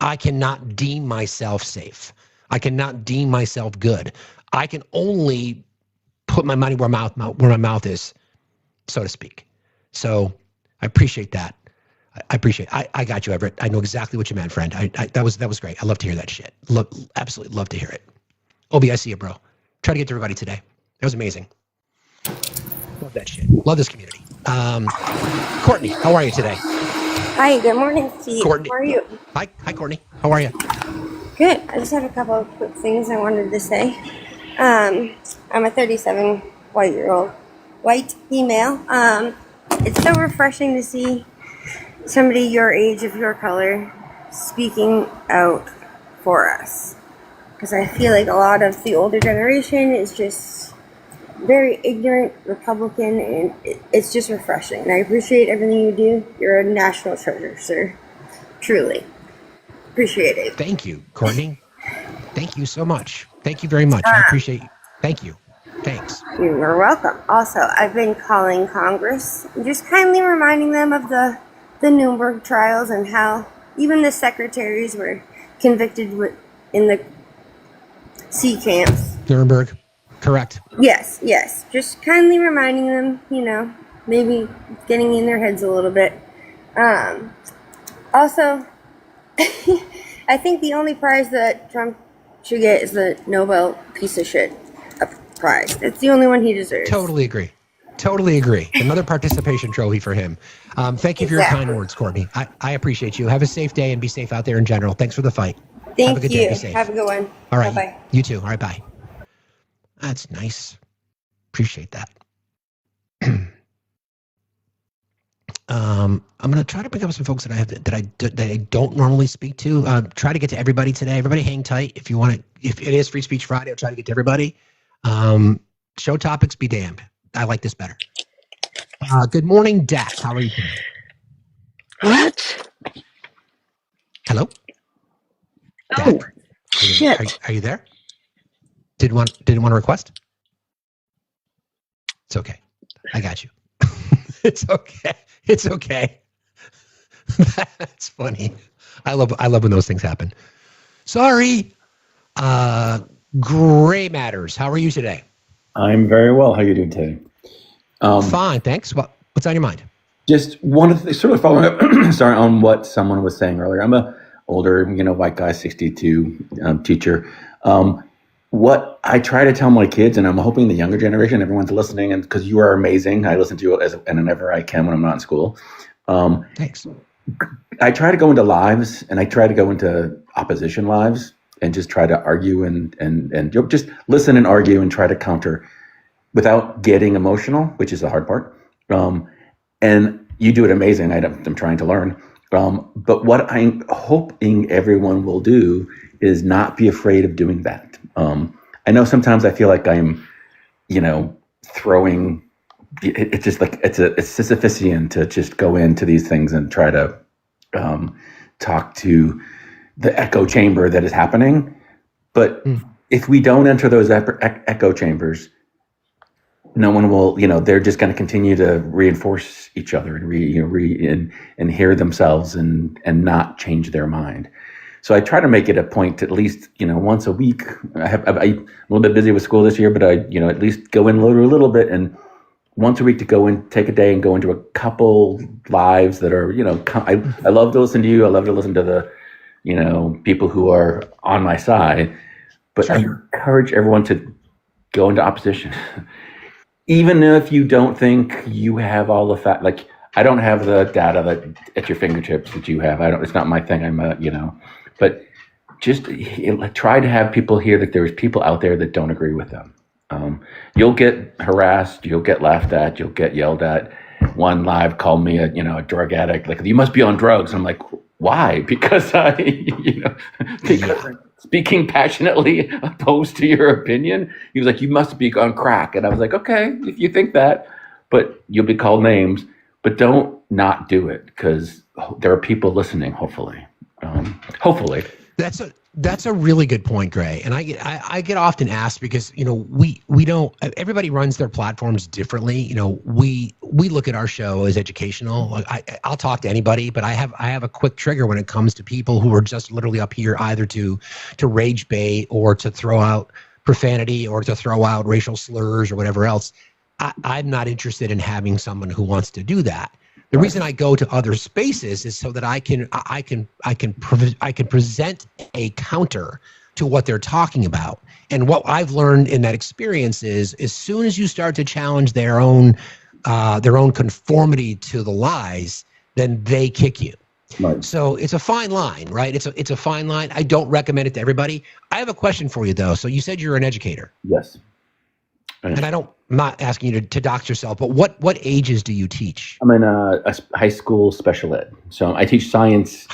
I cannot deem myself safe. I cannot deem myself good. I can only put my money where my mouth is, so to speak. So I appreciate that. I got you, Everett. I know exactly what you meant, friend. That was great. I love to hear that shit. Absolutely love to hear it. Obi, I see you, bro. Try to get to everybody today. That was amazing. Love that shit. Love this community. Courtney, how are you today?
Hi, good morning, Steve.
Courtney.
How are you?
Hi, Courtney. How are you?
Good. I just had a couple of quick things I wanted to say. I'm a 37 white female. It's so refreshing to see somebody your age, of your color, speaking out for us. Because I feel like a lot of the older generation is just very ignorant, Republican, and it's just refreshing. And I appreciate everything you do. You're a national treasure, sir. Truly. Appreciate it.
Thank you, Courtney. Thank you so much. Thank you very much. I appreciate you. Thank you. Thanks.
You're welcome. Also, I've been calling Congress, just kindly reminding them of the Nuremberg trials and how even the secretaries were convicted in the sea camps.
Nuremberg, correct.
Yes. Just kindly reminding them, maybe getting in their heads a little bit. Also, I think the only prize that Trump should get is the Nobel piece of shit prize. It's the only one he deserves.
Totally agree. Another participation trophy for him. Thank you for your kind words, Courtney. I appreciate you. Have a safe day and be safe out there in general. Thanks for the fight.
Thank
Have a good
you.
day. Be safe.
Have a good one.
All right.
Bye-bye.
You too. All right. Bye. That's nice. Appreciate that. I'm going to try to pick up some folks that I don't normally speak to. Try to get to everybody today. Everybody hang tight. If you want to, if it is Free Speech Friday, I'll try to get to everybody. Show topics be damned. I like this better. Good morning, Dak. How are you today?
What?
Hello?
Oh,
Dak?
shit.
Are you there? Didn't want to request? It's okay. I got you. It's okay. It's okay. That's funny. I love when those things happen. Sorry. Gray Matters. How are you today?
I'm very well. How are you doing today?
Fine, thanks. What's on your mind?
Just one of the sort of following up, sorry, on what someone was saying earlier. I'm a older, white guy, 62 teacher. What I try to tell my kids, and I'm hoping the younger generation, everyone's listening, and because you are amazing, I listen to you whenever I can when I'm not in school.
Thanks.
I try to go into lives, and I try to go into opposition lives, and just try to argue and just listen and argue and try to counter without getting emotional, which is the hard part. And you do it amazing. I'm trying to learn. But what I'm hoping everyone will do is not be afraid of doing that. I know sometimes I feel like I'm, throwing. It's just like it's Sisyphusian to just go into these things and try to talk to the echo chamber that is happening. But if we don't enter those echo chambers, no one will, they're just going to continue to reinforce each other and hear themselves and not change their mind. So I try to make it a point to at least, once a week. I'm a little bit busy with school this year, but I, at least go in a little bit, and once a week to go and take a day and go into a couple lives that are, I love to listen to you. I love to listen to the, people who are on my side, but I encourage everyone to go into opposition. Even if you don't think you have all the fact, like I don't have the data that at your fingertips that you have. It's not my thing. But just try to have people hear that there's people out there that don't agree with them. You'll get harassed. You'll get laughed at. You'll get yelled at. One live called me a drug addict. Like, you must be on drugs. I'm like, why? Because because speaking passionately opposed to your opinion. He was like, you must be on crack. And I was like, okay, if you think that, but you'll be called names, but don't not do it, because there are people listening, hopefully.
That's a really good point, Gray. And I get often asked, because we don't, everybody runs their platforms differently. We look at our show as educational. I'll talk to anybody, but I have a quick trigger when it comes to people who are just literally up here either to rage bait or to throw out profanity or to throw out racial slurs or whatever else. I'm not interested in having someone who wants to do that. The reason I go to other spaces is so that I can present a counter to what they're talking about. And what I've learned in that experience is, as soon as you start to challenge their own conformity to the lies, then they kick you.
Right.
So it's a fine line, right? It's a fine line. I don't recommend it to everybody. I have a question for you, though. So you said you're an educator.
Yes.
And I'm not asking you to dox yourself, but what ages do you teach?
I'm in a high school special ed. So I teach science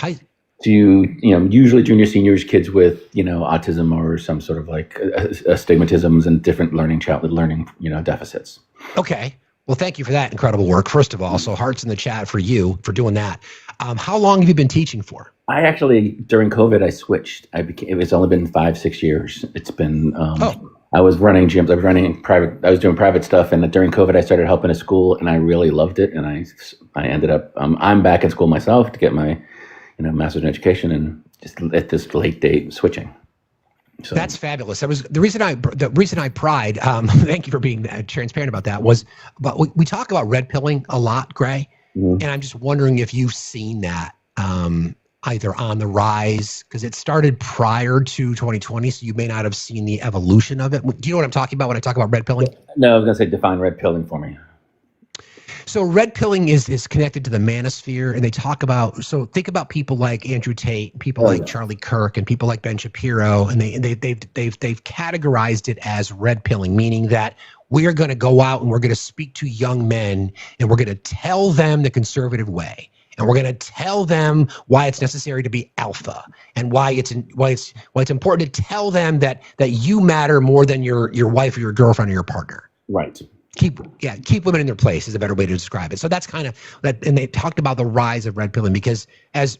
to, usually junior, seniors, kids with, autism or some sort of like astigmatisms and different learning deficits.
Okay. Well, thank you for that incredible work, first of all. So hearts in the chat for you for doing that. How long have you been teaching for?
I actually, during COVID, I switched. It's only been 5-6 years. It's been, I was running gyms. I was doing private stuff. And during COVID, I started helping a school, and I really loved it. And I ended up, I'm back in school myself to get my, master's in education, and just at this late date switching. So
that's fabulous. That was the reason I pried. Thank you for being transparent about that. But we talk about red pilling a lot, Gray, and I'm just wondering if you've seen that either on the rise, because it started prior to 2020, so you may not have seen the evolution of it. Do you know what I'm talking about when I talk about red pilling?
No, I was going to say define red pilling for me.
So red pilling is connected to the manosphere, and they talk about, so think about people like Andrew Tate, people like Charlie Kirk, and people like Ben Shapiro, and they've categorized it as red pilling, meaning that we're going to go out and we're going to speak to young men, and we're going to tell them the conservative way. And we're going to tell them why it's necessary to be alpha, and why it's important to tell them that you matter more than your wife or your girlfriend or your partner.
Right.
Keep women in their place is a better way to describe it. So that's kind of that. And they talked about the rise of red pilling, because as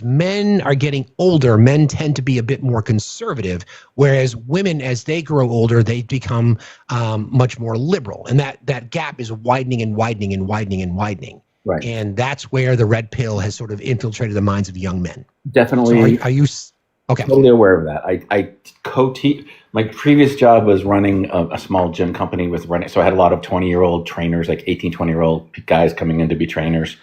men are getting older, men tend to be a bit more conservative, whereas women, as they grow older, they become much more liberal, and that gap is widening and widening and widening and widening.
Right.
And that's where the red pill has sort of infiltrated the minds of young men.
Definitely.
So are you okay?
Totally aware of that. I co-teach. My previous job was running a small gym company with running. So I had a lot of 20-year-old trainers, like 18, 20-year-old guys coming in to be trainers,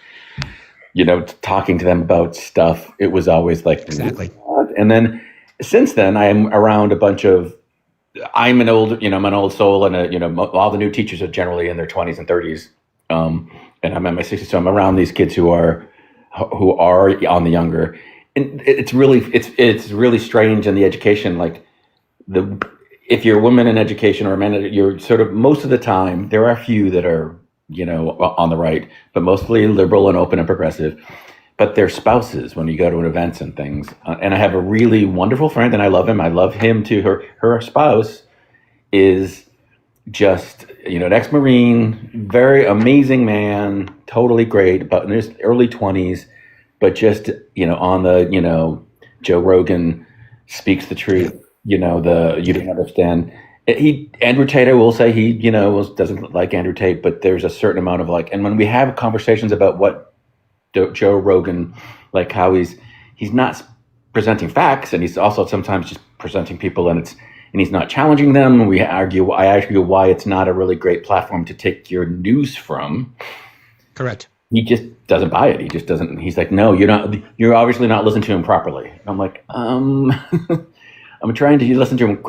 talking to them about stuff. It was always like,
exactly.
What? And then since then, I'm around a bunch of, I'm an old soul, and all the new teachers are generally in their 20s and 30s. And I'm in my 60s, so I'm around these kids who are on the younger, and it's really strange in the education. Like if you're a woman in education or a man, you're sort of, most of the time there are a few that are on the right, but mostly liberal and open and progressive. But their spouses, when you go to events and things, and I have a really wonderful friend, and I love him. I love him too. Her spouse is just an ex-Marine, very amazing man, totally great, but in his early 20s, but just on the Joe Rogan speaks the truth. You don't understand. Andrew Tate, I will say doesn't like Andrew Tate, but there's a certain amount of and when we have conversations about what Joe Rogan, like how he's not presenting facts, and he's also sometimes just presenting people, and he's not challenging them. I argue why it's not a really great platform to take your news from.
Correct.
He just doesn't buy it. He just doesn't. He's like, no, you're obviously not listening to him properly. And I'm like, I'm trying to listen to him.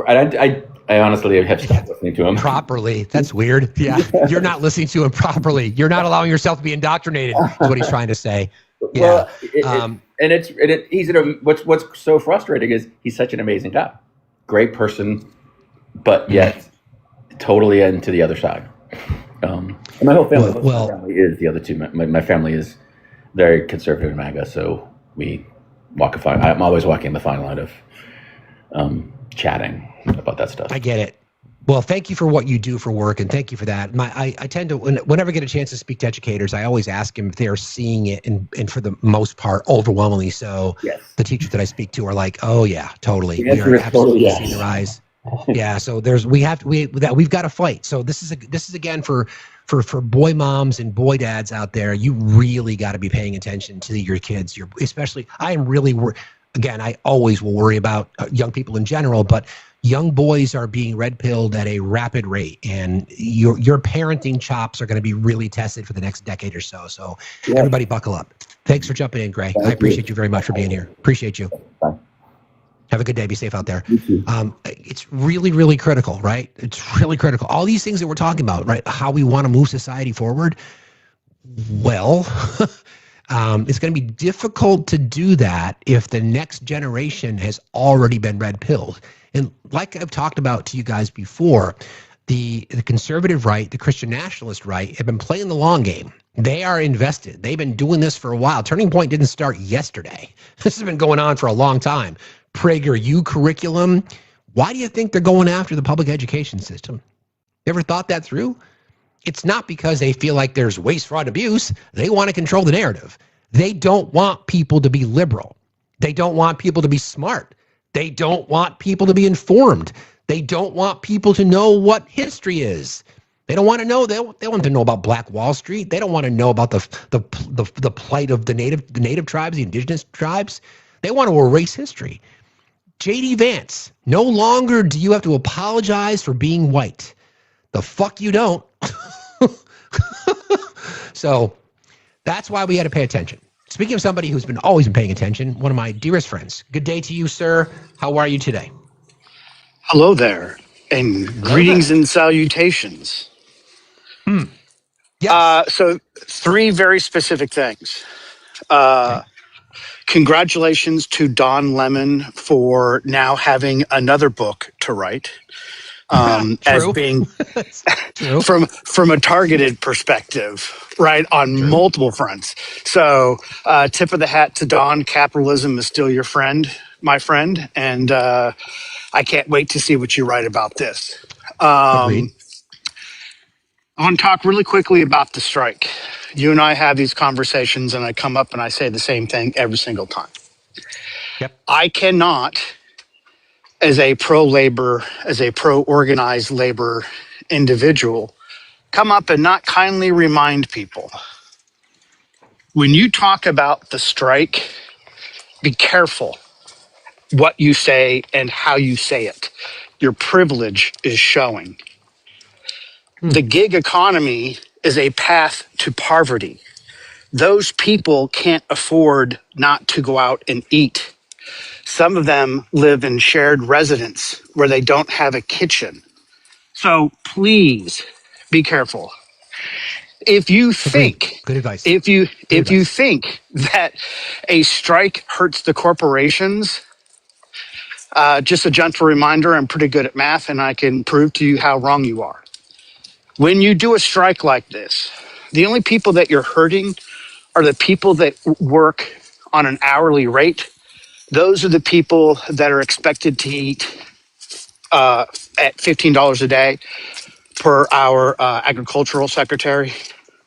I honestly have stopped listening to him
properly. That's weird. Yeah, you're not listening to him properly. You're not allowing yourself to be indoctrinated. Is what he's trying to say. Yeah.
Well, what's so frustrating is he's such an amazing guy, great person, but yet totally into the other side. And my whole family, my family is the other two. My family is very conservative in MAGA, so we walk a fine. I'm always walking the fine line of chatting about that stuff.
I get it. Well, thank you for what you do for work, and thank you for that. I tend to, whenever I get a chance to speak to educators, I always ask them if they're seeing it, and for the most part, overwhelmingly so. Yes. The teachers that I speak to are like, "Oh yeah, totally. We are absolutely seeing the rise." Yeah. So we've got to fight. So this is again for boy moms and boy dads out there. You really got to be paying attention to your kids. Especially, I am really again. I always will worry about young people in general, but young boys are being red-pilled at a rapid rate, and your parenting chops are going to be really tested for the next decade or so. So everybody buckle up. Thanks for jumping in, Gray. I appreciate you very much for being here. Appreciate you.
Bye.
Have a good day. Be safe out there. It's really, really critical, right? It's really critical. All these things that we're talking about, right? How we want to move society forward. Well, it's going to be difficult to do that if the next generation has already been red-pilled. And like I've talked about to you guys before, the conservative right, the Christian nationalist right, have been playing the long game. They are invested. They've been doing this for a while. Turning Point didn't start yesterday. This has been going on for a long time. PragerU curriculum. Why do you think they're going after the public education system? You ever thought that through? It's not because they feel like there's waste, fraud, and abuse. They want to control the narrative. They don't want people to be liberal. They don't want people to be smart. They don't want people to be informed. They don't want people to know what history is. They don't want to know. They want to know about Black Wall Street. They don't want to know about the plight of the native tribes, the indigenous tribes. They want to erase history. J.D. Vance, no longer do you have to apologize for being white. The fuck you don't. So that's why we had to pay attention. Speaking of somebody who's always been paying attention, one of my dearest friends. Good day to you, sir. How are you today?
Hello there, and greetings and salutations.
Yes.
So 3 very specific things. Congratulations to Don Lemon for now having another book to write. As being from a targeted perspective, right, on multiple fronts. So tip of the hat to Don. Capitalism is still your friend, my friend, and I can't wait to see what you write about this. I want to talk really quickly about the strike. You and I have these conversations, and I come up and I say the same thing every single time.
Yep.
I cannot, as a pro-labor, as a pro-organized labor individual, come up and not kindly remind people. When you talk about the strike, be careful what you say and how you say it. Your privilege is showing. The gig economy is a path to poverty. Those people can't afford not to go out and eat. Some of them live in shared residence where they don't have a kitchen. So please be careful. If you think,
good advice.
If you think that a strike hurts the corporations, just a gentle reminder, I'm pretty good at math and I can prove to you how wrong you are. When you do a strike like this, the only people that you're hurting are the people that work on an hourly rate. Those are the people that are expected to eat at $15 a day per our agricultural secretary.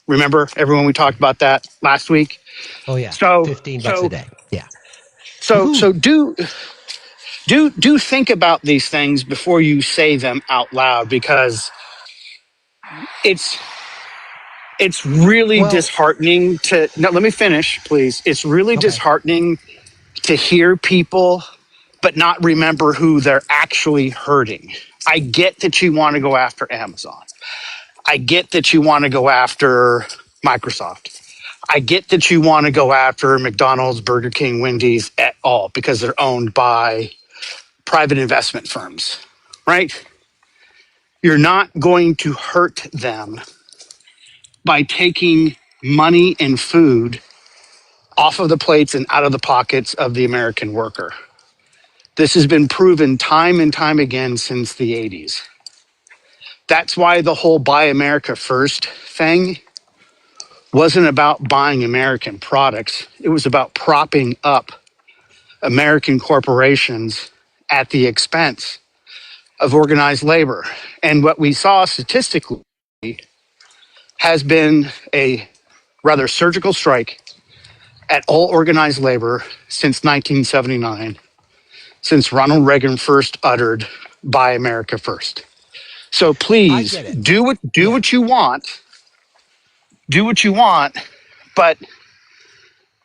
Remember, everyone, we talked about that last week.
Oh yeah.
So
$15 a day. Yeah.
So do think about these things before you say them out loud, because it's really disheartening to no, let me finish, please. It's really disheartening to hear people but not remember who they're actually hurting. I get that you want to go after Amazon. I get that you want to go after Microsoft. I get that you want to go after McDonald's, Burger King, Wendy's et al. Because they're owned by private investment firms, right? You're not going to hurt them by taking money and food off of the plates and out of the pockets of the American worker. This has been proven time and time again since the 80s. That's why the whole Buy America First thing wasn't about buying American products. It was about propping up American corporations at the expense of organized labor. And what we saw statistically has been a rather surgical strike at all organized labor since 1979, since Ronald Reagan first uttered Buy America First. So please do what you want. Do what you want, but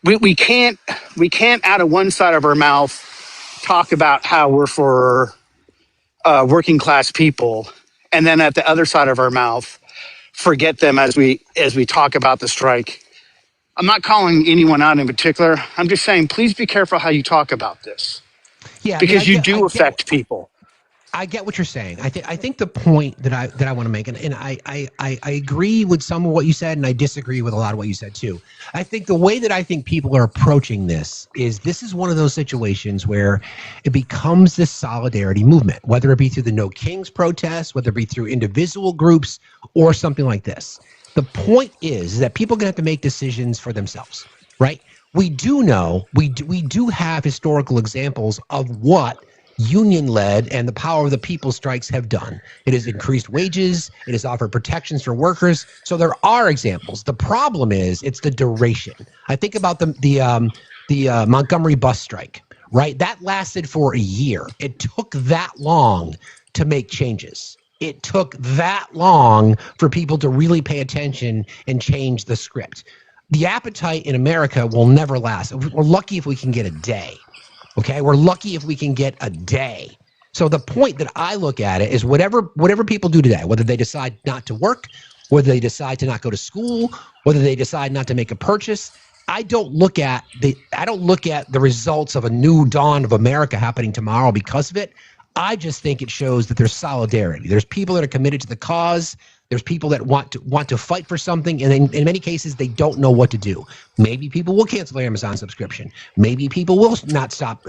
we can't out of one side of our mouth talk about how we're for working class people, and then at the other side of our mouth forget them as we talk about the strike. I'm not calling anyone out in particular. I'm just saying, please be careful how you talk about this.
Yeah,
because you do affect people.
I get what you're saying. I think the point that I want to make, and I agree with some of what you said, and I disagree with a lot of what you said too. I think the way that I think people are approaching this is one of those situations where it becomes this solidarity movement, whether it be through the No Kings protests, whether it be through individual groups or something like this. The point is that people are going to have to make decisions for themselves, right? We do know, we do have historical examples of what union-led and the power of the people strikes have done. It has increased wages. It has offered protections for workers. So there are examples. The problem is it's the duration. I think about the Montgomery bus strike, right? That lasted for a year. It took that long to make changes. It took that long for people to really pay attention and change the script. The appetite in America will never last. We're lucky if we can get a day. Okay, we're lucky if we can get a day. So the point that I look at it is whatever people do today, whether they decide not to work, whether they decide to not go to school, whether they decide not to make a purchase, I don't look at the results of a new dawn of America happening tomorrow because of it. I just think it shows that there's solidarity. There's people that are committed to the cause. There's people that want to fight for something, and in many cases, they don't know what to do. Maybe people will cancel their Amazon subscription. Maybe people will not stop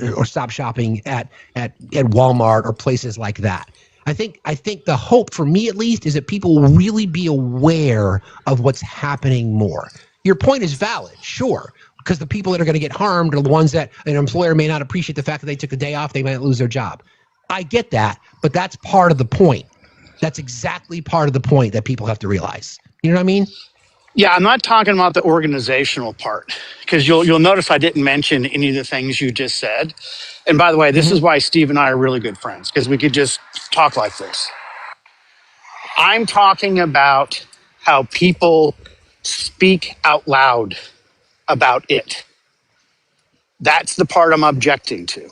shopping at Walmart or places like that. I think the hope for me, at least, is that people will really be aware of what's happening more. Your point is valid, sure, because the people that are going to get harmed are the ones that an employer may not appreciate the fact that they took a day off, they might lose their job. I get that, but that's part of the point. That's exactly part of the point that people have to realize. You know what I mean?
Yeah, I'm not talking about the organizational part, because you'll notice I didn't mention any of the things you just said. And by the way, this is why Steve and I are really good friends, because we could just talk like this. I'm talking about how people speak out loud about it. That's the part I'm objecting to.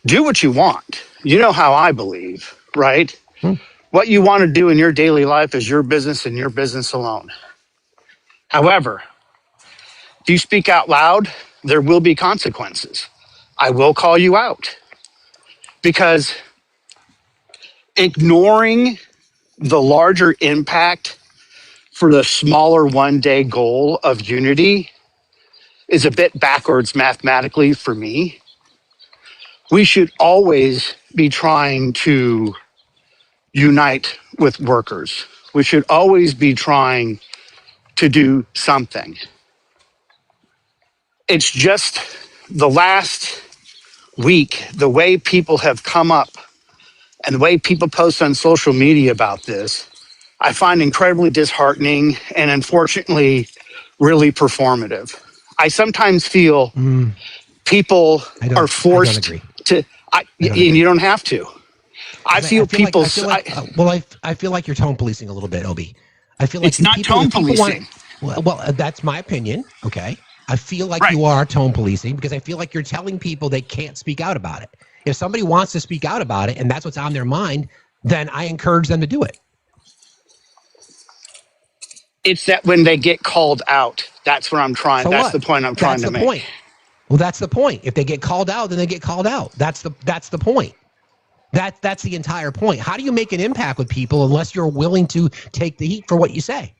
Do what you want. You know how I believe, right? What you want to do in your daily life is your business and your business alone. However, if you speak out loud, there will be consequences. I will call you out, because ignoring the larger impact for the smaller one-day goal of unity is a bit backwards mathematically for me. We should always be trying to unite with workers. We should always be trying to do something. It's just the last week, the way people have come up and the way people post on social media about this, I find incredibly disheartening and unfortunately really performative. I sometimes feel people are forced to, You don't have to. I feel people.
I feel like you're tone policing a little bit, Obi. I feel like
it's not tone policing.
Well, that's my opinion. Okay, I feel like you are tone policing because I feel like you're telling people they can't speak out about it. If somebody wants to speak out about it and that's what's on their mind, then I encourage them to do it.
It's that when they get called out, that's what I'm trying. That's the point I'm trying to make.
Point. Well, that's the point. If they get called out, then they get called out. That's the point. That's the entire point. How do you make an impact with people unless you're willing to take the heat for what you say?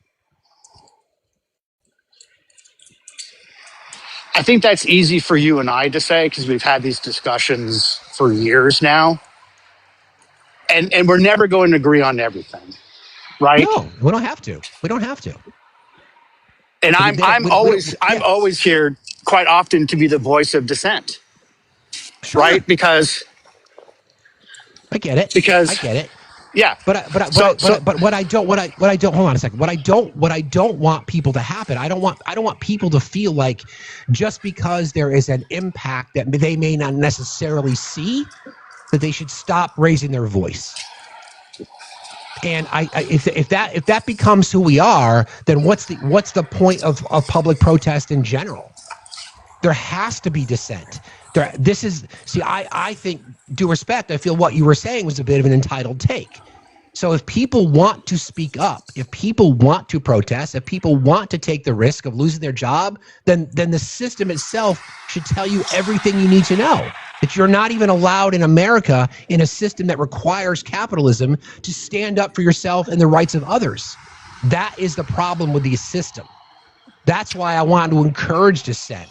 I think that's easy for you and I to say because we've had these discussions for years now. And we're never going to agree on everything, right?
No, we don't have to. We don't have to.
And I'm always here quite often to be the voice of dissent, right? Because
I get it. I get it.
Yeah.
But what I don't hold on a second. What I don't want people to happen. I don't want people to feel like just because there is an impact that they may not necessarily see, that they should stop raising their voice. And if that becomes who we are, then what's the point of public protest in general? There has to be dissent. I think, due respect, I feel what you were saying was a bit of an entitled take. So if people want to speak up, if people want to protest, if people want to take the risk of losing their job, then the system itself should tell you everything you need to know. That you're not even allowed in America, in a system that requires capitalism, to stand up for yourself and the rights of others. That is the problem with the system. That's why I wanted to encourage dissent.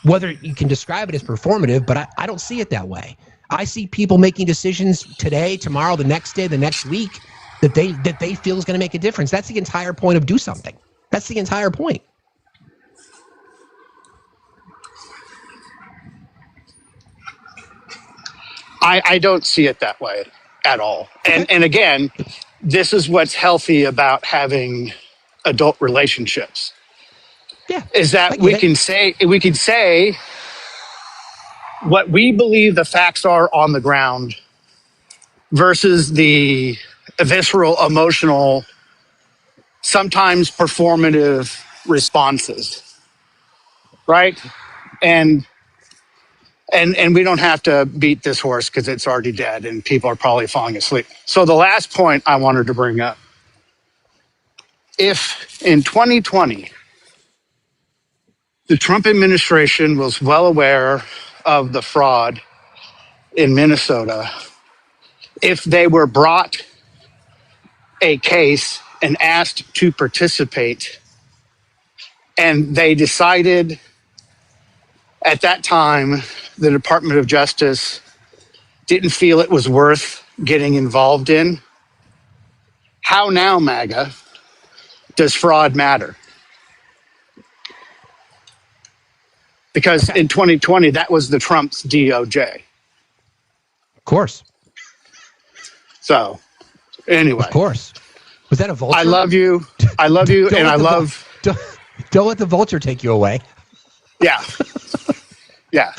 Whether you can describe it as performative, but I don't see it that way. I see people making decisions today, tomorrow, the next day, the next week that they feel is going to make a difference. That's the entire point of do something. That's the entire point.
I don't see it that way at all. And again, this is what's healthy about having adult relationships.
Yeah,
is that we can say what we believe the facts are on the ground versus the visceral, emotional, sometimes performative responses, right? And we don't have to beat this horse because it's already dead and people are probably falling asleep. So the last point I wanted to bring up, if in 2020, the Trump administration was well aware of the fraud in Minnesota, if they were brought a case and asked to participate, and they decided at that time the Department of Justice didn't feel it was worth getting involved in, how now, MAGA, does fraud matter? Because in 2020, that was the Trump's DOJ.
Of course.
So, anyway.
Of course. Was that a vulture?
I love you. I love you, and I love...
Don't let the vulture take you away.
Yeah. Yeah.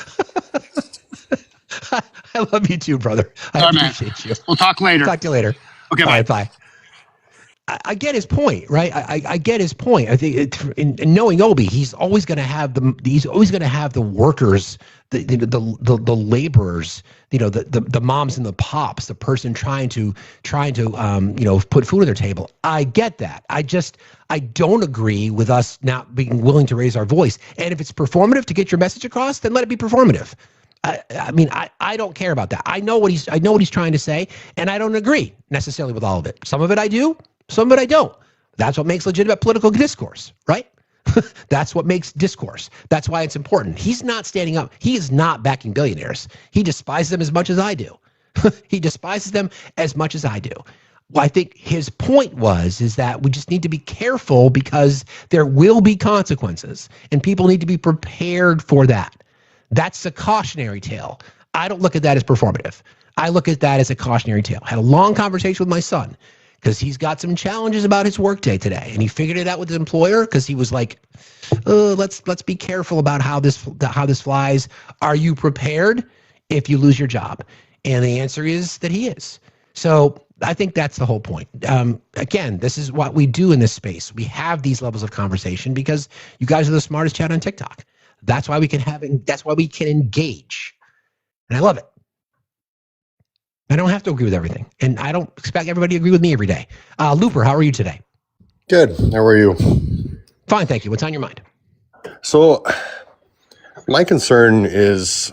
I love you too, brother. I appreciate you.
We'll talk later.
Talk to you later.
Okay,
bye. I get his point, right? I get his point. I think in knowing Obi, he's always going to have the workers, the laborers, the moms and the pops, the person trying to put food on their table. I get that. I don't agree with us not being willing to raise our voice. And if it's performative to get your message across, then let it be performative. I don't care about that. I know what he's trying to say, and I don't agree necessarily with all of it. Some of it I do. Some of it I don't. That's what makes legitimate political discourse, right? That's what makes discourse. That's why it's important. He's not standing up. He is not backing billionaires. He despises them as much as I do. He despises them as much as I do. Well, I think his point is that we just need to be careful because there will be consequences, and people need to be prepared for that. That's a cautionary tale. I don't look at that as performative. I look at that as a cautionary tale. I had a long conversation with my son, because he's got some challenges about his workday today, and he figured it out with his employer because he was like, "Let's be careful about how this flies. Are you prepared? if you lose your job? And the answer is that he is. So I think that's the whole point. Again, this is what we do in this space. We have these levels of conversation because you guys are the smartest chat on TikTok. That's why we can that's why we can engage. And I love it. I don't have to agree with everything. And I don't expect everybody to agree with me every day. Looper, how are you today?
Good. How are you?
Fine, thank you. What's on your mind?
So, my concern is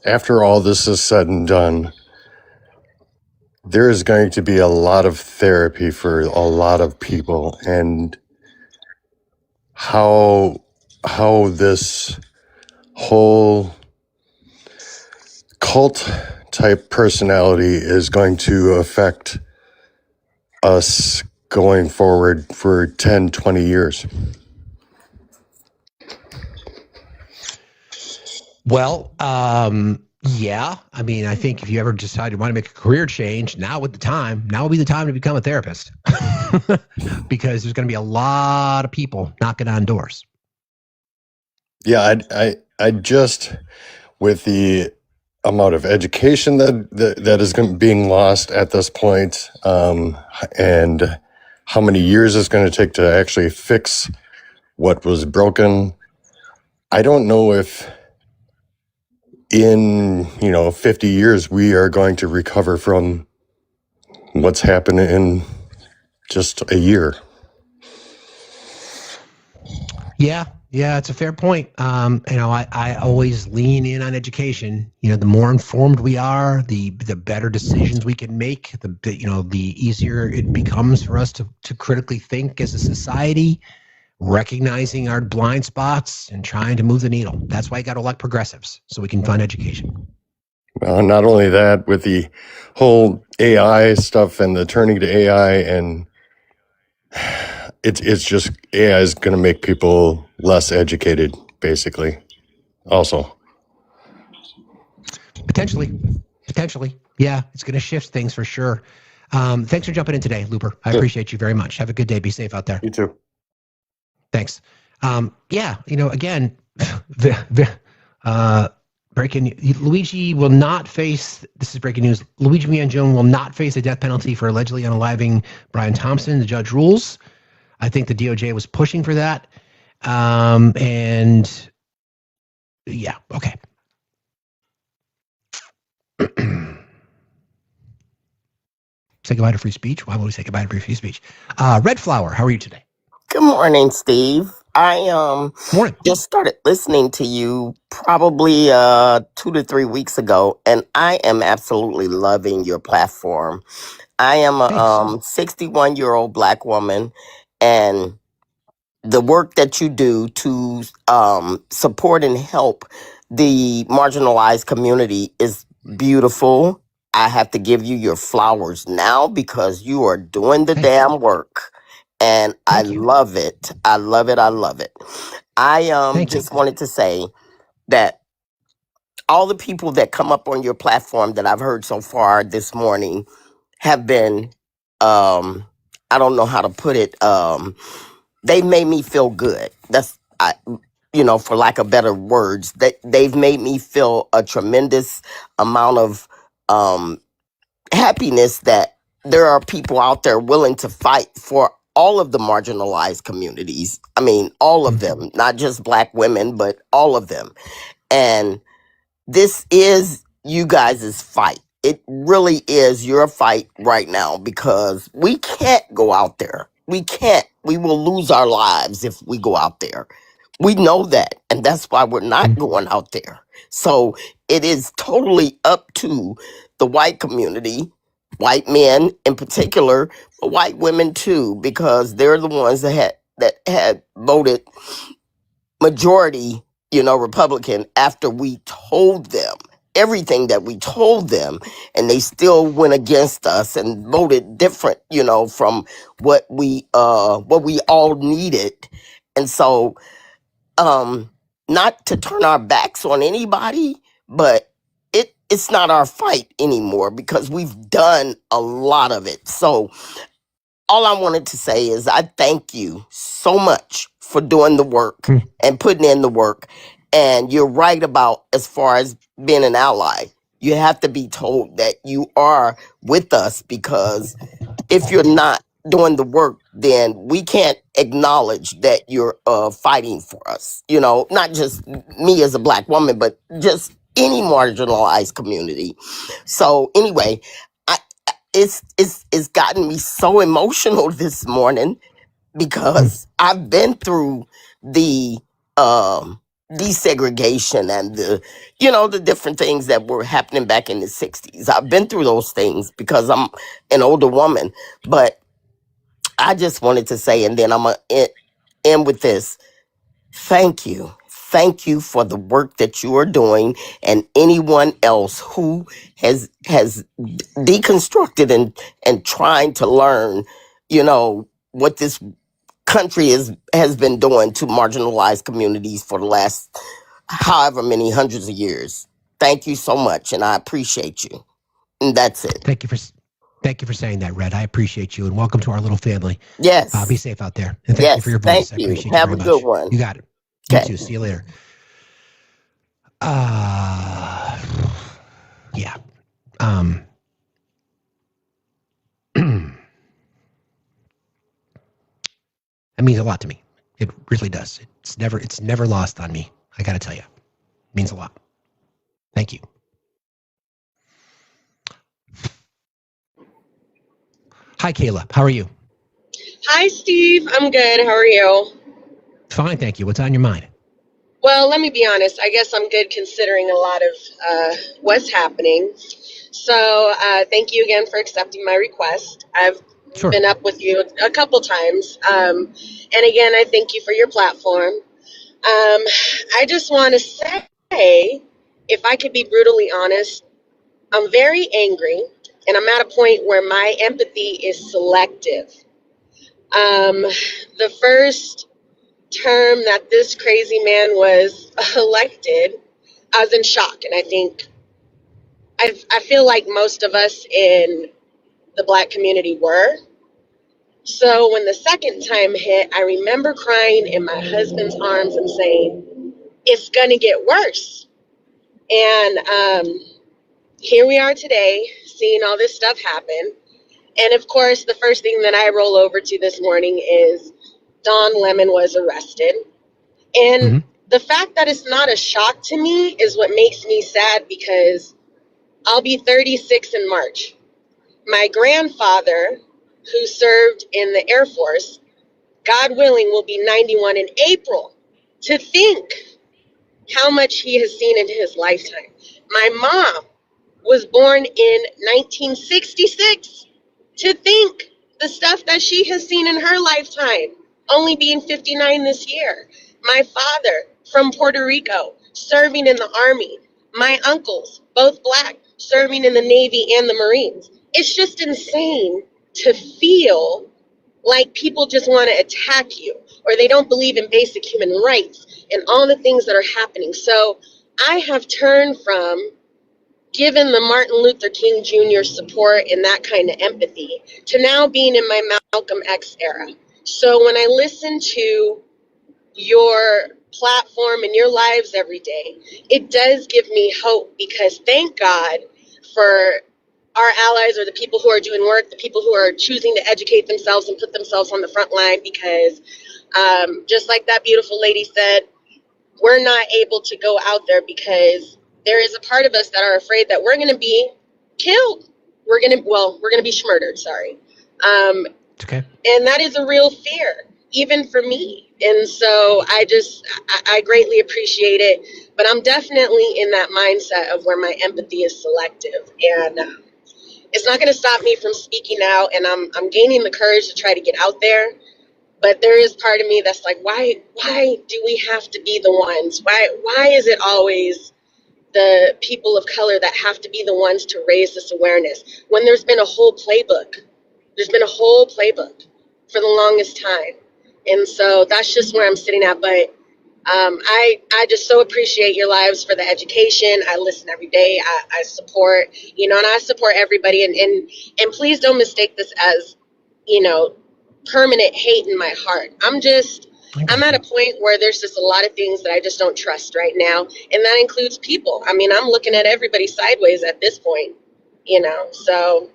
after all this is said and done, there is going to be a lot of therapy for a lot of people, and how this whole cult type personality is going to affect us going forward for 10, 20 years.
Well, yeah. I mean, I think if you ever decide you want to make a career change, now would be the time to become a therapist because there's going to be a lot of people knocking on doors.
Yeah, I just, with the amount of education that is being lost at this point, and how many years it's going to take to actually fix what was broken, I don't know if in 50 years we are going to recover from what's happened in just a year.
Yeah, it's a fair point. I always lean in on education. The more informed we are, the better decisions we can make. The easier it becomes for us to critically think as a society, recognizing our blind spots and trying to move the needle. That's why you got to elect progressives so we can fund education.
Not only that, with the whole AI stuff and the turning to AI, and it's just AI is going to make people less educated, basically. Also,
potentially, yeah, it's going to shift things for sure. Thanks for jumping in today, Looper. I appreciate you very much. Have a good day. Be safe out there.
You too.
Thanks. Yeah, again, breaking. Luigi will not face. This is breaking news. Luigi Mignone will not face a death penalty for allegedly unaliving Brian Thompson. The judge rules. I think the DOJ was pushing for that. And yeah, okay. Say goodbye to free speech. Why would we say goodbye to free speech? Red Flower, how are you today?
Good morning, Steve. I just started listening to you probably 2 to 3 weeks ago, and I am absolutely loving your platform. I am a 61-year-old Black woman, and the work that you do to support and help the marginalized community is beautiful. I have to give you your flowers now because you are doing the damn work. And I love it. I love it. I love it. I just wanted to say that all the people that come up on your platform that I've heard so far this morning have been, I don't know how to put it, they've made me feel good. For lack of better words, they've made me feel a tremendous amount of happiness that there are people out there willing to fight for all of the marginalized communities. I mean, all of them, not just Black women, but all of them. And this is you guys' fight. It really is your fight right now because we can't go out there. We can't. We will lose our lives if we go out there. We know that. And that's why we're not going out there. So it is totally up to the white community, white men in particular, but white women too, because they're the ones that had voted majority, Republican after we told them everything that we told them, and they still went against us and voted different, from what we all needed. And so not to turn our backs on anybody, but it's not our fight anymore because we've done a lot of it. So all I wanted to say is I thank you so much for doing the work and putting in the work. And you're right about as far as being an ally. You have to be told that you are with us, because if you're not doing the work, then we can't acknowledge that you're fighting for us. You know, not just me as a black woman, but just any marginalized community. So anyway, I, it's gotten me so emotional this morning, because I've been through the desegregation and the different things that were happening back in the 60s. I've been through those things because I'm an older woman. But I just wanted to say, and then I'm going to end with this. Thank you. Thank you for the work that you are doing, and anyone else who has deconstructed and trying to learn, what this country has been doing to marginalized communities for the last however many hundreds of years. Thank you so much, and I appreciate you. And that's it.
Thank you for saying that, Red. I appreciate you, and welcome to our little family.
Yes.
Be safe out there, and thank you for your voice. I appreciate you
Have
very
a good
much.
one.
You got it. You too. See you later. Yeah. That means a lot to me. It really does. It's never lost on me. I got to tell you, it means a lot. Thank you. Hi, Kayla. How are you?
Hi, Steve. I'm good. How are you?
Fine, thank you. What's on your mind?
Well, let me be honest. I guess I'm good considering a lot of what's happening. So thank you again for accepting my request. I've been up with you a couple times. And again, I thank you for your platform. I just want to say, if I could be brutally honest, I'm very angry, and I'm at a point where my empathy is selective. The first term that this crazy man was elected, I was in shock, and I feel like most of us in the Black community were. So when the second time hit, I remember crying in my husband's arms and saying, "It's gonna get worse." And here we are today, seeing all this stuff happen. And of course, the first thing that I roll over to this morning is Don Lemon was arrested. And the fact that it's not a shock to me is what makes me sad, because I'll be 36 in March. My grandfather, who served in the Air Force, God willing, will be 91 in April. To think how much he has seen in his lifetime. My mom was born in 1966. To think the stuff that she has seen in her lifetime, only being 59 this year. My father from Puerto Rico, serving in the Army. My uncles, both Black, serving in the Navy and the Marines. It's just insane to feel like people just want to attack you, or they don't believe in basic human rights and all the things that are happening. So I have turned from given the Martin Luther King Jr. support and that kind of empathy to now being in my Malcolm X era. So when I listen to your platform and your lives every day, it does give me hope, because thank God for our allies, or the people who are doing work, the people who are choosing to educate themselves and put themselves on the front line, because just like that beautiful lady said, we're not able to go out there because there is a part of us that are afraid that we're going to be killed. We're going to be schmurdered, sorry.
Okay.
And that is a real fear, even for me. And so I greatly appreciate it, but I'm definitely in that mindset of where my empathy is selective, and it's not going to stop me from speaking out. And I'm gaining the courage to try to get out there. But there is part of me that's like, why do we have to be the ones? Why is it always the people of color that have to be the ones to raise this awareness when there's been a whole playbook? There's been a whole playbook for the longest time. And so that's just where I'm sitting at. But I just so appreciate your lives for the education. I listen every day. I support, and I support everybody. And please don't mistake this as, permanent hate in my heart. I'm just I'm at a point where there's just a lot of things that I just don't trust right now. And that includes people. I mean, I'm looking at everybody sideways at this point, so,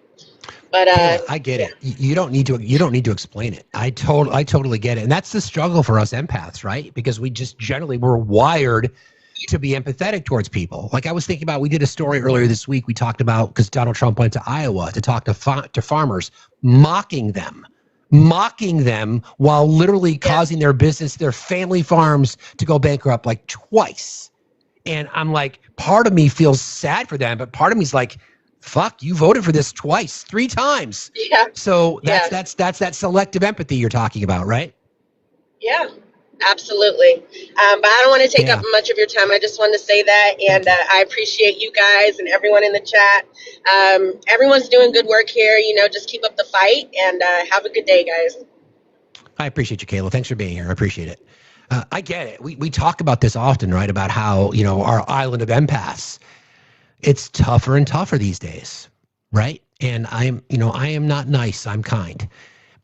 but,
Kayla, I get it. You don't need to explain it. I totally get it. And that's the struggle for us empaths, right? Because we just generally, we're wired to be empathetic towards people. Like I was thinking about, we did a story earlier this week. We talked about, because Donald Trump went to Iowa to talk to farmers, mocking them while literally causing their business, their family farms to go bankrupt like twice. And I'm like, part of me feels sad for them, but part of me is like, fuck, you voted for this twice, 3 times.
Yeah.
So that's that selective empathy you're talking about, right?
Yeah, absolutely. But I don't want to take up much of your time. I just wanted to say that. And I appreciate you guys and everyone in the chat. Everyone's doing good work here. Just keep up the fight and have a good day, guys.
I appreciate you, Kayla. Thanks for being here. I appreciate it. I get it. We talk about this often, right? About how, our island of empaths, it's tougher and tougher these days, right? And I am not nice. I'm kind.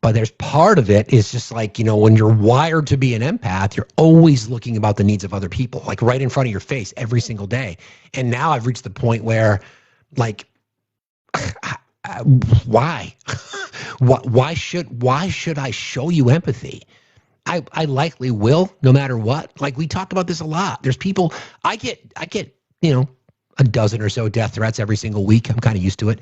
But there's part of it is just like, when you're wired to be an empath, you're always looking about the needs of other people, like right in front of your face every single day. And now I've reached the point where, like, why? Why should I show you empathy? I likely will, no matter what. Like, we talk about this a lot. There's people, I get, a dozen or so death threats every single week. I'm kind of used to it.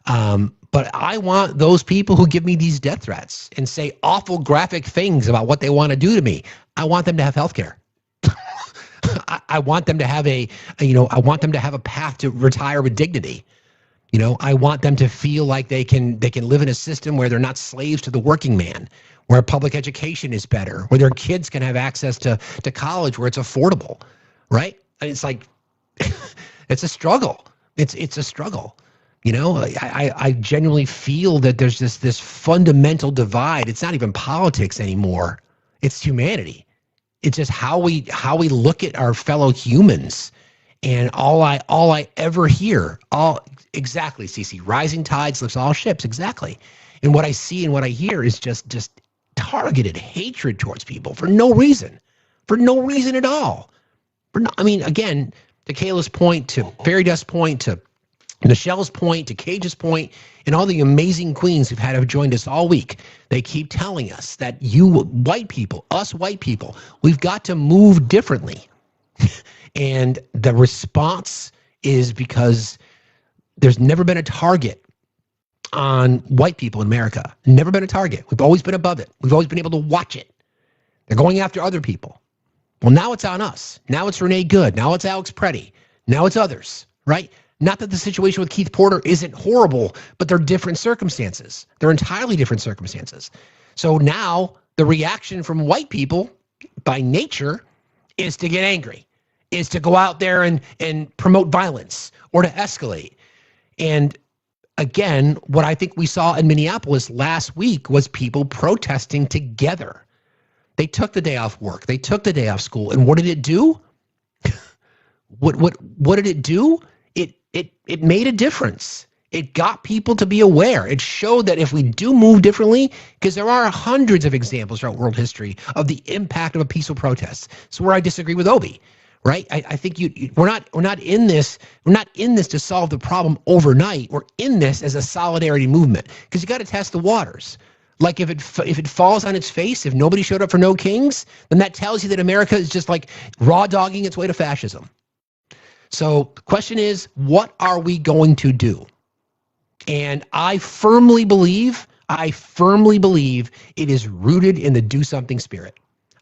But I want those people who give me these death threats and say awful graphic things about what they want to do to me. I want them to have healthcare. I want them to have I want them to have a path to retire with dignity. I want them to feel like they can live in a system where they're not slaves to the working man, where public education is better, where their kids can have access to college, where it's affordable, right? And it's like, it's a struggle. It's a struggle. I genuinely feel that there's this fundamental divide. It's not even politics anymore. It's humanity. It's just how we look at our fellow humans. And all I ever hear, exactly, Cece, rising tides lifts all ships, exactly. And what I see and what I hear is just targeted hatred towards people for no reason at all. Again, to Kayla's point, to Fairy Dust's point, to Michelle's point, to Cage's point, and all the amazing queens who've have joined us all week, they keep telling us that us white people, we've got to move differently. And the response is because there's never been a target on white people in America. Never been a target. We've always been above it. We've always been able to watch it. They're going after other people. Well, now it's on us. Now it's Renee Good. Now it's Alex Preddy. Now it's others, right? Not that the situation with Keith Porter isn't horrible, but they're different circumstances. They're entirely different circumstances. So now the reaction from white people by nature is to get angry, is to go out there and promote violence or to escalate. And again, what I think we saw in Minneapolis last week was people protesting together. They took the day off work. They took the day off school. And what did it do? What did it do? It made a difference. It got people to be aware. It showed that if we do move differently, because there are hundreds of examples throughout world history of the impact of a peaceful protest. So where I disagree with Obi, right? I think we're not in this to solve the problem overnight. We're in this as a solidarity movement, because you got to test the waters. Like if it falls on its face, if nobody showed up for No Kings, then that tells you that America is just like raw dogging its way to fascism. So the question is, what are we going to do? And I firmly believe it is rooted in the do something spirit.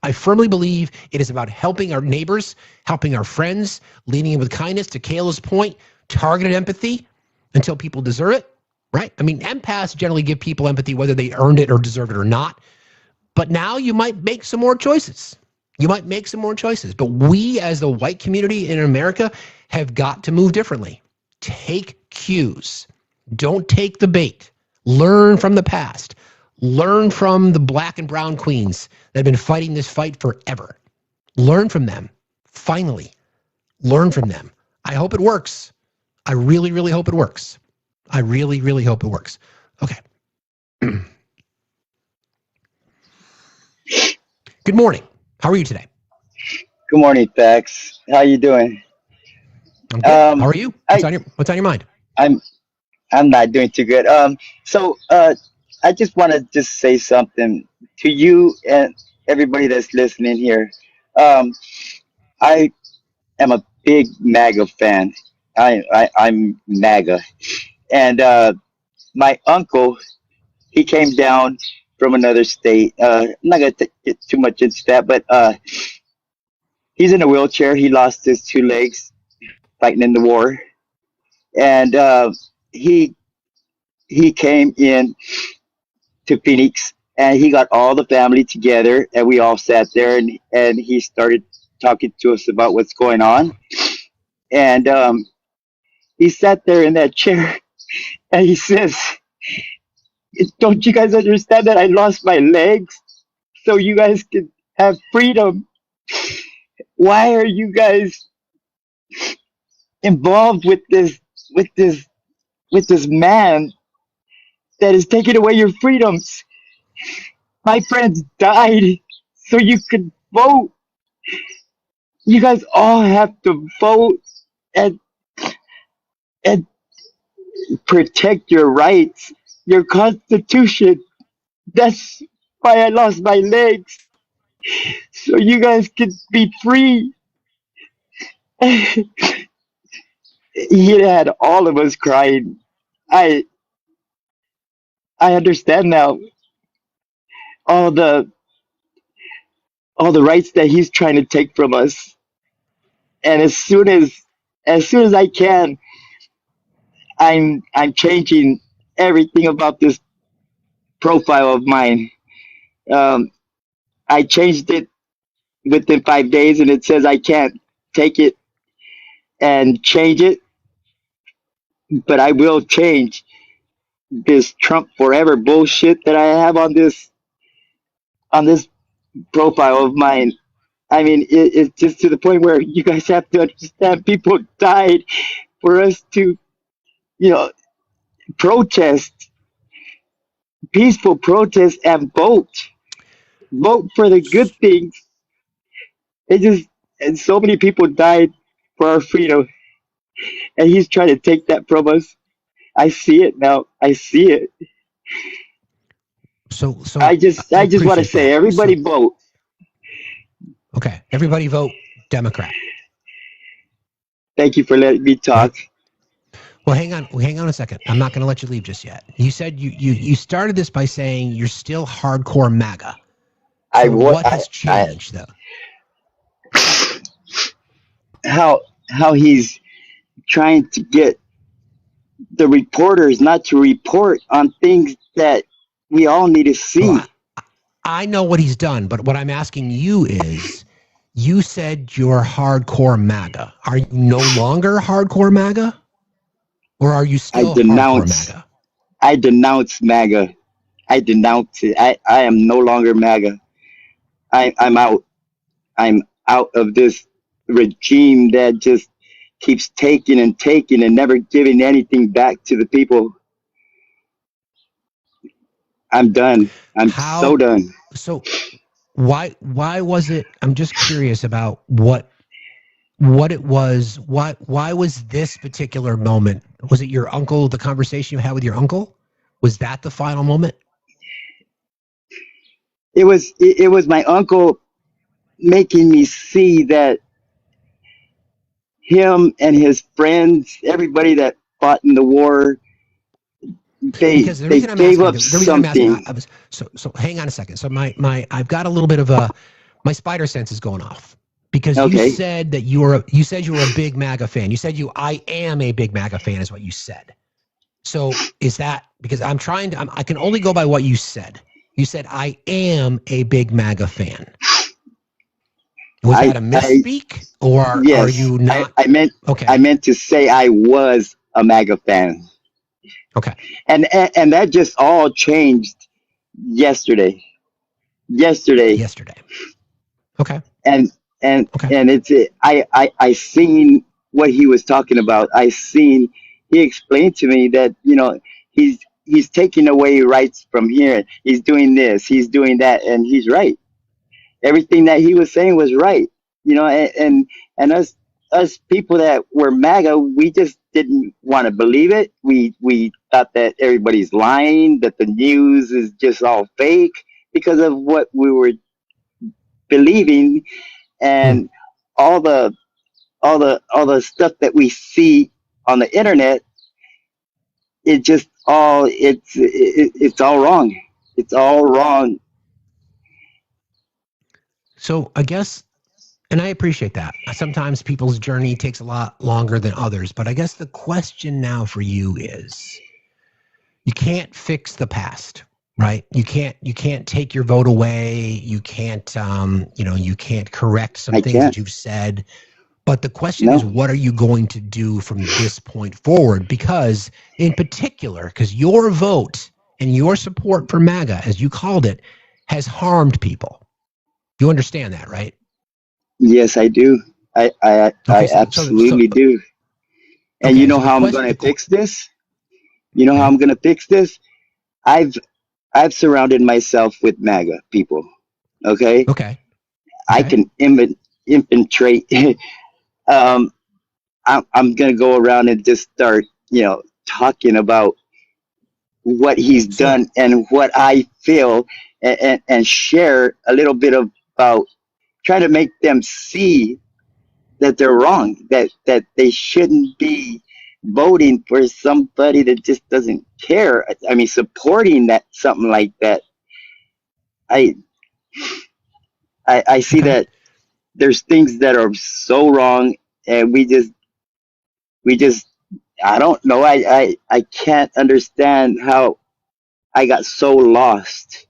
I firmly believe it is about helping our neighbors, helping our friends, leading in with kindness. To Kayla's point, targeted empathy until people deserve it, right? Empaths generally give people empathy whether they earned it or deserve it or not. But now you might make some more choices. But we as the white community in America have got to move differently. Take cues. Don't take the bait. Learn from the past. Learn from the black and brown queens that have been fighting this fight forever. Learn from them. Finally, learn from them. I hope it works. I really, really hope it works. I really, really hope it works. Okay. Good morning. How are you today?
Good morning, Thax. How you doing?
I'm good. How are you? What's on your mind?
I'm I'm not doing too good. I just want to just say something to you and everybody that's listening here. Um, I am a big MAGA fan. I'm MAGA, and my uncle, he came down from another state. I'm not gonna get too much into that, but he's in a wheelchair. He lost his two legs fighting in the war, and he he came in to Phoenix, and he got all the family together, and we all sat there, and he started talking to us about what's going on. And he sat there in that chair, and he says, "Don't you guys understand that I lost my legs so you guys can have freedom? Why are you guys involved with this with this man that is taking away your freedoms? My friends died so you could vote. You guys all have to vote and and protect your rights, your constitution. That's why I lost my legs, so you guys can be free." He had all of us crying. I I understand now all the all the rights that he's trying to take from us. And as soon as I can, I'm changing everything about this profile of mine. Um, I changed it within 5 days, and it says I can't take it and change it, but I will change this Trump forever bullshit that I have on this profile of mine. I mean, it's just to the point where you guys have to understand people died for us to, you know, protest, peaceful protest, and vote for the good things. It just and so many people died for our freedom, and he's trying to take that from us. I see it now. I see it.
So
I just want to say, everybody vote.
Okay, everybody vote Democrat.
Thank you for letting me talk.
Well, hang on a second. I'm not going to let you leave just yet. You said you started this by saying you're still hardcore MAGA. So what has changed, though?
How he's trying to get the reporters not to report on things that we all need to see.
Well, I know what he's done, but what I'm asking you is, you said you're hardcore MAGA. Are you no longer hardcore MAGA? Or are you still hardcore MAGA?
I denounce MAGA. I denounce it. I am no longer MAGA. I'm out. I'm out of this regime that just keeps taking and taking and never giving anything back to the people. I'm done. I'm so done.
So why was it? I'm just curious about what it was. Why was this particular moment? Was it your uncle, the conversation you had with your uncle? Was that the final moment?
It was my uncle making me see that him and his friends, everybody that fought in the war, they gave up something.
So hang on a second. So I've got a little bit of my spider sense is going off, because you said that you were a big MAGA fan. You said I am a big MAGA fan is what you said. So is that because I can only go by what you said. You said I am a big MAGA fan. Was that a misspeak, or
yes,
are you not?
I meant to say I was a MAGA fan.
Okay.
And that just all changed yesterday.
Okay.
And it's I seen what he was talking about. He explained to me that, he's taking away rights from here. He's doing this, he's doing that, and he's right. everything that he was saying was right. You know, and us people that were MAGA, we just didn't want to believe it. We thought that everybody's lying, that the news is just all fake because of what we were believing, and all the stuff that we see on the internet. It's all wrong. It's all wrong.
So I guess, and I appreciate that. Sometimes people's journey takes a lot longer than others, but I guess the question now for you is, you can't fix the past, right? You can't take your vote away. You can't, you can't correct some things that you've said. But the question is, what are you going to do from this point forward? Because in particular, because your vote and your support for MAGA, as you called it, has harmed people. You understand that, right?
Yes, I do. I absolutely do. And you know how I'm going to fix this? You know how I'm going to fix this? I've surrounded myself with MAGA people. Okay. I can infiltrate. I'm going to go around and just start, talking about what he's done and what I feel, and share a little bit about trying to make them see that they're wrong, that they shouldn't be voting for somebody that just doesn't care. I mean, supporting that, something like that. I see that there's things that are so wrong, and we just I don't know. I can't understand how I got so lost.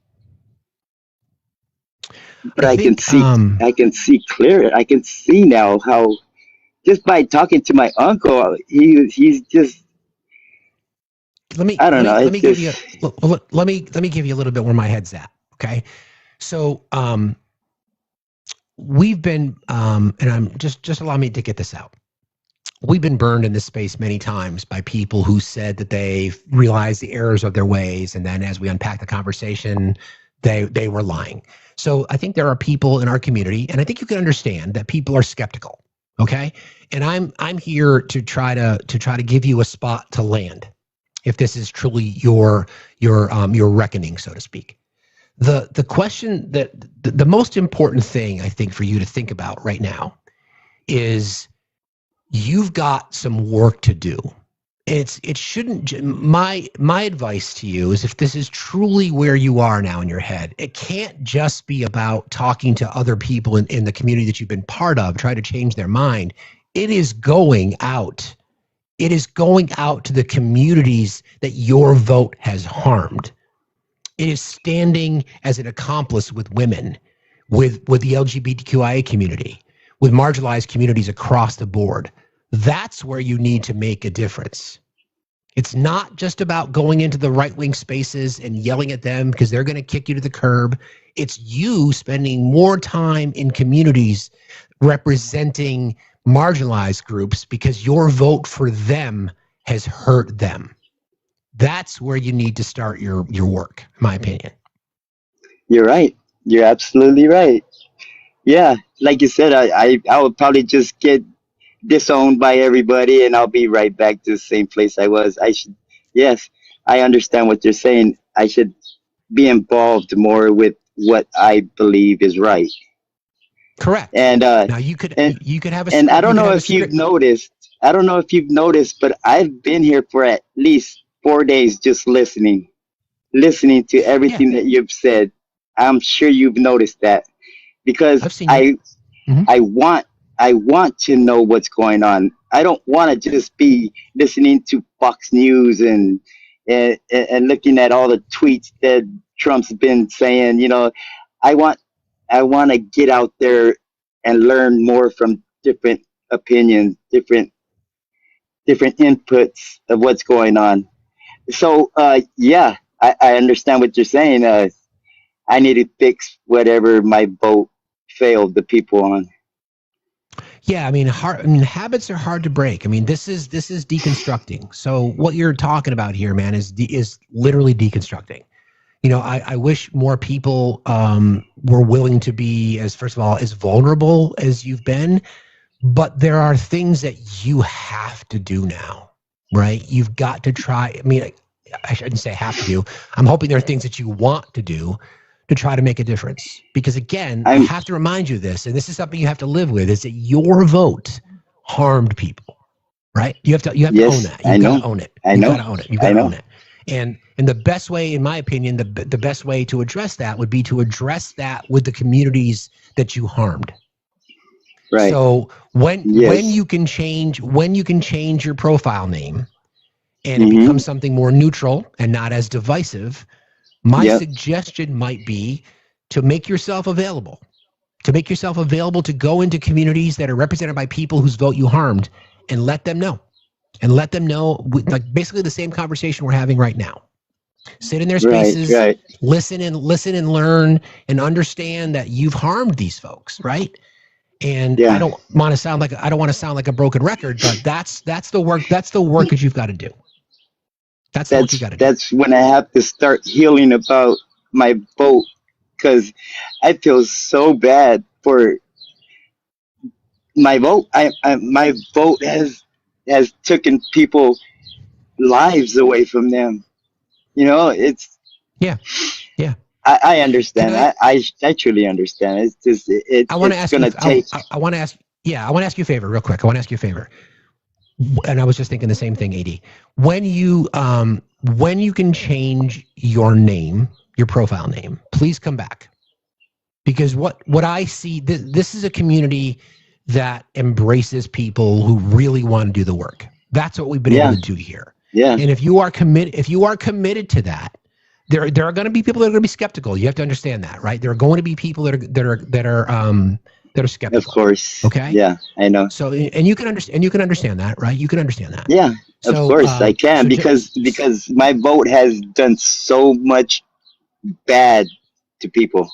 But I can see clear. I can see now how, just by talking to my uncle, he's just,
let me give you a little bit where my head's at. Okay. So we've been and I'm just allow me to get this out. We've been burned in this space many times by people who said that they realized the errors of their ways, and then as we unpack the conversation, they were lying. So I think there are people in our community, and I think you can understand that people are skeptical. Okay, and I'm here to try to give you a spot to land, if this is truly your reckoning, so to speak. The question that the most important thing I think for you to think about right now is, you've got some work to do. It shouldn't. My advice to you is, if this is truly where you are now in your head, it can't just be about talking to other people in the community that you've been part of, try to change their mind. It is going out. It is going out to the communities that your vote has harmed. It is standing as an accomplice with women, with the LGBTQIA community, with marginalized communities across the board. That's where you need to make a difference. It's not just about going into the right-wing spaces and yelling at them because they're going to kick you to the curb. It's you spending more time in communities representing marginalized groups because your vote for them has hurt them. That's where you need to start your work, in my opinion.
You're right. You're absolutely right. Yeah, like you said, I would probably just get disowned by everybody, and I'll be right back to the same place I was. Yes, I understand what you're saying. I should be involved more with what I believe is right.
Correct.
And
now you could have a.
And I don't know if you've noticed. I don't know if you've noticed, but I've been here for at least 4 days just listening to everything that you've said. I'm sure you've noticed that, because I want to know what's going on. I don't want to just be listening to Fox News and looking at all the tweets that Trump's been saying. I want to get out there and learn more from different opinions, different inputs of what's going on. So yeah, I understand what you're saying. I need to fix whatever my vote failed the people on.
Yeah, I mean, habits are hard to break. I mean, this is deconstructing. So what you're talking about here, man, is literally deconstructing. I wish more people were willing to be, as first of all, as vulnerable as you've been. But there are things that you have to do now, right? You've got to try. I mean, I shouldn't say have to do. I'm hoping there are things that you want to do to try to make a difference. Because again, I have to remind you of this, and this is something you have to live with, is that your vote harmed people, right? You have to own that. You've got to own it. You've got to own it. You've got to own it. And the best way, in my opinion, the best way to address that would be to address that with the communities that you harmed. Right. So when you can change your profile name and it becomes something more neutral and not as divisive, my suggestion might be to make yourself available. To go into communities that are represented by people whose vote you harmed and let them know. And let them know, like basically the same conversation we're having right now. Sit in their spaces, listen and learn and understand that you've harmed these folks, right? And I don't want to sound like a broken record, but that's the work that you've got to do. That's what you got to do.
That's when I have to start healing about my vote, because I feel so bad for my vote. My vote has taken people lives away from them. You know, it's I understand. I truly understand. It's just
I want to ask you a favor real quick. I want to ask you a favor. And I was just thinking the same thing, AD. When you can change your name, your profile name, please come back. Because what I see, this is a community that embraces people who really want to do the work. That's what we've been able to do here. Yeah. And if you are committed to that, there are going to be people that are going to be skeptical. You have to understand that, right? There are going to be people that are skeptical. Of
course.
Okay.
Yeah, I know.
So and you can understand that, right? You can understand that.
Yeah, of course I can, because my vote has done so much bad to people,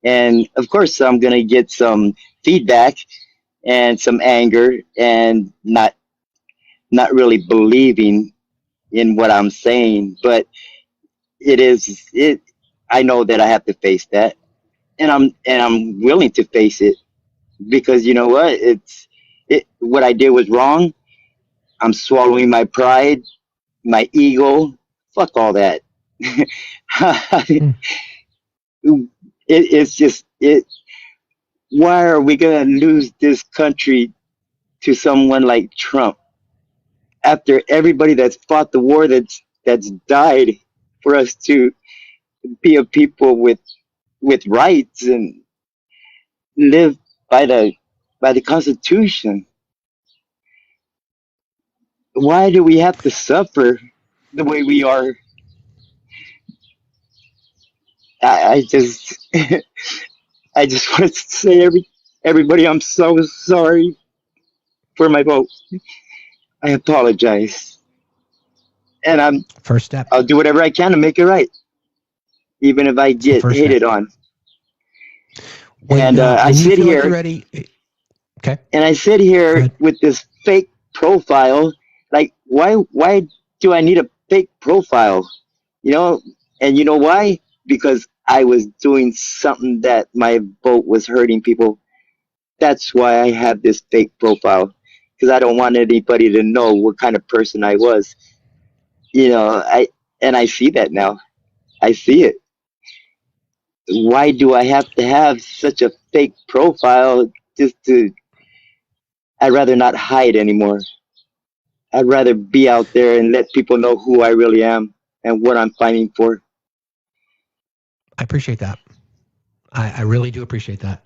and of course I'm gonna get some feedback and some anger and not really believing in what I'm saying, but I know that I have to face that, and I'm willing to face it, because you know what, what I did was wrong. I'm swallowing my pride, my ego. Fuck all that. It's just why are we gonna lose this country to someone like Trump, after everybody that's fought the war, that's died for us to be a people with rights and live by the Constitution? Why do we have to suffer the way we are? I just I just want to say, everybody, I'm so sorry for my vote. I apologize, and I'll do whatever I can to make it right, even if I get hated on. And I sit here, and I sit here with this fake profile. Like, why do I need a fake profile? You know, and you know why? Because I was doing something that my vote was hurting people. That's why I have this fake profile, because I don't want anybody to know what kind of person I was. You know, I see that now. I see it. Why do I have to have such a fake profile I'd rather not hide anymore. I'd rather be out there and let people know who I really am and what I'm fighting for.
I appreciate that. I really do appreciate that.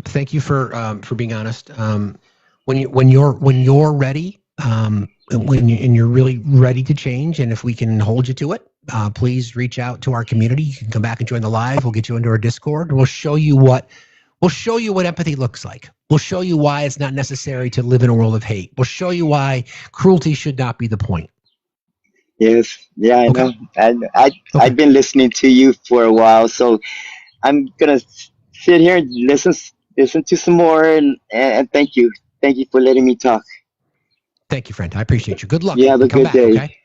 Thank you for being honest. When you're ready, and you're really ready to change, and if we can hold you to it, please reach out to our community. You can come back and join the live. We'll get you into our Discord. We'll show you what empathy looks like. We'll show you why it's not necessary to live in a world of hate. We'll show you why cruelty should not be the point.
Yes. Yeah, I know. I've been listening to you for a while, so I'm gonna sit here and listen to some more, and thank you for letting me talk.
Thank you, friend. I appreciate you. Good luck.
You have a good day.
Okay?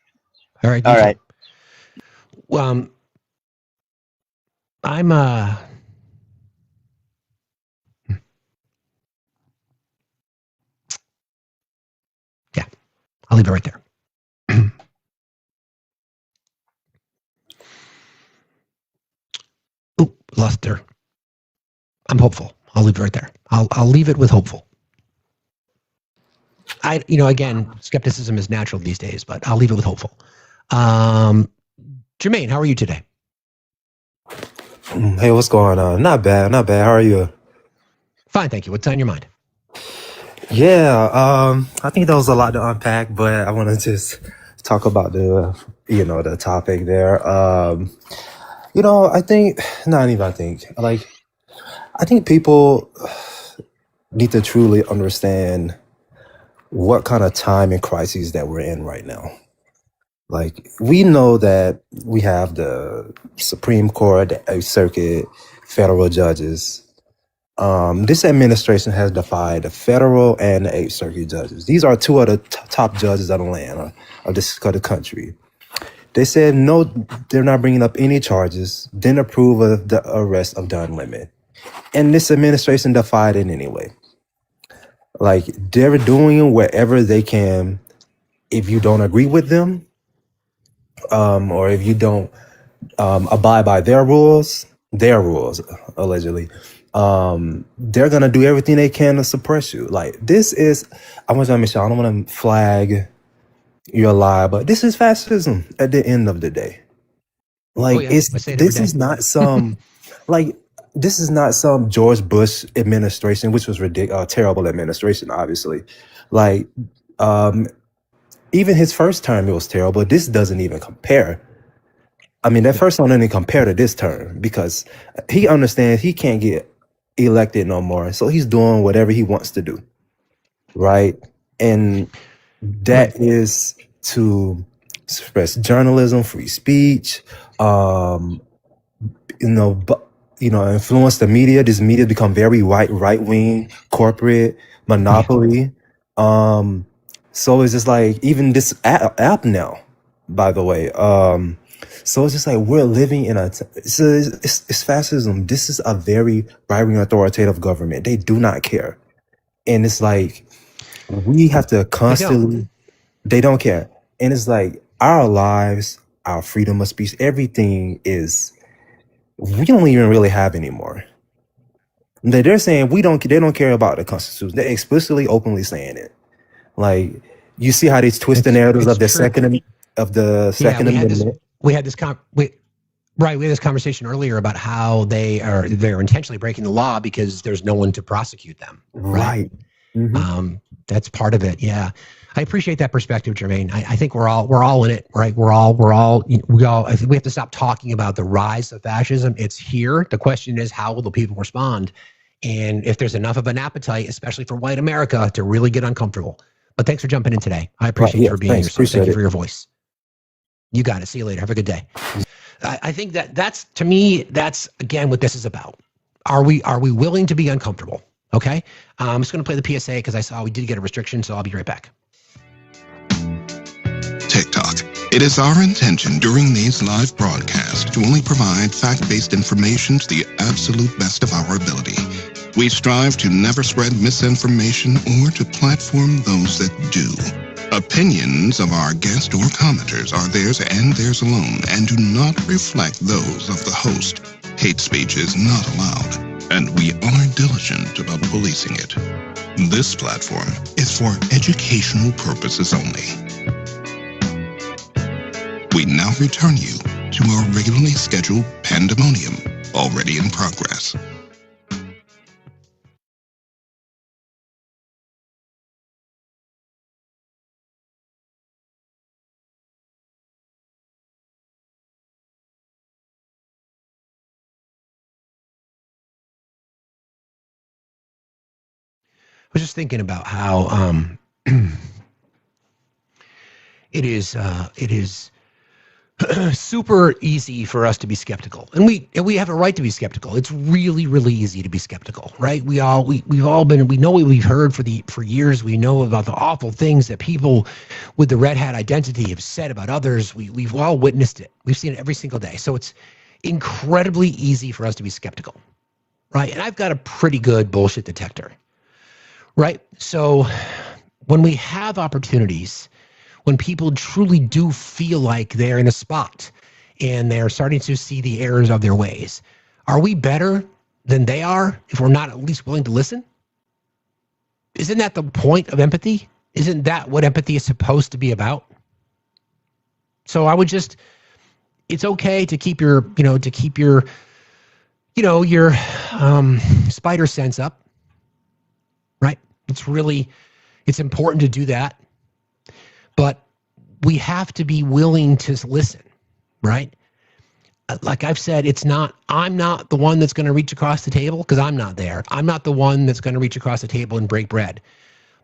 All right.
All right.
I'll leave it right there. Ooh, lost her. I'm hopeful. I'll leave it right there. I'll leave it with hopeful. Again, skepticism is natural these days, but I'll leave it with hopeful. Jermaine, how are you today?
Hey, what's going on? Not bad. How are you?
Fine, thank you. What's on your mind?
Yeah, I think there was a lot to unpack, but I want to just talk about the topic there. I think, not even I think, I think people need to truly understand what kind of time and crises that we're in right now. Like, we know that we have the Supreme Court, the Eighth Circuit, federal judges. This administration has defied the federal and the Eighth Circuit judges. These are two of the top judges of the land, of the country. They said no, they're not bringing up any charges, didn't approve of the arrest of Don Lemon. And this administration defied it anyway. Like, they're doing whatever they can. If you don't agree with them, or if you don't abide by their rules, allegedly, they're gonna do everything they can to suppress you. Like, this is, I want to make sure I don't want to flag your lie, but this is fascism at the end of the day. Like, this is not some like, this is not some George Bush administration, which was terrible administration, obviously. Like, even his first term, it was terrible. This doesn't even compare. I mean, that first one didn't compare to this term, because he understands he can't get elected no more. So he's doing whatever he wants to do. Right. And that is to suppress journalism, free speech, influence the media. This media become very right wing, corporate, monopoly. So it's just like, even this app now, by the way. So it's just like, we're living in it's fascism. This is a very right-wing authoritative government. They do not care. And it's like, we have to constantly, they don't care. And it's like, our lives, our freedom of speech, everything we don't even really have anymore. They're saying they don't care about the Constitution. They're explicitly, openly saying it. Like, you see how they twist the narratives of the Second Amendment.
We had this conversation earlier about how they're intentionally breaking the law because there's no one to prosecute them. Right. Mm-hmm. That's part of it. Yeah. I appreciate that perspective, Jermaine. I think we're all in it, right? I think we have to stop talking about the rise of fascism. It's here. The question is, how will the people respond? And if there's enough of an appetite, especially for white America, to really get uncomfortable. But thanks for jumping in today. I appreciate you for being here. So thank you for your voice. You got it. See you later. Have a good day. I think that's, to me, that's again what this is about. Are we willing to be uncomfortable? Okay. I'm just going to play the PSA because I saw we did get a restriction, so I'll be right back.
TikTok. It is our intention during these live broadcasts to only provide fact-based information to the absolute best of our ability. We strive to never spread misinformation or to platform those that do. Opinions of our guests or commenters are theirs and theirs alone and do not reflect those of the host. Hate speech is not allowed, and we are diligent about policing it. This platform is for educational purposes only. We now return you to our regularly scheduled pandemonium, already in progress.
I was just thinking about how it is super easy for us to be skeptical, and we have a right to be skeptical. It's really, really easy to be skeptical, right? We know what we've heard for years. We know about the awful things that people with the red hat identity have said about others. We've all witnessed it. We've seen it every single day. So it's incredibly easy for us to be skeptical, right? And I've got a pretty good bullshit detector, right? So when we have opportunities when people truly do feel like they're in a spot and they're starting to see the errors of their ways. Are we better than they are if we're not at least willing to listen? Isn't that the point of empathy? Isn't that what empathy is supposed to be about? So I would just, it's okay to keep your, your spider sense up, right? It's important to do that. But we have to be willing to listen, right? Like I've said, I'm not the one that's going to reach across the table because I'm not there. I'm not the one that's going to reach across the table and break bread.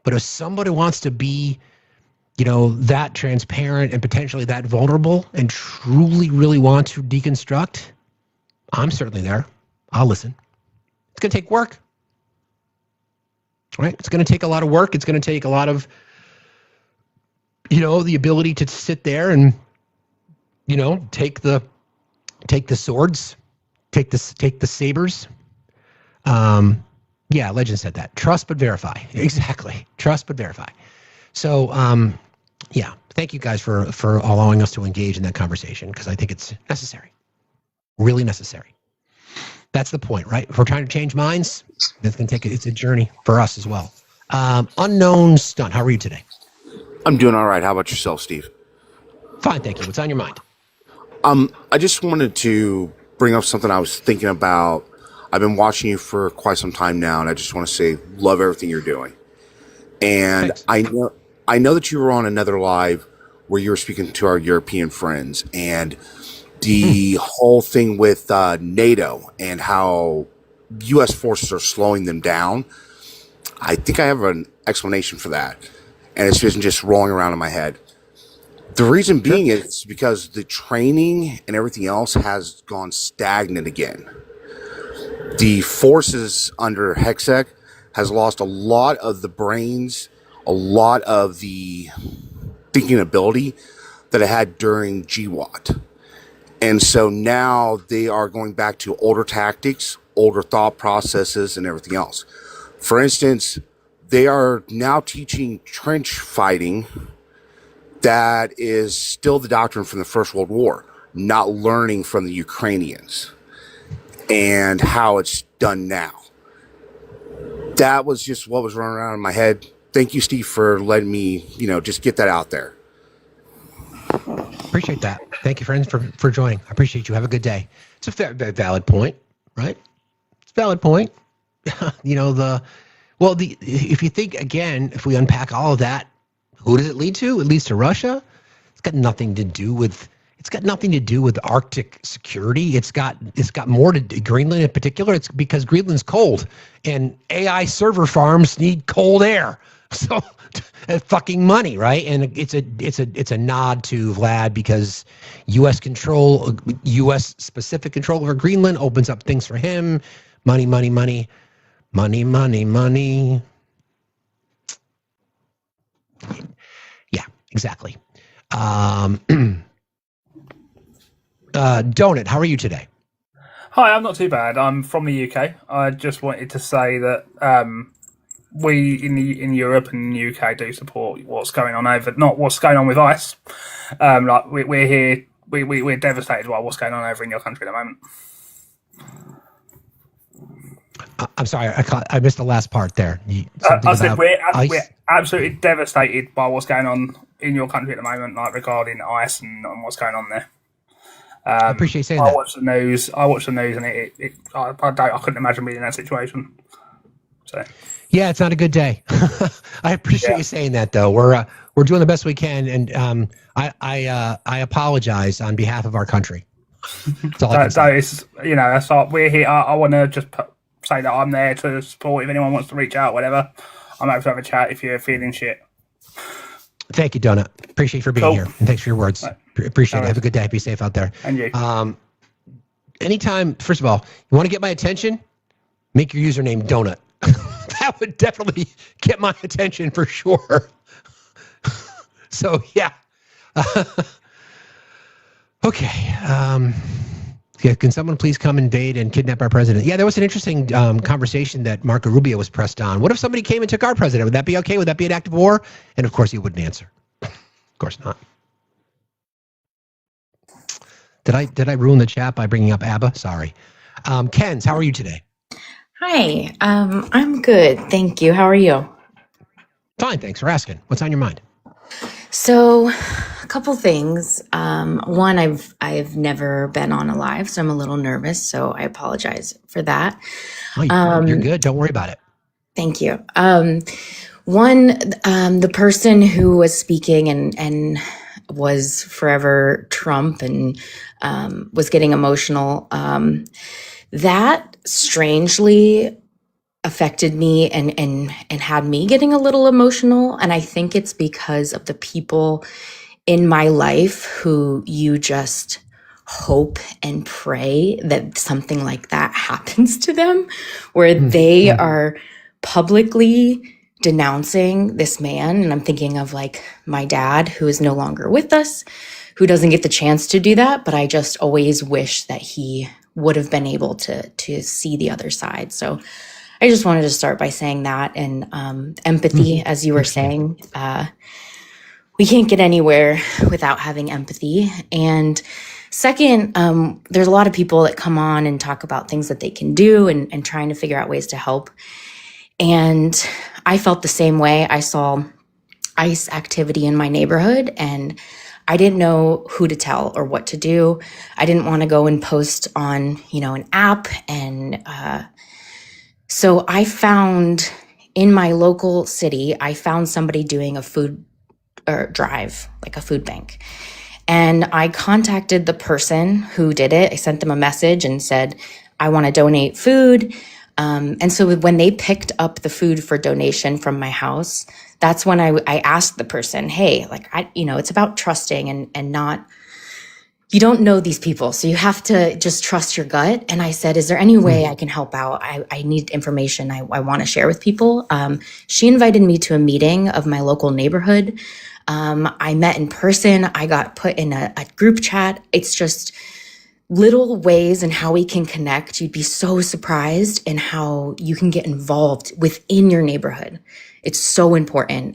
But if somebody wants to be, that transparent and potentially that vulnerable and truly, really want to deconstruct, I'm certainly there. I'll listen. It's going to take work, right? It's going to take a lot of work. It's going to take a lot of, the ability to sit there and, take the swords, take the sabers. Yeah, Legend said that. Trust but verify. Exactly. Trust but verify. So, yeah, thank you guys for allowing us to engage in that conversation because I think it's necessary. Really necessary. That's the point, right? If we're trying to change minds, it's a journey for us as well. Unknown Stunt, how are you today?
I'm doing all right. How about yourself, Steve?
Fine, thank you. What's on your mind?
I just wanted to bring up something I was thinking about. I've been watching you for quite some time now, and I just want to say, love everything you're doing. And thanks. I know that you were on another live where you were speaking to our European friends, and the whole thing with NATO and how U.S. forces are slowing them down. I think I have an explanation for that, and it's just rolling around in my head. The reason being is because the training and everything else has gone stagnant again. The forces under Hexec has lost a lot of the brains, a lot of the thinking ability that it had during GWAT. And so now they are going back to older tactics, older thought processes, and everything else. For instance, they are now teaching trench fighting that is still the doctrine from the First World War, not learning from the Ukrainians and how it's done now. That was just what was running around in my head. Thank you, Steve, for letting me, just get that out there.
Appreciate that. Thank you, friends, for joining. I appreciate you. Have a good day. It's a valid point, right? It's a valid point. If you think, again, if we unpack all of that, who does it lead to? It leads to Russia. It's got nothing to do with Arctic security. It's got more to Greenland in particular. It's because Greenland's cold and AI server farms need cold air. So fucking money, right? And it's a nod to Vlad because U.S. specific control over Greenland opens up things for him. Money. Yeah, exactly. Donut, how are you today?
Hi, I'm not too bad. I'm from the UK. I just wanted to say that we in Europe and the UK do support what's going on not what's going on with ICE. We're here. We're devastated by what's going on over in your country at the moment.
I'm sorry, I missed the last part there.
I said we're absolutely devastated by what's going on in your country at the moment, regarding ICE and what's going on there.
I appreciate you saying that.
I watch the news, and I couldn't imagine being in that situation. So
yeah, it's not a good day. I appreciate you saying that, though. We're doing the best we can, and I apologize on behalf of our country. That's all I can say.
That's all, we're here. I want to just say that I'm there to support. If anyone wants to reach out, whatever, I'm happy to have a chat if you're feeling shit.
Thank you, Donut. Appreciate you for being here, and thanks for your words. Right. Appreciate it. Have a good day. Be safe out there.
And you.
Anytime, first of all, you want to get my attention, make your username Donut. That would definitely get my attention for sure. So, yeah. Okay. Yeah, can someone please come invade and kidnap our president? Yeah, there was an interesting conversation that Marco Rubio was pressed on. What if somebody came and took our president? Would that be okay? Would that be an act of war? And of course, he wouldn't answer. Of course not. Did I ruin the chat by bringing up ABBA? Sorry. Kens, how are you today?
Hi, I'm good, thank you. How are you?
Fine, thanks for asking. What's on your mind?
So, a couple things. One, I've never been on a live, so I'm a little nervous. So I apologize for that.
Oh, you're good. Don't worry about it.
Thank you. One, the person who was speaking and was forever Trump and was getting emotional. That strangely affected me and had me getting a little emotional. And I think it's because of the people in my life who you just hope and pray that something like that happens to them, where they are publicly denouncing this man. And I'm thinking of like my dad, who is no longer with us, who doesn't get the chance to do that. But I just always wish that he would have been able to see the other side. So I just wanted to start by saying that. And empathy, as you were saying, we can't get anywhere without having empathy. And second, there's a lot of people that come on and talk about things that they can do and trying to figure out ways to help. And I felt the same way. I saw ICE activity in my neighborhood and I didn't know who to tell or what to do. I didn't want to go and post on, an app. And so I found in my local city, I found somebody doing a food or drive, like a food bank. And I contacted the person who did it. I sent them a message and said, I want to donate food. And so when they picked up the food for donation from my house, that's when I asked the person, hey, it's about trusting and not, you don't know these people. So you have to just trust your gut. And I said, is there any way I can help out? I need information I want to share with people. She invited me to a meeting of my local neighborhood. I met in person. I got put in a group chat. It's just little ways in how we can connect. You'd be so surprised in how you can get involved within your neighborhood. It's so important.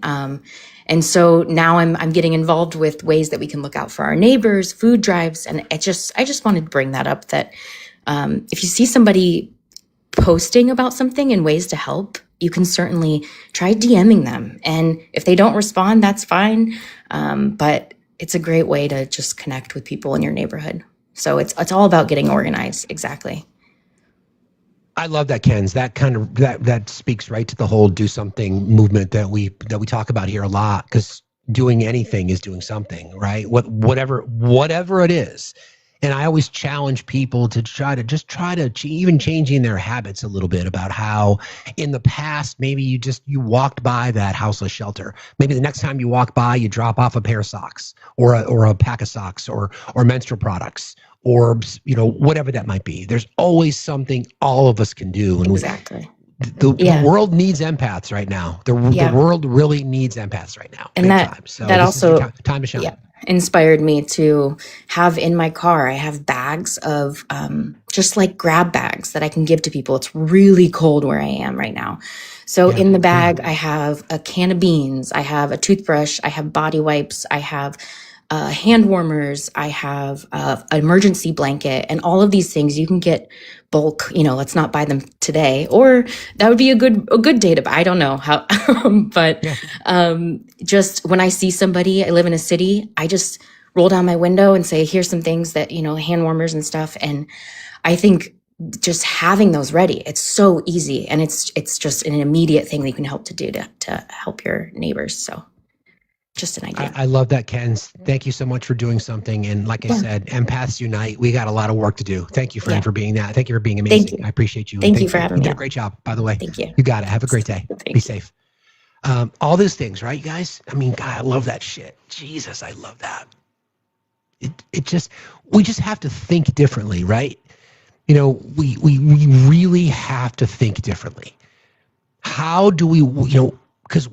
And so now I'm getting involved with ways that we can look out for our neighbors, food drives. And I just wanted to bring that up that if you see somebody posting about something and ways to help, you can certainly try DMing them. And if they don't respond, that's fine. But it's a great way to just connect with people in your neighborhood. So it's all about getting organized. Exactly.
I love that, Kens. That kind of that speaks right to the whole do something movement that we talk about here a lot, because doing anything is doing something, right? Whatever it is. And I always challenge people to try to even changing their habits a little bit about how in the past, maybe you walked by that houseless shelter. Maybe the next time you walk by, you drop off a pair of socks or a pack of socks or menstrual products or, whatever that might be. There's always something all of us can do. And
exactly.
The world needs empaths right now. The world really needs empaths right now.
And that also
time to shine.
Inspired me to have in my car, I have bags of just like grab bags that I can give to people. It's really cold where I am right now. So in the bag, I have a can of beans, I have a toothbrush, I have body wipes, I have hand warmers, I have an emergency blanket, and all of these things you can get bulk. Let's not buy them today, or that would be a good day to buy. I don't know how, but just when I see somebody, I live in a city, I just roll down my window and say, here's some things that, hand warmers and stuff. And I think just having those ready, it's so easy. And it's just an immediate thing that you can help to do to help your neighbors. So just an idea.
I love that, Ken. Thank you so much for doing something. And like I said, empaths unite. We got a lot of work to do. Thank you, friend, for being that. Thank you for being amazing.
Thank you.
I appreciate you.
Thank you for having me.
You did a great job, by the way.
Thank you.
You got it. Have a great day. Be safe. All those things, right, you guys? I mean, God, I love that shit. Jesus, I love that. We just have to think differently, right? We really have to think differently. How do we, because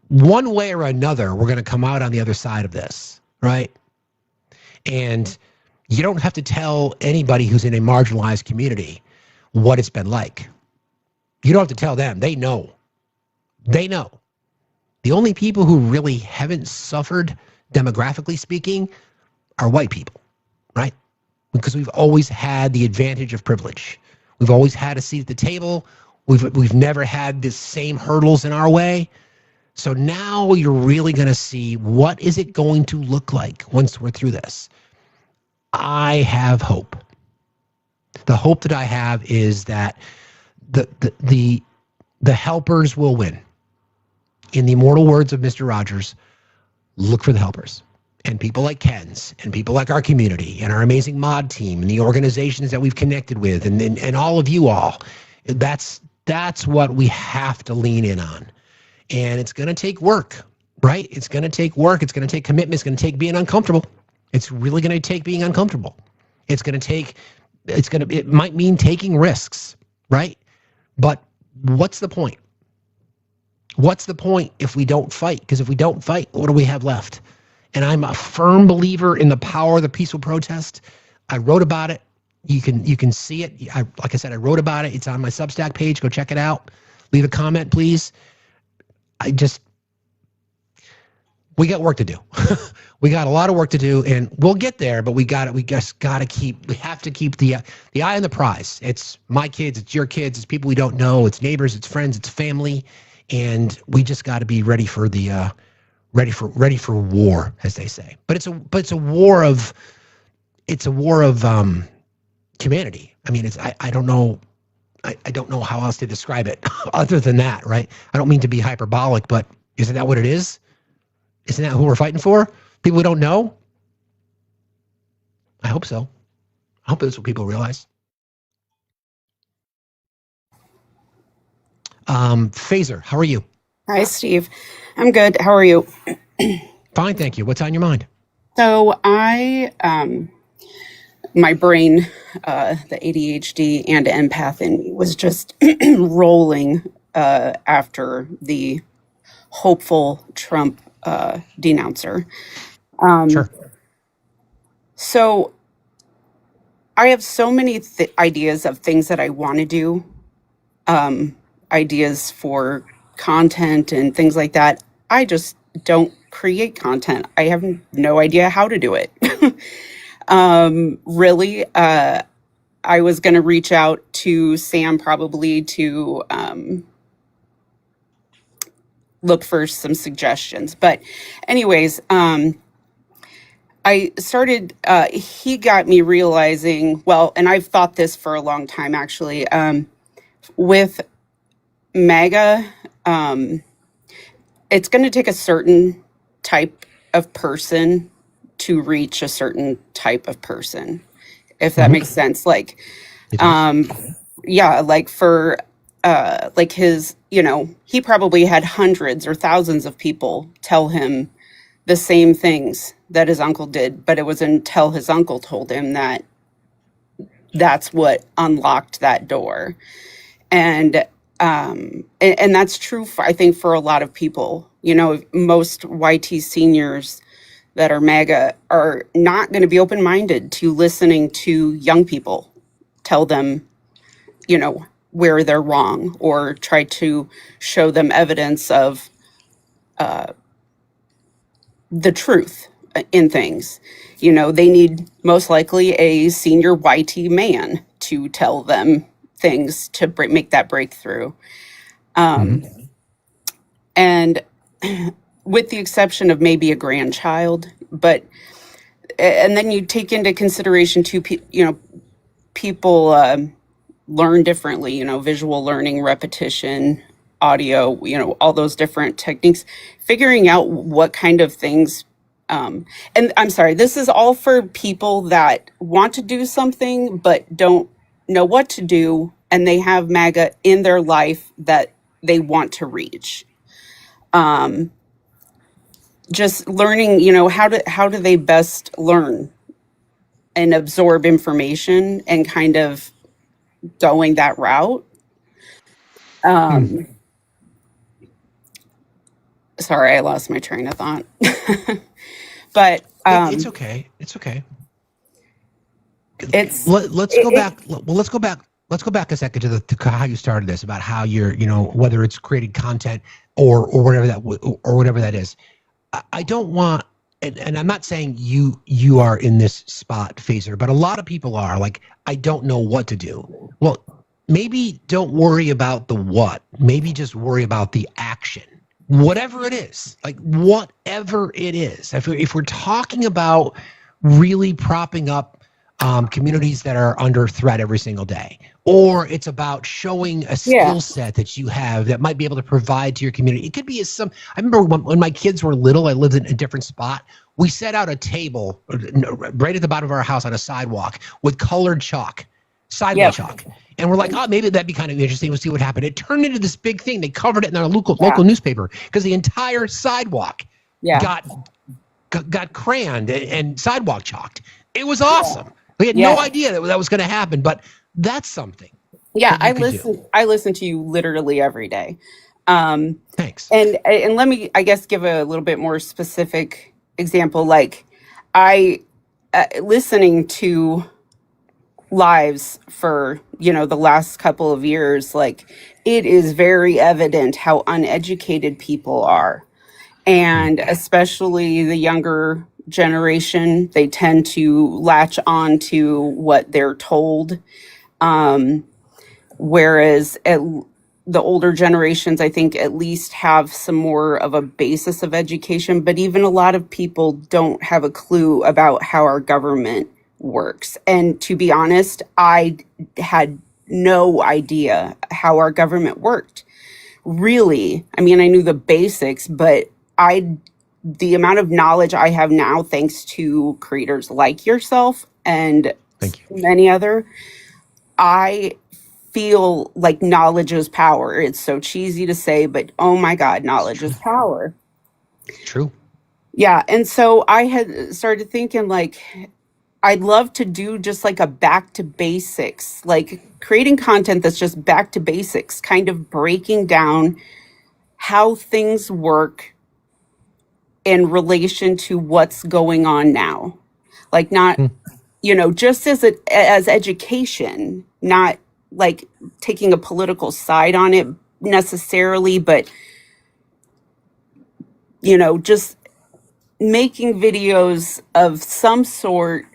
one way or another, we're going to come out on the other side of this, right? And you don't have to tell anybody who's in a marginalized community what it's been like. You don't have to tell them. They know. The only people who really haven't suffered, demographically speaking, are white people, right? Because we've always had the advantage of privilege. We've always had a seat at the table. We've never had the same hurdles in our way. So now you're really going to see what is it going to look like once we're through this. I have hope. The hope that I have is that the helpers will win. In the immortal words of Mr. Rogers, look for the helpers. And people like Ken's and people like our community and our amazing mod team and the organizations that we've connected with and all of you all. That's what we have to lean in on. And it's going to take work, right? It's going to take work. It's going to take commitment. It's going to take being uncomfortable. It's really going to take being uncomfortable. It might mean taking risks, right? But what's the point? What's the point if we don't fight? Because if we don't fight, what do we have left? And I'm a firm believer in the power of the peaceful protest. I wrote about it. You can see it. Like I said, I wrote about it. It's on my Substack page. Go check it out. Leave a comment, please. We got work to do. We got a lot of work to do, and we'll get there. But we have to keep the eye on the prize. It's my kids. It's your kids. It's people we don't know. It's neighbors. It's friends. It's family, and we just got to be ready for the ready for war, as they say. But it's a war of humanity. I mean, I don't know. I don't know how else to describe it other than that, right? I don't mean to be hyperbolic, but isn't that what it is? Isn't that who we're fighting for? People we don't know? I hope so. I hope that's what people realize. Phaser, how are you?
Hi, Steve. I'm good. How are you?
Fine, thank you. What's on your mind?
So my brain, the ADHD and empath in me was just rolling after the hopeful Trump denouncer.
Sure.
So I have so many ideas of things that I want to do, ideas for content and things like that. I just don't create content. I have no idea how to do it. Really, I was going to reach out to Sam probably to look for some suggestions. But anyways, I started, he got me realizing, well, and I've thought this for a long time, actually, with MAGA, it's going to take a certain type of person to reach a certain type of person, if that makes sense. Like, yeah, like for, like his, he probably had hundreds or thousands of people tell him the same things that his uncle did, but it was until his uncle told him that that's what unlocked that door. And that's true for, I think, for a lot of people. Most YT seniors that are MAGA are not going to be open-minded to listening to young people tell them, where they're wrong, or try to show them evidence of the truth in things. They need most likely a senior YT man to tell them things to make that breakthrough. And with the exception of maybe a grandchild, and then you take into consideration too, people learn differently, visual learning, repetition, audio, all those different techniques, figuring out what kind of things. And I'm sorry, this is all for people that want to do something, but don't know what to do. And they have MAGA in their life that they want to reach. Just learning, how do they best learn and absorb information and kind of going that route. Sorry, I lost my train of thought. But
it's okay. It's okay. Let's go back. Well, let's go back. let's go back a second to how you started this, about how you're, whether it's creating content or whatever that is. I don't want, and I'm not saying you are in this spot, Phaser, but a lot of people are like, I don't know what to do. Well, maybe don't worry about the what. Maybe just worry about the action. Whatever it is, like whatever it is. If we're talking about really propping up communities that are under threat every single day, or it's about showing a
Yeah.
skill set that you have that might be able to provide to your community. It could be I remember when my kids were little, I lived in a different spot. We set out a table right at the bottom of our house on a sidewalk with colored chalk, sideway
Yep.
chalk. And we're like, oh, maybe that'd be kind of interesting. We'll see what happened. It turned into this big thing. They covered it in our local newspaper because the entire sidewalk got crayoned and sidewalk chalked. It was awesome. We had no idea that was going to happen, but that's something.
Yeah,
that you could do.
I listen to you literally every day.
Thanks.
And let me, I guess, give a little bit more specific example. Like, I listening to lives for the last couple of years, like, it is very evident how uneducated people are, and especially the younger generation. They tend to latch on to what they're told, whereas the older generations, I think, at least have some more of a basis of education. But even a lot of people don't have a clue about how our government works. And to be honest, I had no idea how our government worked. Really, I mean, I knew the basics, but the amount of knowledge I have now, thanks to creators like yourself and many other, I feel like knowledge is power. It's so cheesy to say, but oh my God, knowledge is power.
True.
Yeah. And so I had started thinking, like, I'd love to do just like a back to basics, like creating content that's just back to basics, kind of breaking down how things work in relation to what's going on now. Like, not, just as education, not like taking a political side on it necessarily, but, just making videos of some sort,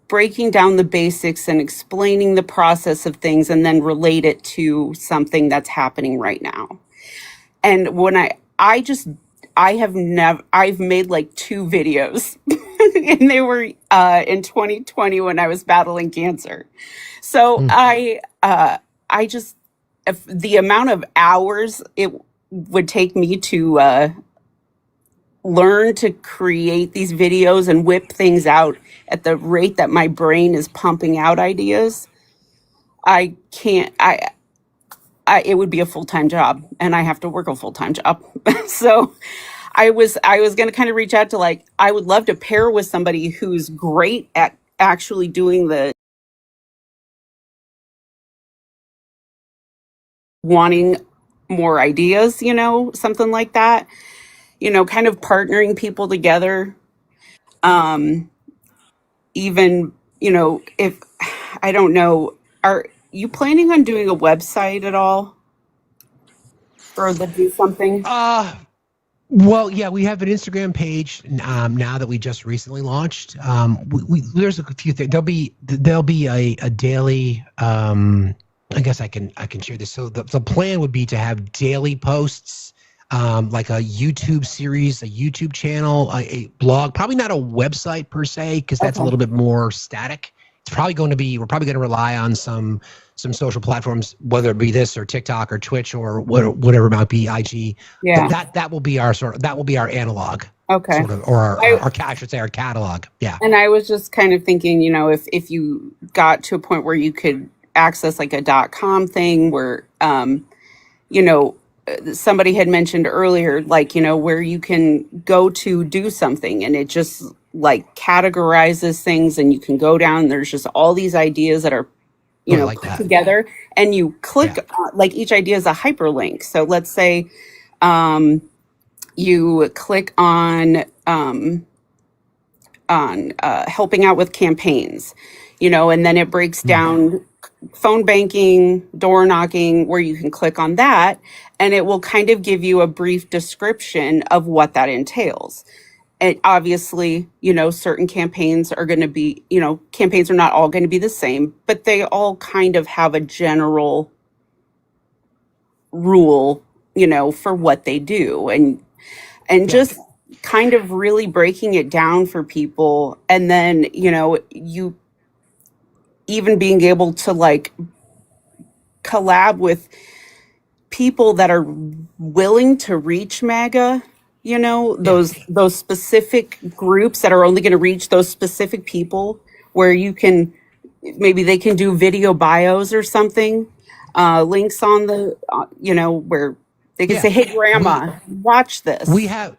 breaking down the basics and explaining the process of things, and then relate it to something that's happening right now. And when I've made like 2 videos and they were in 2020 when I was battling cancer. So I just, if the amount of hours it would take me to learn to create these videos and whip things out at the rate that my brain is pumping out ideas, I can't, it would be a full-time job, and I have to work a full-time job. So I was going to kind of reach out to, like, I would love to pair with somebody who's great at actually doing the wanting more ideas, something like that, kind of partnering people together. Even, if, I don't know, are you planning on doing a website at all for the Do Something?
Well, yeah, we have an Instagram page now that we just recently launched. There's a few things. There'll be a daily. I guess I can share this. So the plan would be to have daily posts, like a YouTube series, a YouTube channel, a blog. Probably not a website per se, because that's a little bit more static. It's probably going to be. We're probably going to rely on some social platforms, whether it be this or TikTok or Twitch or whatever it might be, IG.
Yeah.
That will be our analog.
Okay.
Sort of, or I should say our catalog. Yeah.
And I was just kind of thinking, if you got to a point where you could access like a .com thing where, somebody had mentioned earlier, like, where you can go to do something and it just like categorizes things, and you can go down, there's just all these ideas that are put together, and you click like each idea is a hyperlink. So let's say you click on helping out with campaigns, and then it breaks down phone banking, door knocking, where you can click on that, and it will kind of give you a brief description of what that entails. And obviously, certain campaigns are going to be, campaigns are not all going to be the same, but they all kind of have a general rule, for what they do. And just kind of really breaking it down for people. And then, you even being able to like collab with people that are willing to reach MAGA, those specific groups that are only going to reach those specific people, where maybe they can do video bios or something, links on the, where they can say, "Hey, grandma, watch this."
We have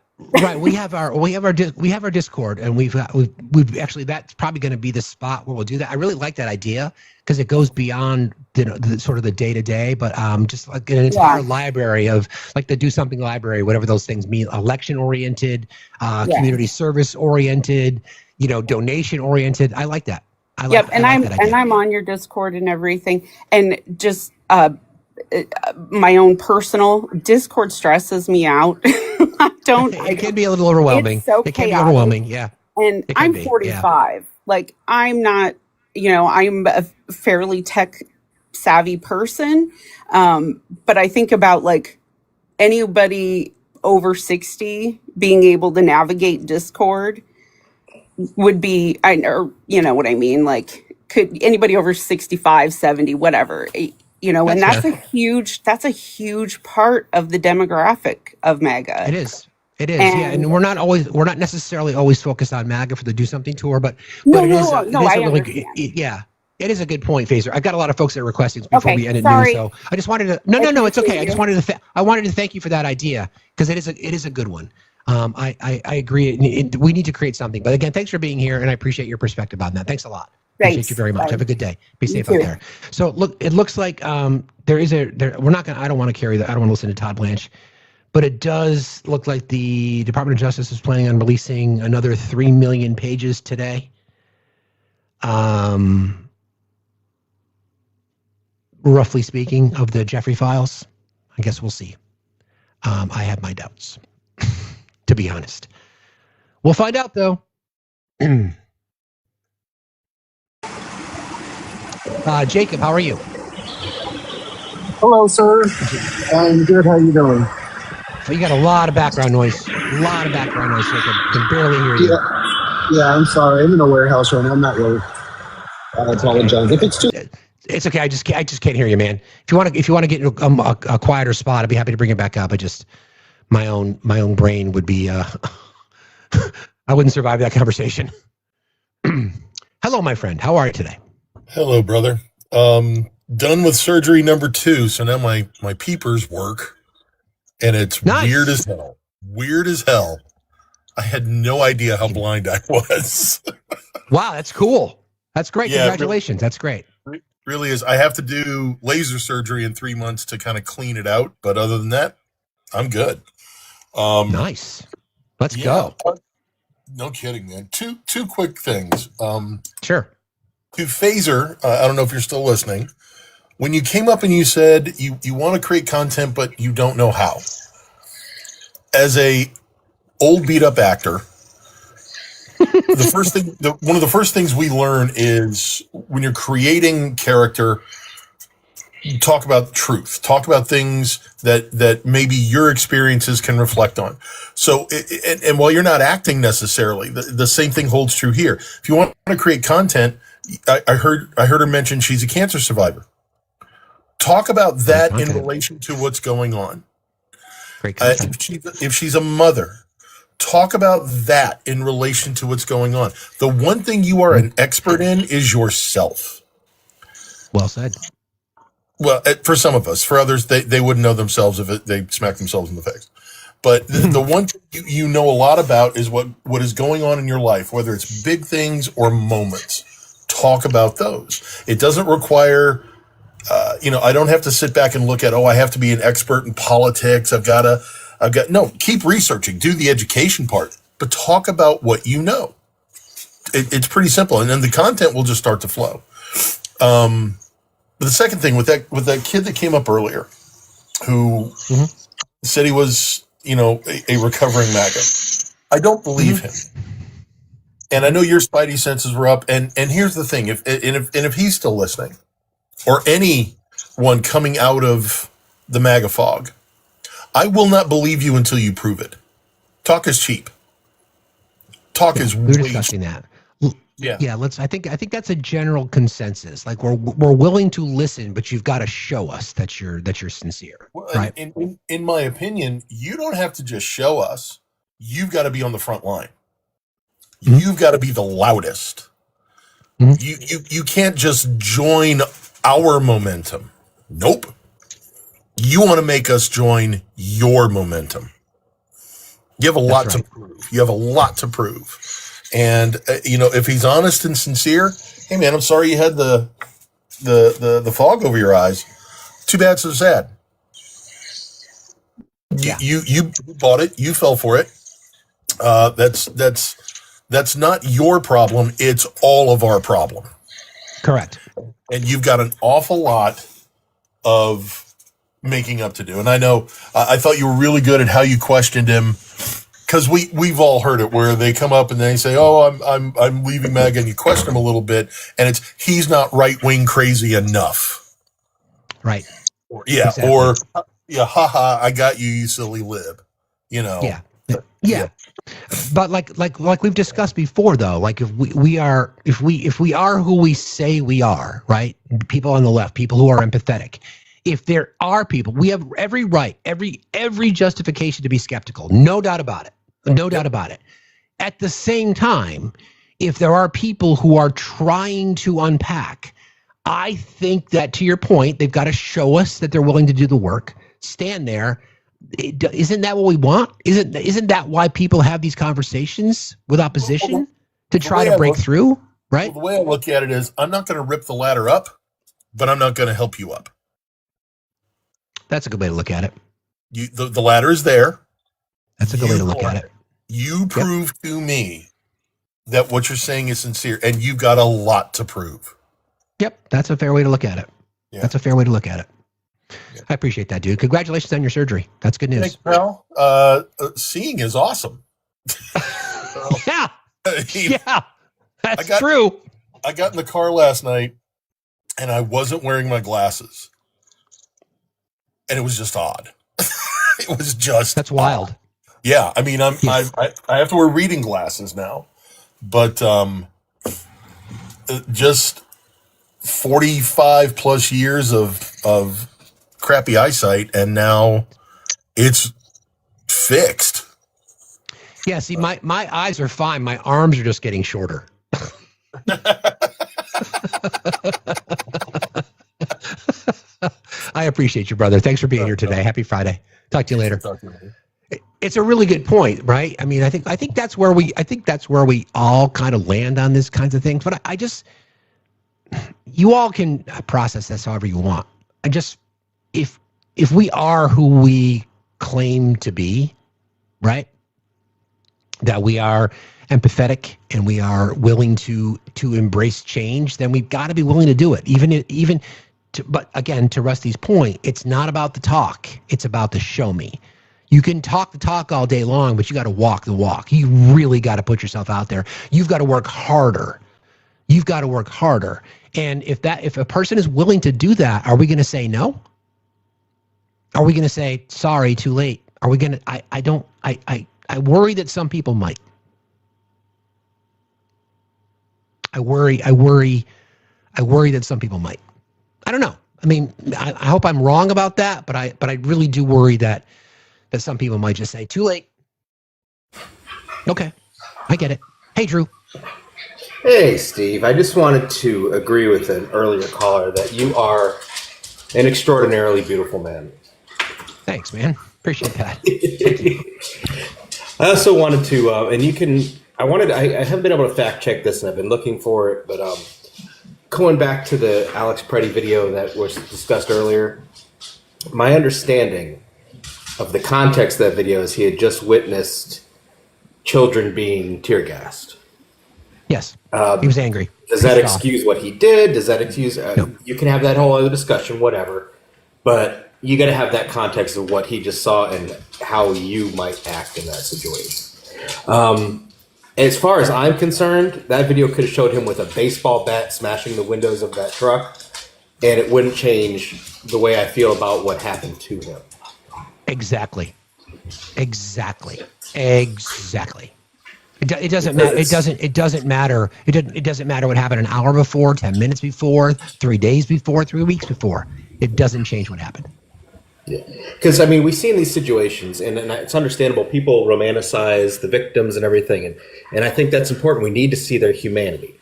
our Discord, and we've actually, that's probably going to be the spot where we'll do that. I really like that idea because it goes beyond the sort of the day to day, but just like an entire library of like the Do Something library, whatever those things mean, election oriented, community service oriented, donation oriented. I like that.
I'm on your Discord and everything, and just my own personal Discord stresses me out.
It can be a little overwhelming.
It's so
it can be overwhelming. Yeah.
And I'm 45. Like, I'm not, I'm a fairly tech savvy person. But I think about like anybody over 60 being able to navigate Discord would be, you know what I mean? Like, could anybody over 65, 70, whatever, and that's a huge part of the demographic of MAGA.
It is. And we're not necessarily always focused on MAGA for the Do Something tour, but it is a good point, Phaser. I've got a lot of folks that are requesting before we end it noon, so I just wanted to. No, it's okay. I wanted to thank you for that idea because it is a good one. I agree. We need to create something. But again, thanks for being here, and I appreciate your perspective on that. Thanks a lot. Appreciate you very much. Bye. Have a good day. Be safe out there. So look, it looks like we're not gonna. I don't want to carry that. I don't want to listen to Todd Blanche. But it does look like the Department of Justice is planning on releasing another 3 million pages today. Roughly speaking, of the Jeffrey files. I guess we'll see. I have my doubts, to be honest. We'll find out, though. Jacob, how are you?
Hello, sir. I'm good. How you doing?
So you got a lot of background noise. Jacob. Can barely hear you.
Yeah, I'm sorry. I'm in a warehouse right now. I'm not work. I apologize. If it's too...
It's okay. I just can't hear you, man. If you want to get a quieter spot, I'd be happy to bring it back up. My own brain would be I wouldn't survive that conversation. Hello, my friend. How are you today?
Hello, brother. Done with surgery number 2, so now my peepers work, and it's weird as hell. Weird as hell. I had no idea how blind I was.
Wow, that's cool. That's great. Yeah, congratulations. That's great.
Really is. I have to do laser surgery in 3 months to kind of clean it out, but other than that, I'm good.
Nice. Let's go.
No kidding, man. Two quick things.
Sure.
To Phaser, I don't know if you're still listening. When you came up and you said you want to create content, but you don't know how. As a old beat up actor, one of the first things we learn is when you're creating character, talk about truth, talk about things that maybe your experiences can reflect on. So, and while you're not acting necessarily, the same thing holds true here. If you want to create content, I heard her mention she's a cancer survivor. Talk about that in relation to what's going on.
Great
if she's a mother, talk about that in relation to what's going on. The one thing you are an expert in is yourself.
Well said.
Well, for some of us. For others, they wouldn't know themselves if they smacked themselves in the face. But the one thing you know a lot about is what is going on in your life, whether it's big things or moments. Talk about those. It doesn't require, I don't have to sit back and look at, I have to be an expert in politics. No, keep researching, do the education part, but talk about what you know. It's pretty simple. And then the content will just start to flow. But the second thing with that kid that came up earlier, who said he was, a recovering MAGA, I don't believe him. And I know your spidey senses were up. And here's the thing: if he's still listening, or anyone coming out of the MAGA fog, I will not believe you until you prove it. Talk is cheap. Talk is
we're discussing that. Yeah. I think that's a general consensus. Like we're willing to listen, but you've got to show us that you're sincere.
Well,
right.
In my opinion, you don't have to just show us. You've got to be on the front line. You've got to be the loudest. You can't just join our momentum. Nope. You want to make us join your momentum. You have a lot to prove. You have a lot to prove. And if he's honest and sincere, hey man, I'm sorry you had the fog over your eyes. Too bad, so sad. You bought it. You fell for it. That's not your problem. It's all of our problem.
Correct.
And you've got an awful lot of making up to do. And I know I thought you were really good at how you questioned him, because we've all heard it where they come up and they say, "Oh, I'm leaving MAGA," and you question him a little bit, and he's not right wing crazy enough.
Right.
Yeah.
Exactly.
Or haha, I got you, you silly lib.
Yeah. But like we've discussed before, though, like if we are who we say we are, right? People on the left, people who are empathetic. If there are people, we have every right, every justification to be skeptical. No doubt about it. No doubt about it. At the same time, if there are people who are trying to unpack, I think that, to your point, they've got to show us that they're willing to do the work, stand there. Isn't that what we want? Isn't that why people have these conversations with opposition, to try to break through, right?
Well, the way I look at it is, I'm not going to rip the ladder up, but I'm not going to help you up.
That's a good way to look at it.
The ladder is there.
That's a good way to look at it.
You prove to me that what you're saying is sincere, and you've got a lot to prove.
Yep, that's a fair way to look at it. Yeah. That's a fair way to look at it. Yeah. I appreciate that, dude. Congratulations on your surgery. That's good news.
Thanks, pal. Seeing is awesome.
Yeah, that's true.
I got in the car last night, and I wasn't wearing my glasses. And it was just odd. It was just
that's wild.
Odd. Yeah, I mean, I have to wear reading glasses now, but just 45 plus years of crappy eyesight, and now it's fixed.
Yeah, see, my eyes are fine. My arms are just getting shorter. I appreciate you, brother. Thanks for being here today. Happy Friday. Talk to you later. It's a really good point, right? I mean, I think that's where we all kind of land on this kinds of things. But you all can process this however you want. If we are who we claim to be, right? That we are empathetic and we are willing to embrace change, then we've got to be willing to do it. But again, to Rusty's point, it's not about the talk. It's about the show me. You can talk the talk all day long, but you got to walk the walk. You really got to put yourself out there. You've got to work harder. And if a person is willing to do that, are we going to say no? Are we going to say, sorry, too late? Are we going to, I worry that some people might. I worry that some people might. I don't know. I mean, I hope I'm wrong about that, but I really do worry that some people might just say, too late. Okay, I get it. Hey, Drew.
Hey, Steve. I just wanted to agree with an earlier caller that you are an extraordinarily beautiful man.
Thanks, man. Appreciate that. Thank you.
I also wanted to, I haven't been able to fact check this, and I've been looking for it, but going back to the Alex Preddy video that was discussed earlier, my understanding of the context of that video is he had just witnessed children being tear gassed.
Yes, he was angry.
Does that
pissed off.
excuse what he did? Does that excuse? You can have that whole other discussion, whatever. But you got to have that context of what he just saw and how you might act in that situation. As far as I'm concerned, that video could have showed him with a baseball bat smashing the windows of that truck, and it wouldn't change the way I feel about what happened to him.
Exactly. It doesn't matter. It doesn't matter. It doesn't matter what happened an hour before, 10 minutes before, 3 days before, 3 weeks before. It doesn't change what happened.
Yeah, because I mean, we see in these situations, and it's understandable. People romanticize the victims and everything, and I think that's important. We need to see their humanity.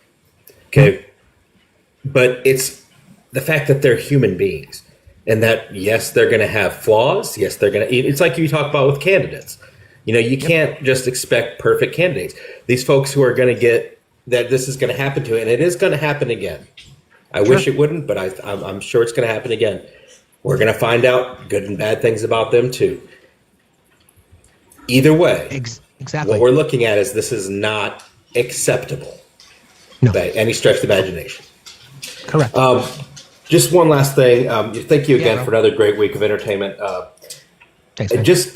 Okay, but it's the fact that they're human beings, and that yes, they're going to have flaws. Yes, they're going to. It's like you talk about with candidates. You know, you can't just expect perfect candidates. These folks who are going to get that this is going to happen to, and it is going to happen again. I wish it wouldn't, but I'm sure it's going to happen again. We're going to find out good and bad things about them too. Either way,
exactly.
What we're looking at is this is not acceptable by any stretch of the imagination.
Correct.
Just one last thing. Thank you again for another great week of entertainment.
Thanks,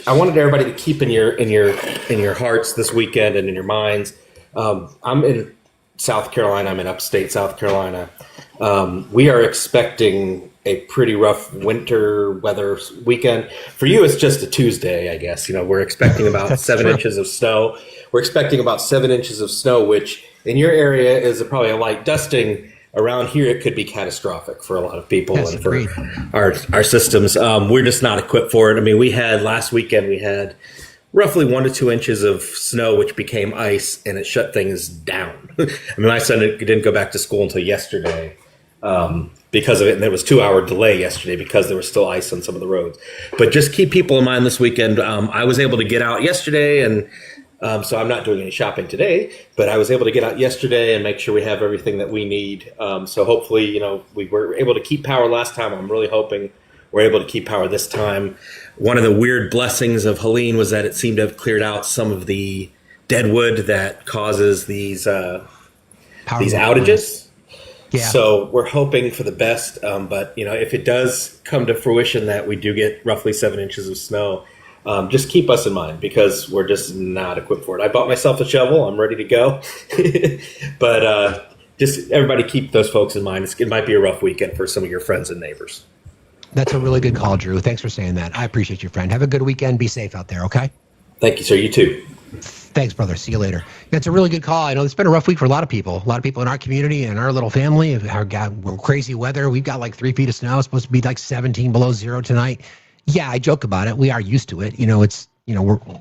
I wanted everybody to keep in your hearts this weekend and in your minds. I'm in South Carolina. I'm in upstate South Carolina. We are expecting a pretty rough winter weather weekend. For you, it's just a Tuesday, I guess. You know, we're expecting about 7 inches of snow. We're expecting about 7 inches of snow, which in your area is probably a light dusting. Around here, it could be catastrophic for a lot of people and for our systems. We're just not equipped for it. I mean, last weekend, we had roughly 1 to 2 inches of snow, which became ice, and it shut things down. I mean, my son didn't go back to school until yesterday because of it, and there was 2-hour delay yesterday because there was still ice on some of the roads. But just keep people in mind this weekend. I was able to get out yesterday, and so I'm not doing any shopping today, but I was able to get out yesterday and make sure we have everything that we need. So hopefully, you know, we were able to keep power last time. I'm really hoping we're able to keep power this time. One of the weird blessings of Helene was that it seemed to have cleared out some of the dead wood that causes these outages. Yeah. So we're hoping for the best, but you know, if it does come to fruition that we do get roughly 7 inches of snow, just keep us in mind because we're just not equipped for it. I bought myself a shovel. I'm ready to go, but just everybody keep those folks in mind. It might be a rough weekend for some of your friends and neighbors.
That's a really good call, Drew. Thanks for saying that. I appreciate you, friend. Have a good weekend. Be safe out there, okay?
Thank you, sir. You too.
Thanks, brother. See you later. That's a really good call. I know it's been a rough week for a lot of people. A lot of people in our community and our little family have got crazy weather. We've got like 3 feet of snow. It's supposed to be like 17 below zero tonight. Yeah, I joke about it. We are used to it. You know,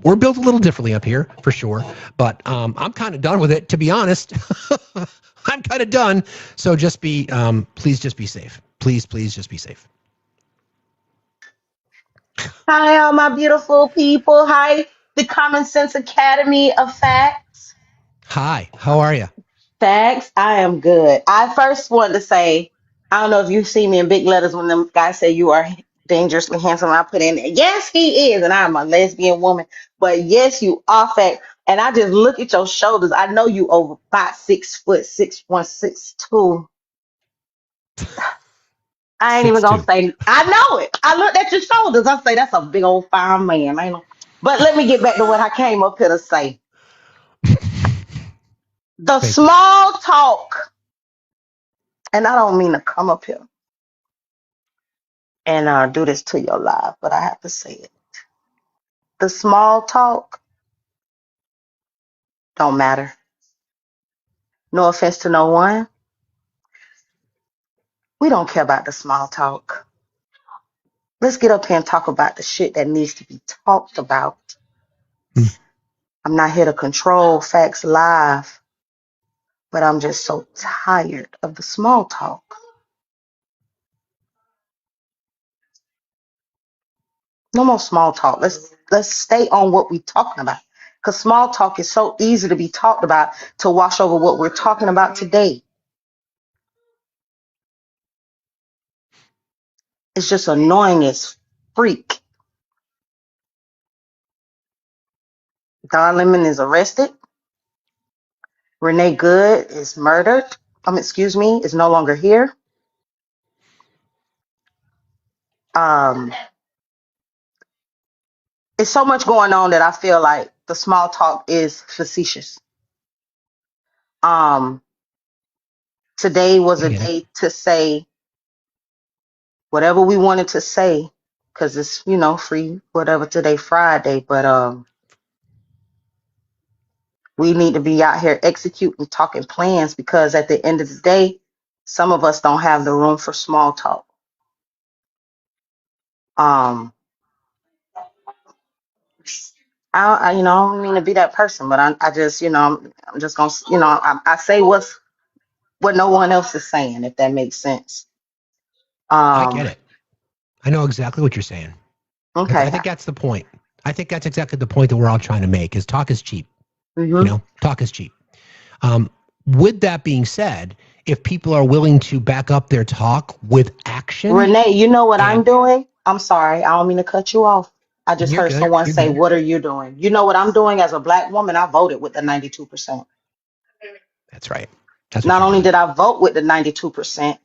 we're built a little differently up here for sure. But I'm kind of done with it, to be honest. I'm kind of done. So just please just be safe. Please just be safe.
Hi, all my beautiful people. Hi, the Common Sense Academy of Facts.
Hi, how are you?
Facts, I am good. I first wanted to say, I don't know if you see me in big letters when them guys say you are dangerously handsome. I put in there, yes, he is, and I'm a lesbian woman. But yes, you are fat. And I just look at your shoulders. I know you over 5'6", 6'1", 6'2". I ain't even gonna say. I know it. I looked at your shoulders. I say that's a big old fine man. I know. But let me get back to what I came up here to say. The small talk, and I don't mean to come up here and do this to your life, but I have to say it. The small talk don't matter. No offense to no one. We don't care about the small talk. Let's get up here and talk about the shit that needs to be talked about. I'm not here to control Facts Live, but I'm just so tired of the small talk. No more small talk. Let's stay on what we're talking about. Because small talk is so easy to be talked about to wash over what we're talking about today. It's just annoying as freak. Don Lemon is arrested. Renee Good is murdered. excuse me, is no longer here. It's so much going on that I feel like the small talk is facetious. Today was a day to say whatever we wanted to say, because it's, free, whatever, today, Friday. But we need to be out here executing, talking plans, because at the end of the day, some of us don't have the room for small talk. I don't mean to be that person, but I just, I'm just gonna, I say what no one else is saying, if that makes sense.
I get it. I know exactly what you're saying.
Okay.
I think that's the point. I think that's exactly the point that we're all trying to make, is talk is cheap.
Mm-hmm.
Talk is cheap. With that being said, if people are willing to back up their talk with action.
Renee, you know what I'm doing? I'm sorry. I don't mean to cut you off. I just heard someone say, what are you doing? You know what I'm doing as a Black woman? I voted with the 92%.
That's right.
Not only did I vote with the 92%,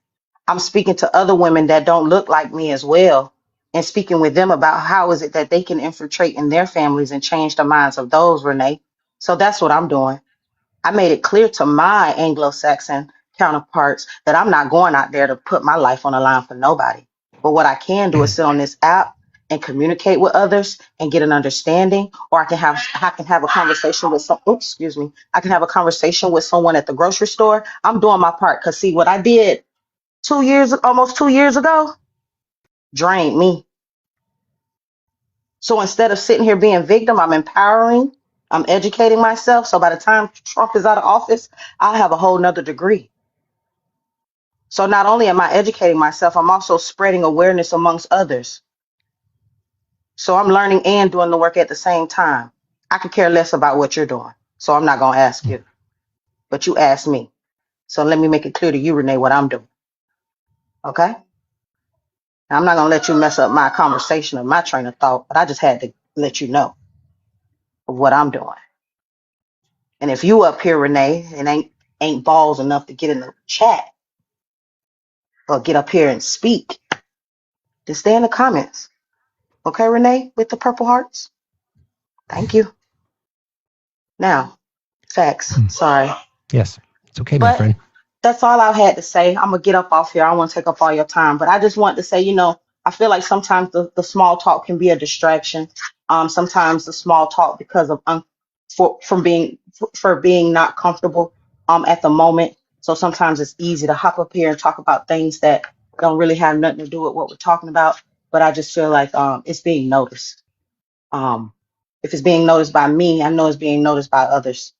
I'm speaking to other women that don't look like me as well, and speaking with them about how is it that they can infiltrate in their families and change the minds of those, Renee. So that's what I'm doing. I made it clear to my Anglo-Saxon counterparts that I'm not going out there to put my life on the line for nobody. But what I can do is sit on this app and communicate with others and get an understanding, or I can have a conversation with I can have a conversation with someone at the grocery store. I'm doing my part, because see what I did almost 2 years ago drained me. So instead of sitting here being victim, I'm empowering, I'm educating myself. So by the time Trump is out of office, I'll have a whole nother degree. So not only am I educating myself, I'm also spreading awareness amongst others. So I'm learning and doing the work at the same time. I could care less about what you're doing, so I'm not going to ask you. But you asked me. So let me make it clear to you, Renee, what I'm doing. Okay? Now, I'm not going to let you mess up my conversation or my train of thought, but I just had to let you know of what I'm doing. And if you up here, Renee, and ain't balls enough to get in the chat or get up here and speak, just stay in the comments. Okay, Renee, with the purple hearts? Thank you. Now, facts. Sorry.
Yes, it's okay, my friend.
That's all I had to say. I'm going to get up off here. I don't want to take up all your time, but I just want to say, I feel like sometimes the small talk can be a distraction. Sometimes the small talk, because of being not comfortable at the moment. So sometimes it's easy to hop up here and talk about things that don't really have nothing to do with what we're talking about. But I just feel like it's being noticed. If it's being noticed by me, I know it's being noticed by others.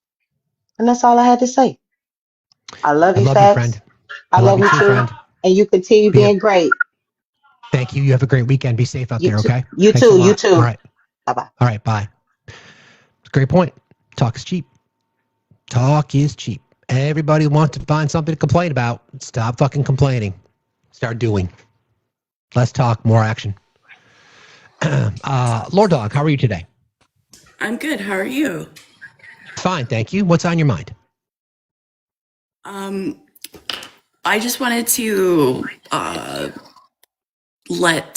And that's all I had to say. I love you, Facts.
Friend.
I love you too, friend. And you continue being great.
Thank you. You have a great weekend. Be safe out there, okay?
You too. You too.
All right.
Bye-bye.
All right, bye. Great point. Talk is cheap. Talk is cheap. Everybody wants to find something to complain about. Stop fucking complaining. Start doing. Less talk, more action. Lord Dog, how are you today?
I'm good. How are you?
Fine, thank you. What's on your mind?
I just wanted to let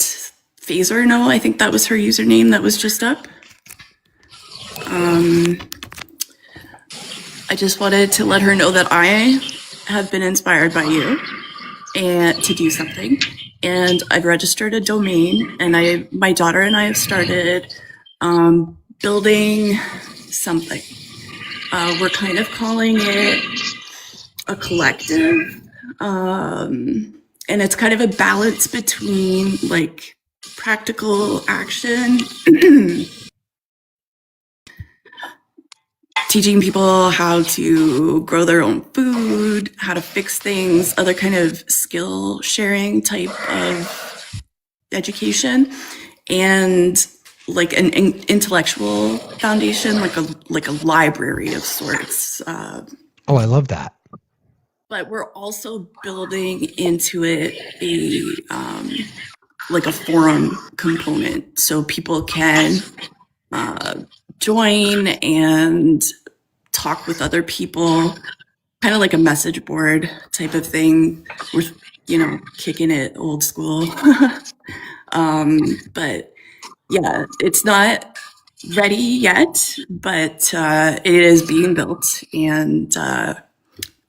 Phaser know. I think that was her username that was just up. I just wanted to let her know that I have been inspired by you and to do something. And I've registered a domain, and my daughter and I have started building something. We're kind of calling it a collective. And it's kind of a balance between like practical action, teaching people how to grow their own food, how to fix things, other kind of skill sharing type of education, and like an intellectual foundation, like a library of sorts.
I love that.
But we're also building into it like a forum component, so people can join and talk with other people kind of like a message board type of thing. We're, kicking it old school. But yeah, it's not ready yet, but it is being built, and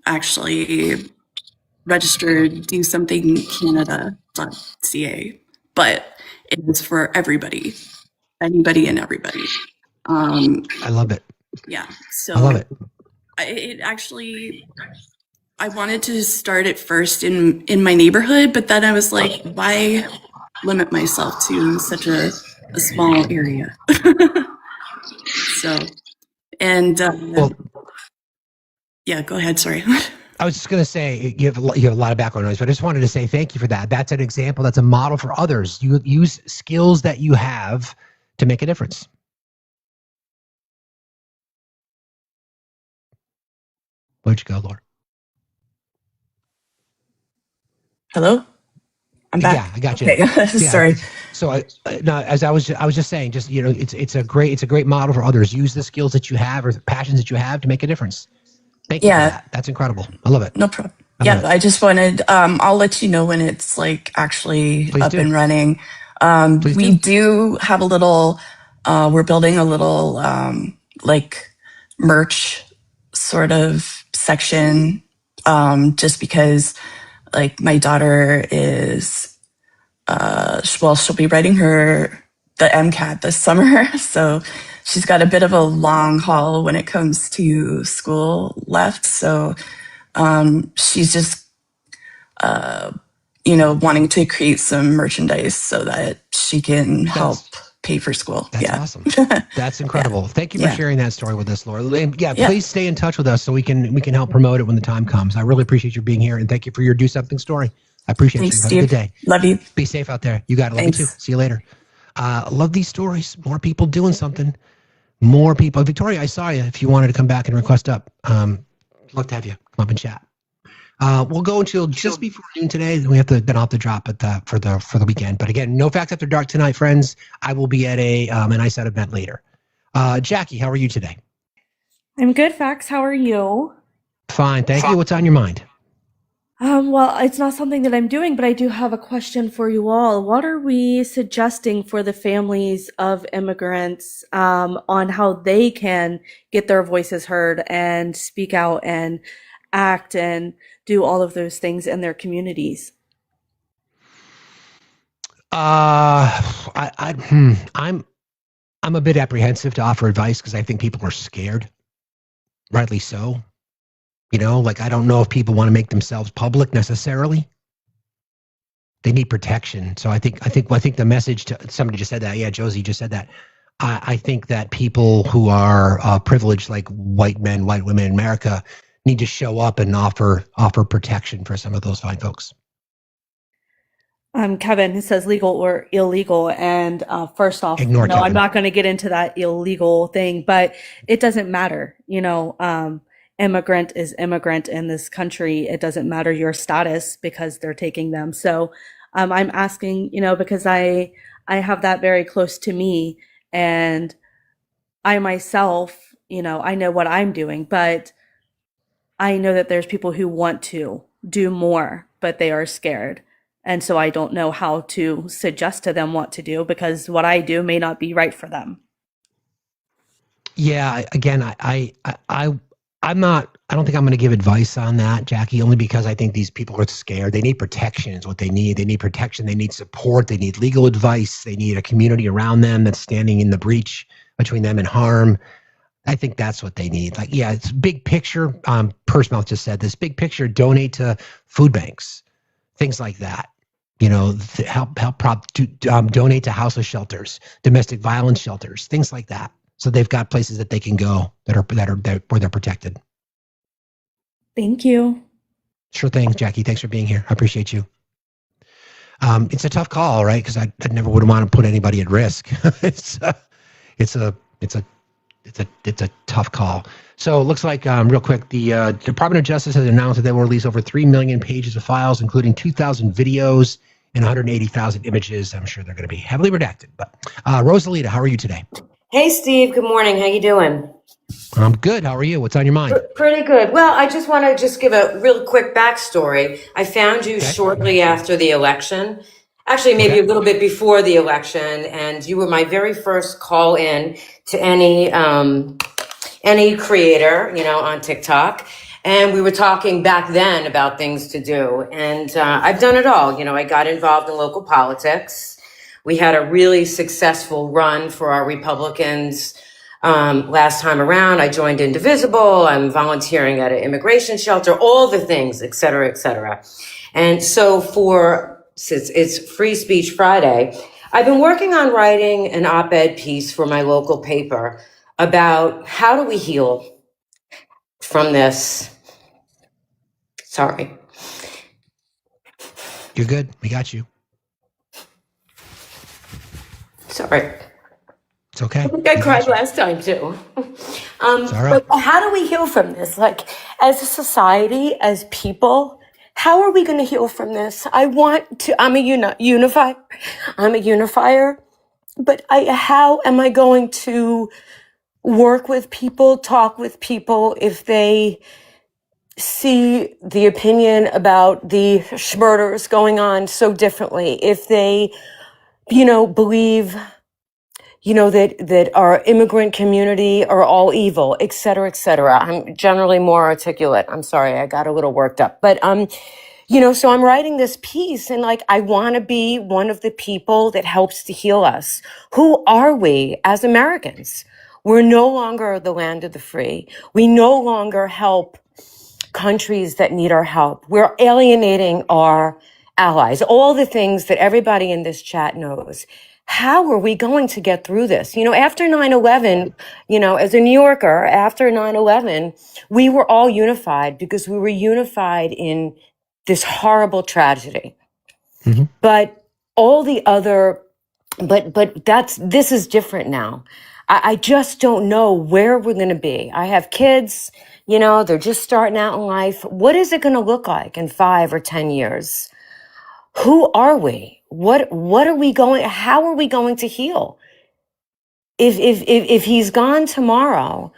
actually registered DoSomethingCanada.ca, but it is for everybody, anybody and everybody.
I love it.
Yeah. So
I love it.
It actually, I wanted to start it first in my neighborhood, but then I was like, why limit myself to such a small area? So, and yeah, go ahead. Sorry.
I was just going to say you have a lot of background noise, but I just wanted to say thank you for that. That's an example. That's a model for others. You use skills that you have to make a difference. Where'd you go, Laura?
Hello? I'm back.
Yeah, I got you.
Okay. Sorry.
So no, as I was just saying, just it's a great model for others. Use the skills that you have or the passions that you have to make a difference. Thank you for that. That's incredible. I love it.
No problem. I just wanted, I'll let you know when it's like actually up and running. We do have a little, we're building a little like merch sort of section, just because like my daughter is, she'll be writing the MCAT this summer. So she's got a bit of a long haul when it comes to school left. So she's just, wanting to create some merchandise so that she can help pay for school.
That's awesome. That's incredible. Thank you for sharing that story with us, Laura. Please stay in touch with us so we can help promote it when the time comes. I really appreciate you being here, and thank you for your Do Something story. I appreciate
Thanks,
you. Have
Steve.
a good day.
Love you.
Be safe out there. You got it. Love you too. See you later. Love these stories. More people doing something. More people. Victoria, I saw you. If you wanted to come back and request up, love to have you come up and chat. We'll go until just before noon today. Then we have to then I'll have to drop it for the weekend. But again, no Facts After Dark tonight, friends. I will be at an ISAT event later. Jackie, how are you today?
I'm good, Fax. How are you?
Fine, thank you. What's on your mind?
Well, it's not something that I'm doing, but I do have a question for you all. What are we suggesting for the families of immigrants on how they can get their voices heard and speak out and act and do all of those things in their communities?
I'm a bit apprehensive to offer advice because I think people are scared, rightly so. I don't know if people want to make themselves public necessarily. They need protection. So I think the message to somebody just said that. Yeah, Josie just said that. I think that people who are privileged, like white men, white women in America, need to show up and offer protection for some of those fine folks.
Kevin says legal or illegal, and first off,
Ignore Kevin.
I'm not going to get into that illegal thing, but it doesn't matter. Immigrant is immigrant in this country. It doesn't matter your status because they're taking them. So I'm asking, because I have that very close to me, and I myself, I know what I'm doing, but I know that there's people who want to do more, but they are scared. And so I don't know how to suggest to them what to do because what I do may not be right for them.
Yeah, again, I don't think I'm going to give advice on that, Jackie, only because I think these people are scared. They need protection is what they need. They need protection. They need support. They need legal advice. They need a community around them that's standing in the breach between them and harm. I think that's what they need. It's big picture. Pursmouth just said this. Big picture, donate to food banks, things like that. Donate to houseless shelters, domestic violence shelters, things like that. So they've got places that they can go where they're protected.
Thank you.
Sure thing, Jackie. Thanks for being here. I appreciate you. It's a tough call, right? Because I never would want to put anybody at risk. It's a tough call. So it looks like, real quick, the Department of Justice has announced that they will release over 3 million pages of files, including 2,000 videos and 180,000 images. I'm sure they're going to be heavily redacted. But Rosalita, how are you today?
Hey, Steve. Good morning. How you doing?
I'm good. How are you? What's on your mind?
Pretty good. Well, I just want to give a real quick backstory. I found you shortly after the election, actually maybe a little bit before the election, and you were my very first call in to any creator, on TikTok. And we were talking back then about things to do. And I've done it all. I got involved in local politics. We had a really successful run for our Republicans last time around. I joined Indivisible. I'm volunteering at an immigration shelter, all the things, et cetera, et cetera. And so since it's Free Speech Friday, I've been working on writing an op-ed piece for my local paper about how do we heal from this. Sorry.
You're good. We got you.
Sorry.
It's okay.
I think I cried last time too.
It's all right.
But how do we heal from this? Like, as a society, as people, how are we going to heal from this? I'm a unifier. I'm a unifier. But how am I going to work with people, talk with people if they see the opinion about the murders going on so differently? If they, believe, that our immigrant community are all evil, et cetera, et cetera. I'm generally more articulate. I'm sorry, I got a little worked up. But, so I'm writing this piece and I want to be one of the people that helps to heal us. Who are we as Americans? We're no longer the land of the free. We no longer help countries that need our help. We're alienating our allies, all the things that everybody in this chat knows. How are we going to get through this? After 9/11, as a New Yorker, after 9/11, we were all unified because we were unified in this horrible tragedy. Mm-hmm. But all the other, this is different now. I just don't know where we're going to be. I have kids, they're just starting out in life. What is it going to look like in 5 or 10 years? Who are we? What are we going? How are we going to heal? If he's gone tomorrow,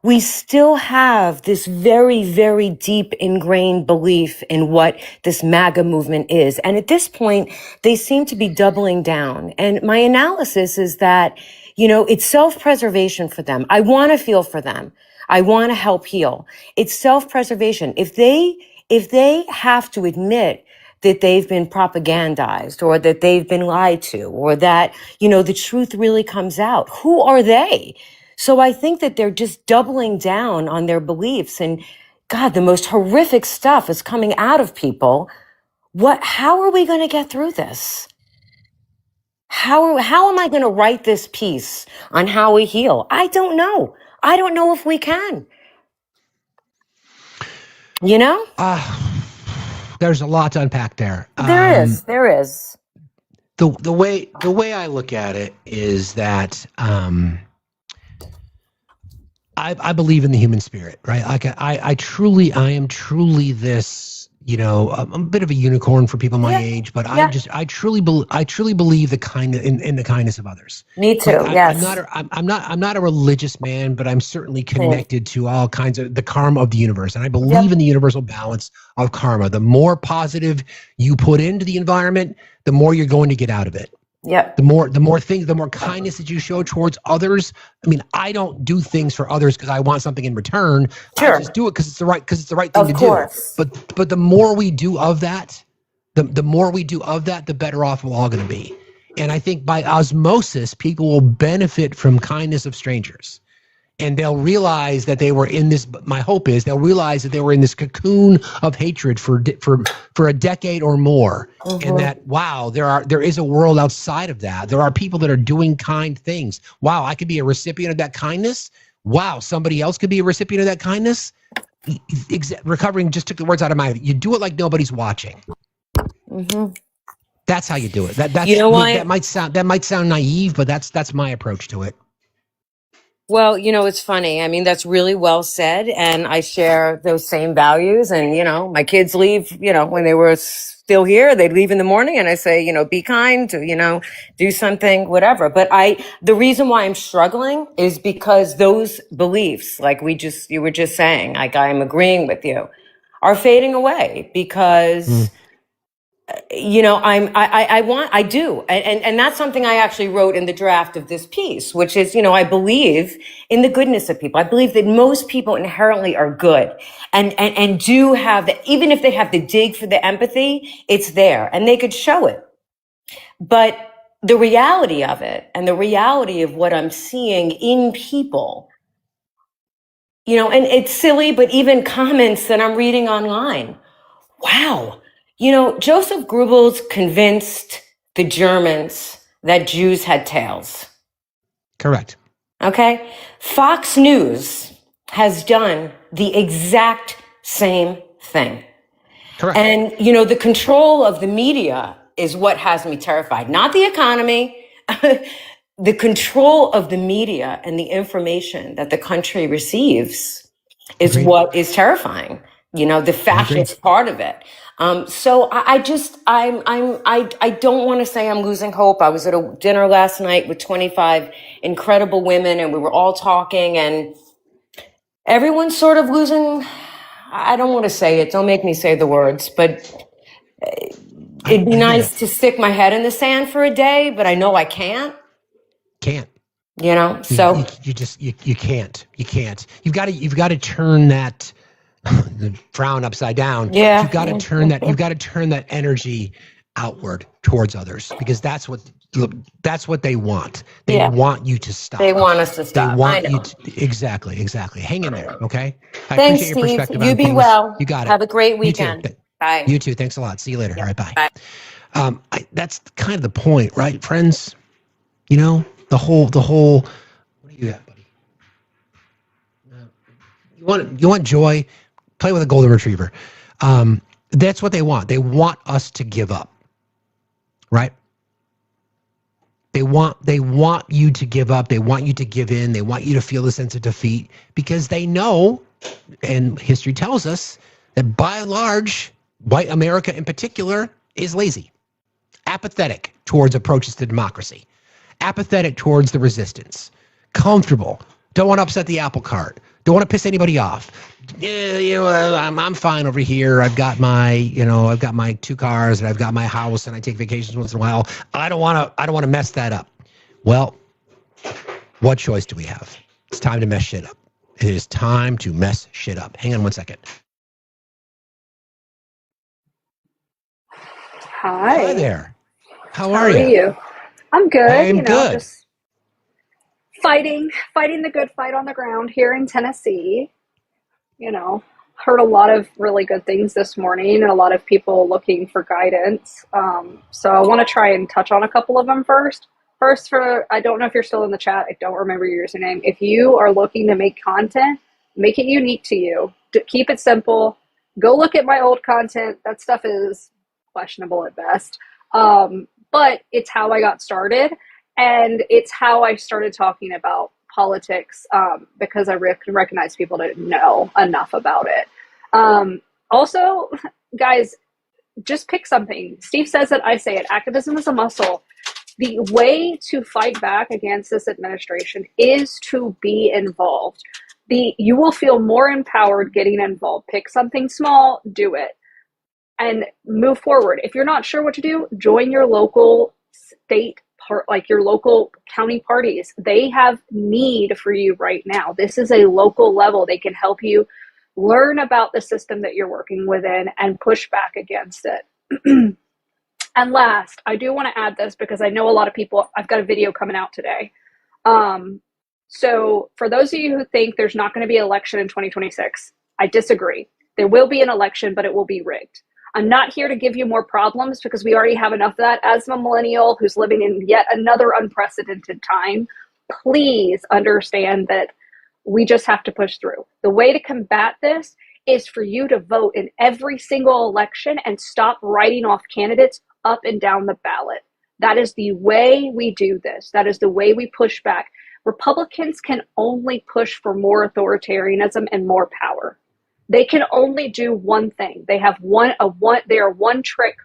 we still have this very, very deep ingrained belief in what this MAGA movement is. And at this point, they seem to be doubling down. And my analysis is that, it's self-preservation for them. I want to feel for them. I want to help heal. It's self-preservation. If they have to admit that they've been propagandized or that they've been lied to or that, the truth really comes out, who are they? So I think that they're just doubling down on their beliefs. And God, the most horrific stuff is coming out of people. How are we going to get through this? How am I going to write this piece on how we heal? I don't know. I don't know if we can.
There's a lot to unpack there.
There is.
The way I look at it is that I believe in the human spirit, right? Like I am truly this, I'm a bit of a unicorn for people my age, but I truly believe the in the kindness of others.
Me too.
Like,
Yes.
I'm not a religious man, but I'm certainly connected to all kinds of the karma of the universe, and I believe in the universal balance of karma. The more positive you put into the environment, the more you're going to get out of it.
Yeah.
The more kindness that you show towards others. I mean, I don't do things for others because I want something in return.
Sure.
I just do it because it's the right thing to
course.
do. But the more we do of that, the more we do of that, the better off we're all going to be. And I think by osmosis, people will benefit from kindness of strangers. And they'll realize that they were in this. My hope is they'll realize that they were in this cocoon of hatred for a decade or more, and that there is a world outside of that. There are people that are doing kind things. Wow, I could be a recipient of that kindness. Wow, somebody else could be a recipient of that kindness. Recovering just took the words out of my mouth. You do it like nobody's watching.
Mm-hmm.
That's how you do it. That might sound naive, but that's my approach to it.
Well, it's funny. I mean, that's really well said. And I share those same values. And, my kids leave, when they were still here, they'd leave in the morning and I say, be kind, do something, whatever. But the reason why I'm struggling is because those beliefs, like you were just saying, like I'm agreeing with you, are fading away because I do. And that's something I actually wrote in the draft of this piece, which is, I believe in the goodness of people. I believe that most people inherently are good and do have the, even if they have to dig for the empathy, it's there and they could show it. But the reality of it and the reality of what I'm seeing in people, and it's silly, but even comments that I'm reading online. Wow. Joseph Goebbels convinced the Germans that Jews had tails.
Correct.
Okay. Fox News has done the exact same thing.
Correct.
And, the control of the media is what has me terrified, not the economy. The control of the media and the information that the country receives is what is terrifying. The fascist part of it. So I don't want to say I'm losing hope. I was at a dinner last night with 25 incredible women and we were all talking and everyone's sort of losing. I don't want to say it. Don't make me say the words, but it'd be nice to stick my head in the sand for a day, but I know I can't. So
you can't. You've got to turn that the frown upside down.
Yeah.
You've got to turn that energy outward towards others because that's what they want. They want you to stop.
They want us to stop.
They want you to, exactly. Hang in there, okay? I
Thanks,
appreciate your
Steve.
perspective
You
on
be
things.
well.
You got it.
Have a great weekend.
You too.
Bye.
You too. Thanks a lot. See you later. All right, bye. That's kind of the point, right, friends? The whole. What do you got, buddy? You want joy? Play with a golden retriever. That's what they want. They want us to give up, right? They want you to give up. They want you to give in. They want you to feel a sense of defeat because they know, and history tells us, that by and large, white America in particular is lazy, apathetic towards approaches to democracy, apathetic towards the resistance, comfortable, don't want to upset the apple cart, don't want to piss anybody off. I'm fine over here. I've got my 2 cars and I've got my house and I take vacations once in a while. I don't want to mess that up. Well, what choice do we have? It's time to mess shit up. It is time to mess shit up. Hang on one second.
Hi
there. How
are
are you?
you? I'm good.
I'm good.
Just fighting the good fight on the ground here in Tennessee. Heard a lot of really good things this morning and a lot of people looking for guidance. So I want to try and touch on a couple of them first. I don't know if you're still in the chat. I don't remember your username. If you are looking to make content, make it unique to you. Keep it simple. Go look at my old content. That stuff is questionable at best. But it's how I got started. And it's how I started talking about politics because I recognize people didn't know enough about it. Also, guys, just pick something. Steve says it, I say it. Activism is a muscle. The way to fight back against this administration is to be involved. You will feel more empowered getting involved. Pick something small, do it, and move forward. If you're not sure what to do, join your local state like your local county parties. They have need for you right now. This is a local level. They can help you learn about the system that you're working within and push back against it. And last, I do want to add this because I know a lot of people, I've got a video coming out today. So for those of you who think there's not going to be an election in 2026, I disagree. There will be an election, but it will be rigged. I'm not here to give you more problems because we already have enough of that. As a millennial who's living in yet another unprecedented time, please understand that we just have to push through. The way to combat this is for you to vote in every single election and stop writing off candidates up and down the ballot. That is the way we do this. That is the way we push back. Republicans can only push for more authoritarianism and more power. They can only do one thing. They are one trick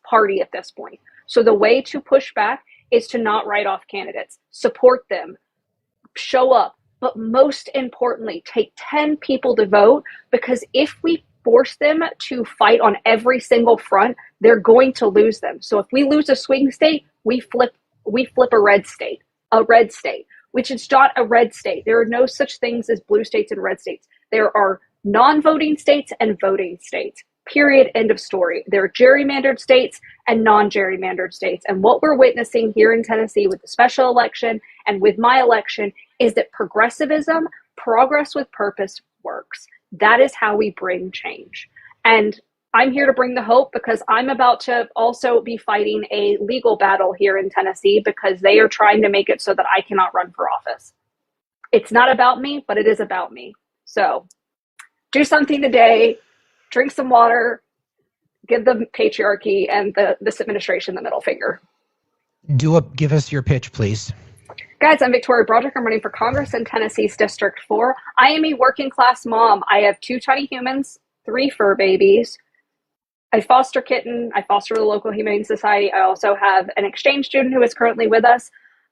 party at this point. So the way to push back is to not write off candidates, support them, show up, but most importantly, take 10 people to vote, because if we force them to fight on every single front, they're going to lose them. So if we lose a swing state, we flip a red state, which is not a red state. There are no such things as blue states and red states. There are non-voting states and voting states. Period. End of story. There are gerrymandered states and non-gerrymandered states. And what we're witnessing here in Tennessee with the special election and with my election is that progressivism, progress with purpose, works. That is how we bring change. And I'm here to bring the hope, because I'm about to also be fighting a legal battle here in Tennessee, because they are trying to make it so that I cannot run for office. It's not about me, but it is about me. So do something today. Drink some water, give the patriarchy and this administration the middle finger.
Give us your pitch, please.
Guys, I'm Victoria Broderick. I'm running for Congress in Tennessee's District 4. I am a working class mom. I have 2 tiny humans, 3 fur babies. I foster kitten. I foster the local Humane Society. I also have an exchange student who is currently with us.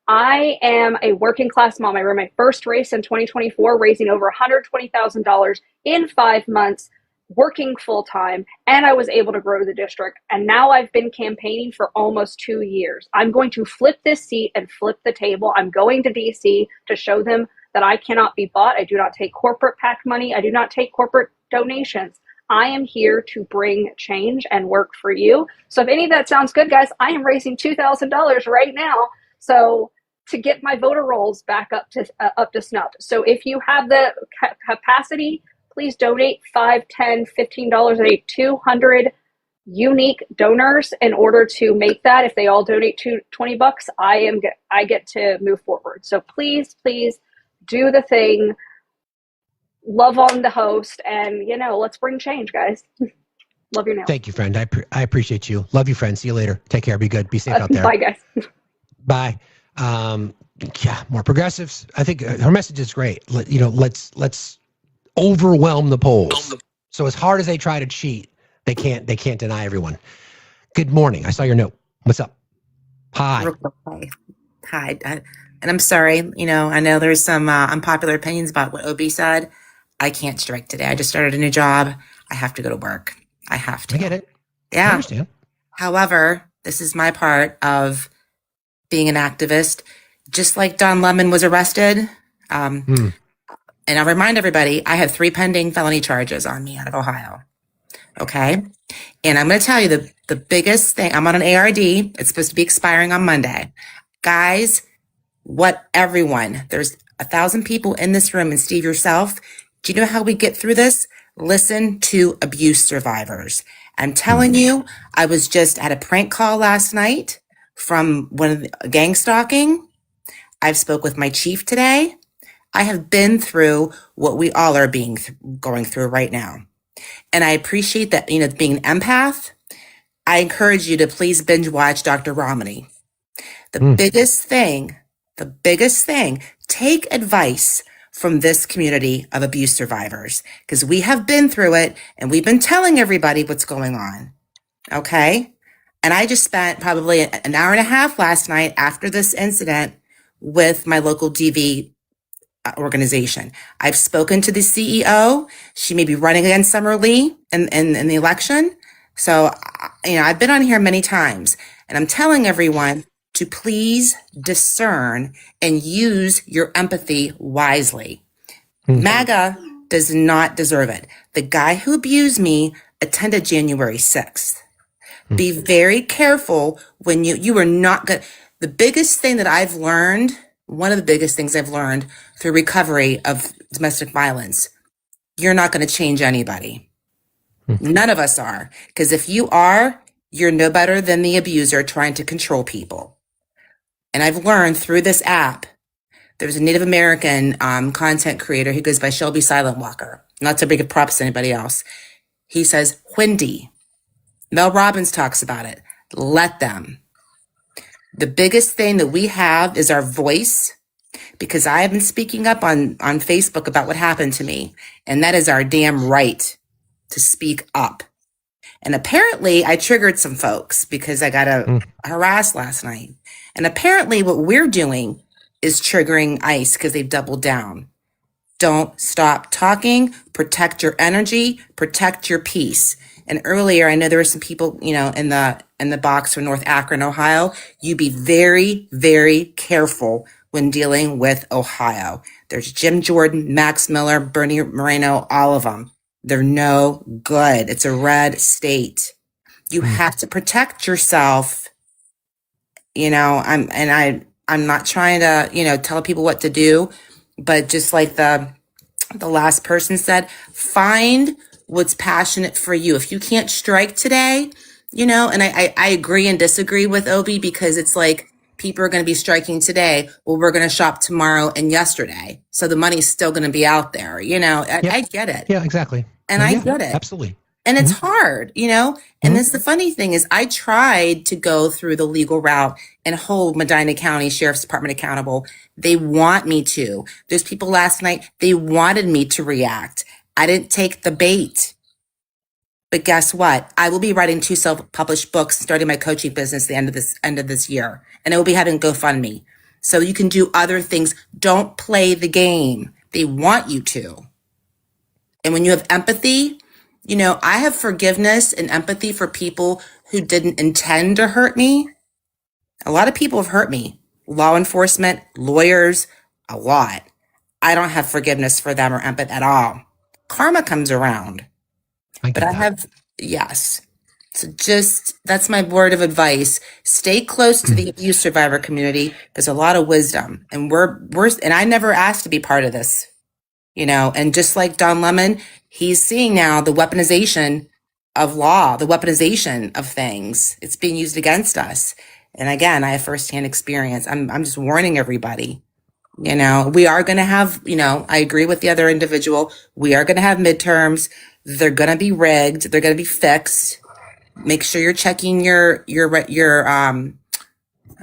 I am a working class mom. I ran my first race in 2024, raising over $120,000 in 5 months, working full time, and I was able to grow the district. And now I've been campaigning for almost 2 years. I'm going to flip this seat and flip the table. I'm going to DC to show them that I cannot be bought. I do not take corporate PAC money. I do not take corporate donations. I am here to bring change and work for you. So if any of that sounds good, guys, I am raising $2,000 right now. So to get my voter rolls back up to snuff. So if you have the capacity, please donate $5, $10, $15 a day, 200 unique donors in order to make that. If they all donate $20, I get to move forward. So please do the thing. Love on the host, and let's bring change, guys. Love your nails.
Thank you, friend. I appreciate you. Love you, friend. See you later. Take care. Be good. Be safe out there.
Bye, guys.
Bye. Yeah, more progressives. I think her message is great. Let's overwhelm the polls. So as hard as they try to cheat, they can't deny everyone. Good morning. I saw your note. What's up? Hi.
Hi. And I'm sorry. I know there's some unpopular opinions about what OB said. I can't strike today. I just started a new job. I have to go to work. I have to.
I get it.
Yeah.
I understand.
However, this is my part of being an activist. Just like Don Lemon was arrested. And I'll remind everybody, I have 3 pending felony charges on me out of Ohio. Okay. And I'm going to tell you the biggest thing. I'm on an ARD. It's supposed to be expiring on Monday. Guys, there's 1,000 people in this room, and Steve yourself. Do you know how we get through this? Listen to abuse survivors. I'm telling you, I was just at a prank call last night from one of the gang stalking. I've spoke with my chief today. I have been through what we all are going through right now. And I appreciate that, being an empath. I encourage you to please binge watch Dr. Romney. The biggest thing, take advice from this community of abuse survivors, because we have been through it and we've been telling everybody what's going on. Okay. And I just spent probably an hour and a half last night after this incident with my local DV organization. I've spoken to the CEO. She may be running against Summer Lee in the election. So, I've been on here many times, and I'm telling everyone to please discern and use your empathy wisely. MAGA does not deserve it. The guy who abused me attended January 6th. Be very careful when you are not good. The biggest thing that I've learned, one of the biggest things I've learned through recovery of domestic violence, you're not going to change anybody. None of us are. Because if you are, you're no better than the abuser trying to control people. And I've learned through this app, there's a Native American content creator who goes by Shelby Silent Walker. Not to bring props to anybody else. He says, Wendy. Mel Robbins talks about it. Let them. The biggest thing that we have is our voice. because I have been speaking up on Facebook about what happened to me. And that is our damn right to speak up. And apparently I triggered some folks because I got harassed last night. And apparently what we're doing is triggering ICE because they've doubled down. Don't stop talking, protect your energy, protect your peace. And earlier, I know there were some people, in the box from North Akron, Ohio. You be very, very careful when dealing with Ohio. There's Jim Jordan, Max Miller, Bernie Moreno, all of them. They're no good. It's a red state. You have to protect yourself. I'm not trying to, tell people what to do, but just like the last person said, find what's passionate for you. If you can't strike today, and I agree and disagree with Obi because it's like people are going to be striking today. Well, we're going to shop tomorrow and yesterday. So the money's still going to be out there. I get it.
Yeah, exactly.
And I get it.
Absolutely.
And it's hard, and this the funny thing is I tried to go through the legal route and hold Medina County Sheriff's Department accountable. They want me to. There's people last night, they wanted me to react. I didn't take the bait. But guess what? I will be writing 2 self-published books, starting my coaching business at the end of this year. And I will be having GoFundMe. So you can do other things. Don't play the game. They want you to. And when you have empathy, I have forgiveness and empathy for people who didn't intend to hurt me. A lot of people have hurt me. Law enforcement, lawyers, a lot. I don't have forgiveness for them or empathy at all. Karma comes around. Yes. So that's my word of advice. Stay close to the abuse survivor community. There's a lot of wisdom. And and I never asked to be part of this. And just like Don Lemon, he's seeing now the weaponization of law, the weaponization of things. It's being used against us. And again, I have firsthand experience. I'm just warning everybody. We are going to have, I agree with the other individual. We are going to have midterms. They're going to be rigged. They're going to be fixed. Make sure you're checking your I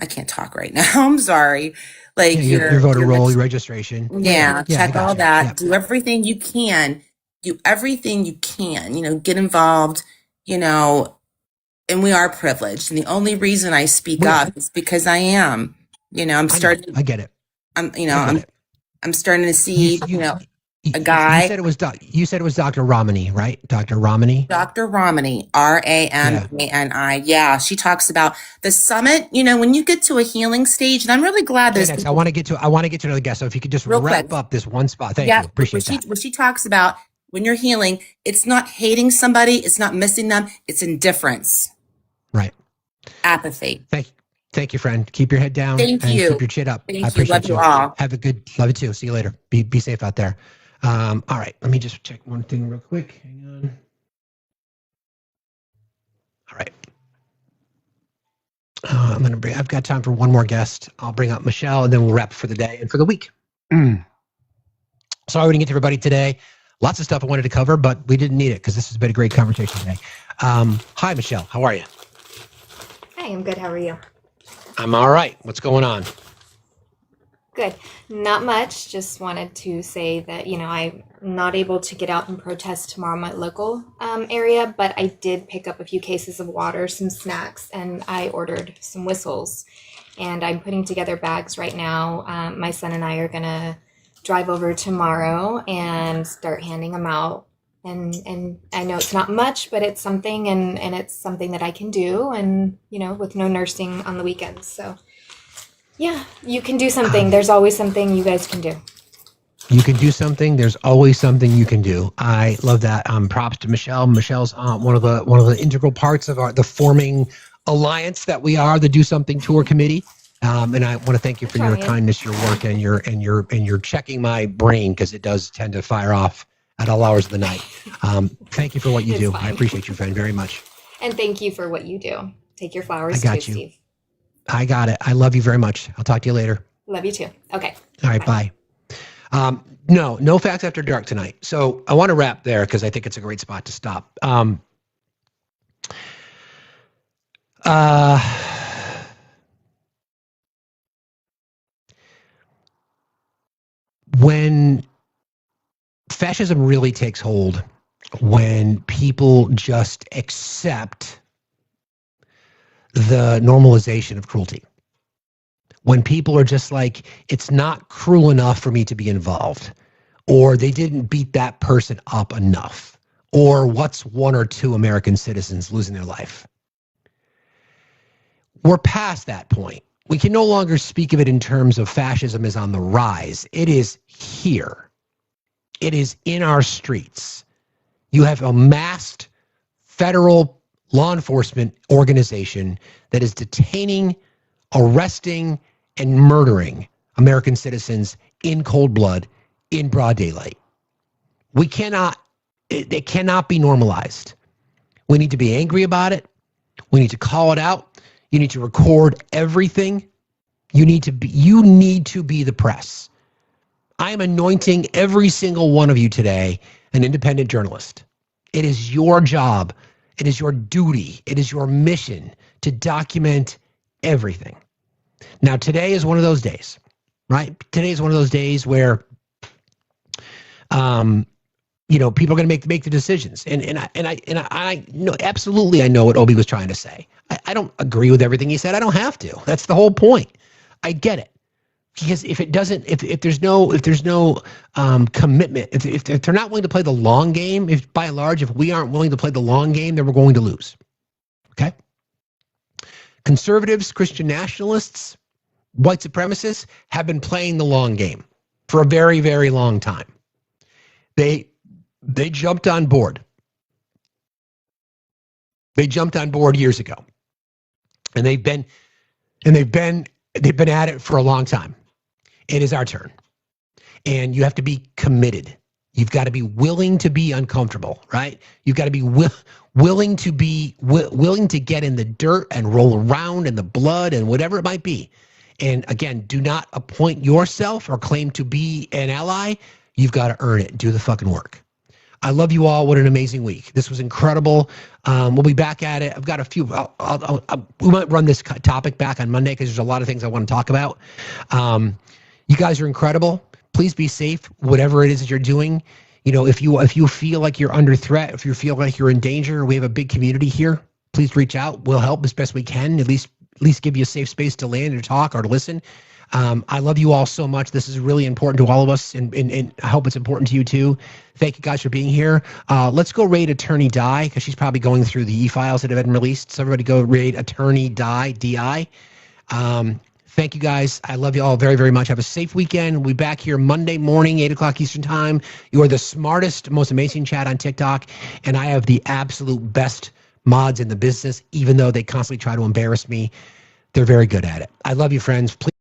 can't talk right now. I'm sorry. Like
your voter roll, your registration.
Check all that. Yeah. Do everything you can. Get involved, and we are privileged. And the only reason I speak up is because I am, I'm starting.
I get it.
I'm starting to see, a guy.
You said it was Dr. Ramani, right? Dr. Ramani?
Dr. Ramani, Ramani. Yeah, she talks about the summit. When you get to a healing stage, and I'm really glad there's.
I want to get to another guest. So if you could just wrap up this one spot, thank you. Appreciate that.
What she talks about when you're healing, it's not hating somebody, it's not missing them, it's indifference.
Right.
Apathy.
Thank you, friend. Keep your head down.
Thank
and
you.
Keep your chin up.
Thank
I appreciate
you. Love you all.
Have a good. Love you too. See you later. Be safe out there. All right, let me just check one thing real quick. Hang on. All right. I've got time for one more guest. I'll bring up Michelle and then we'll wrap for the day and for the week. Sorry we didn't get to everybody today. Lots of stuff I wanted to cover, but we didn't need it because this has been a great conversation today. Hi, Michelle. How are you?
Hi, I'm good. How are you?
I'm all right. What's going on?
Good. Not much. Just wanted to say that, I'm not able to get out and protest tomorrow in my local area, but I did pick up a few cases of water, some snacks, and I ordered some whistles. And I'm putting together bags right now. My son and I are going to drive over tomorrow and start handing them out. And I know it's not much, but it's something, and it's something that I can do, and, with no nursing on the weekends. So yeah, you can do something. There's always something you guys can do.
You can do something. There's always something you can do. I love that. Props to Michelle. Michelle's one of the integral parts of the forming alliance that we are, the Do Something Tour Committee. And I want to thank you for your kindness, your work, and your checking my brain because it does tend to fire off at all hours of the night. Thank you for what you do. Fine. I appreciate you, friend, very much.
And thank you for what you do. Take your flowers too, Steve.
I got it. I love you very much. I'll talk to you later.
Love you too. Okay.
All right. Bye. No facts after dark tonight. So I want to wrap there because I think it's a great spot to stop. when fascism really takes hold, when people just accept the normalization of cruelty, when people are just like, it's not cruel enough for me to be involved, or they didn't beat that person up enough, or what's 1 or 2 American citizens losing their life. We're past that point. We can no longer speak of it in terms of fascism is on the rise. It is here. It is in our streets. You have a masked federal law enforcement organization that is detaining, arresting, and murdering American citizens in cold blood, in broad daylight. It cannot be normalized. We need to be angry about it. We need to call it out. You need to record everything. You need to be the press. I am anointing every single one of you today an independent journalist. It is your job. It is your duty. It is your mission to document everything. Now, today is one of those days, right? Today is one of those days where, people are going to make the decisions. And I know absolutely. I know what Obi was trying to say. I don't agree with everything he said. I don't have to. That's the whole point. I get it. Because if there's no commitment, if they're not willing to play the long game, if by and large, if we aren't willing to play the long game, then we're going to lose. Okay? Conservatives, Christian nationalists, white supremacists have been playing the long game for a very, very long time. They jumped on board. They jumped on board years ago. And they've been at it for a long time. It is our turn. And you have to be committed. You've got to be willing to be uncomfortable, right? You've got to be willing to get in the dirt and roll around in the blood and whatever it might be. And again, do not appoint yourself or claim to be an ally. You've got to earn it. Do the fucking work. I love you all. What an amazing week. This was incredible. We'll be back at it. I've got a few. We might run this topic back on Monday because there's a lot of things I want to talk about. You guys are incredible. Please be safe, whatever it is that you're doing. If you feel like you're under threat, if you feel like you're in danger, we have a big community here. Please reach out. We'll help as best we can. At least give you a safe space to land or talk or to listen. I love you all so much. This is really important to all of us, and I hope it's important to you too. Thank you guys for being here. Let's go raid Attorney Di, because she's probably going through the e-files that have been released. So everybody go raid Attorney Di, D-I. Thank you guys. I love you all very, very much. Have a safe weekend. We'll be back here Monday morning, 8 o'clock Eastern time. You are the smartest, most amazing chat on TikTok, and I have the absolute best mods in the business, even though they constantly try to embarrass me. They're very good at it. I love you, friends. Please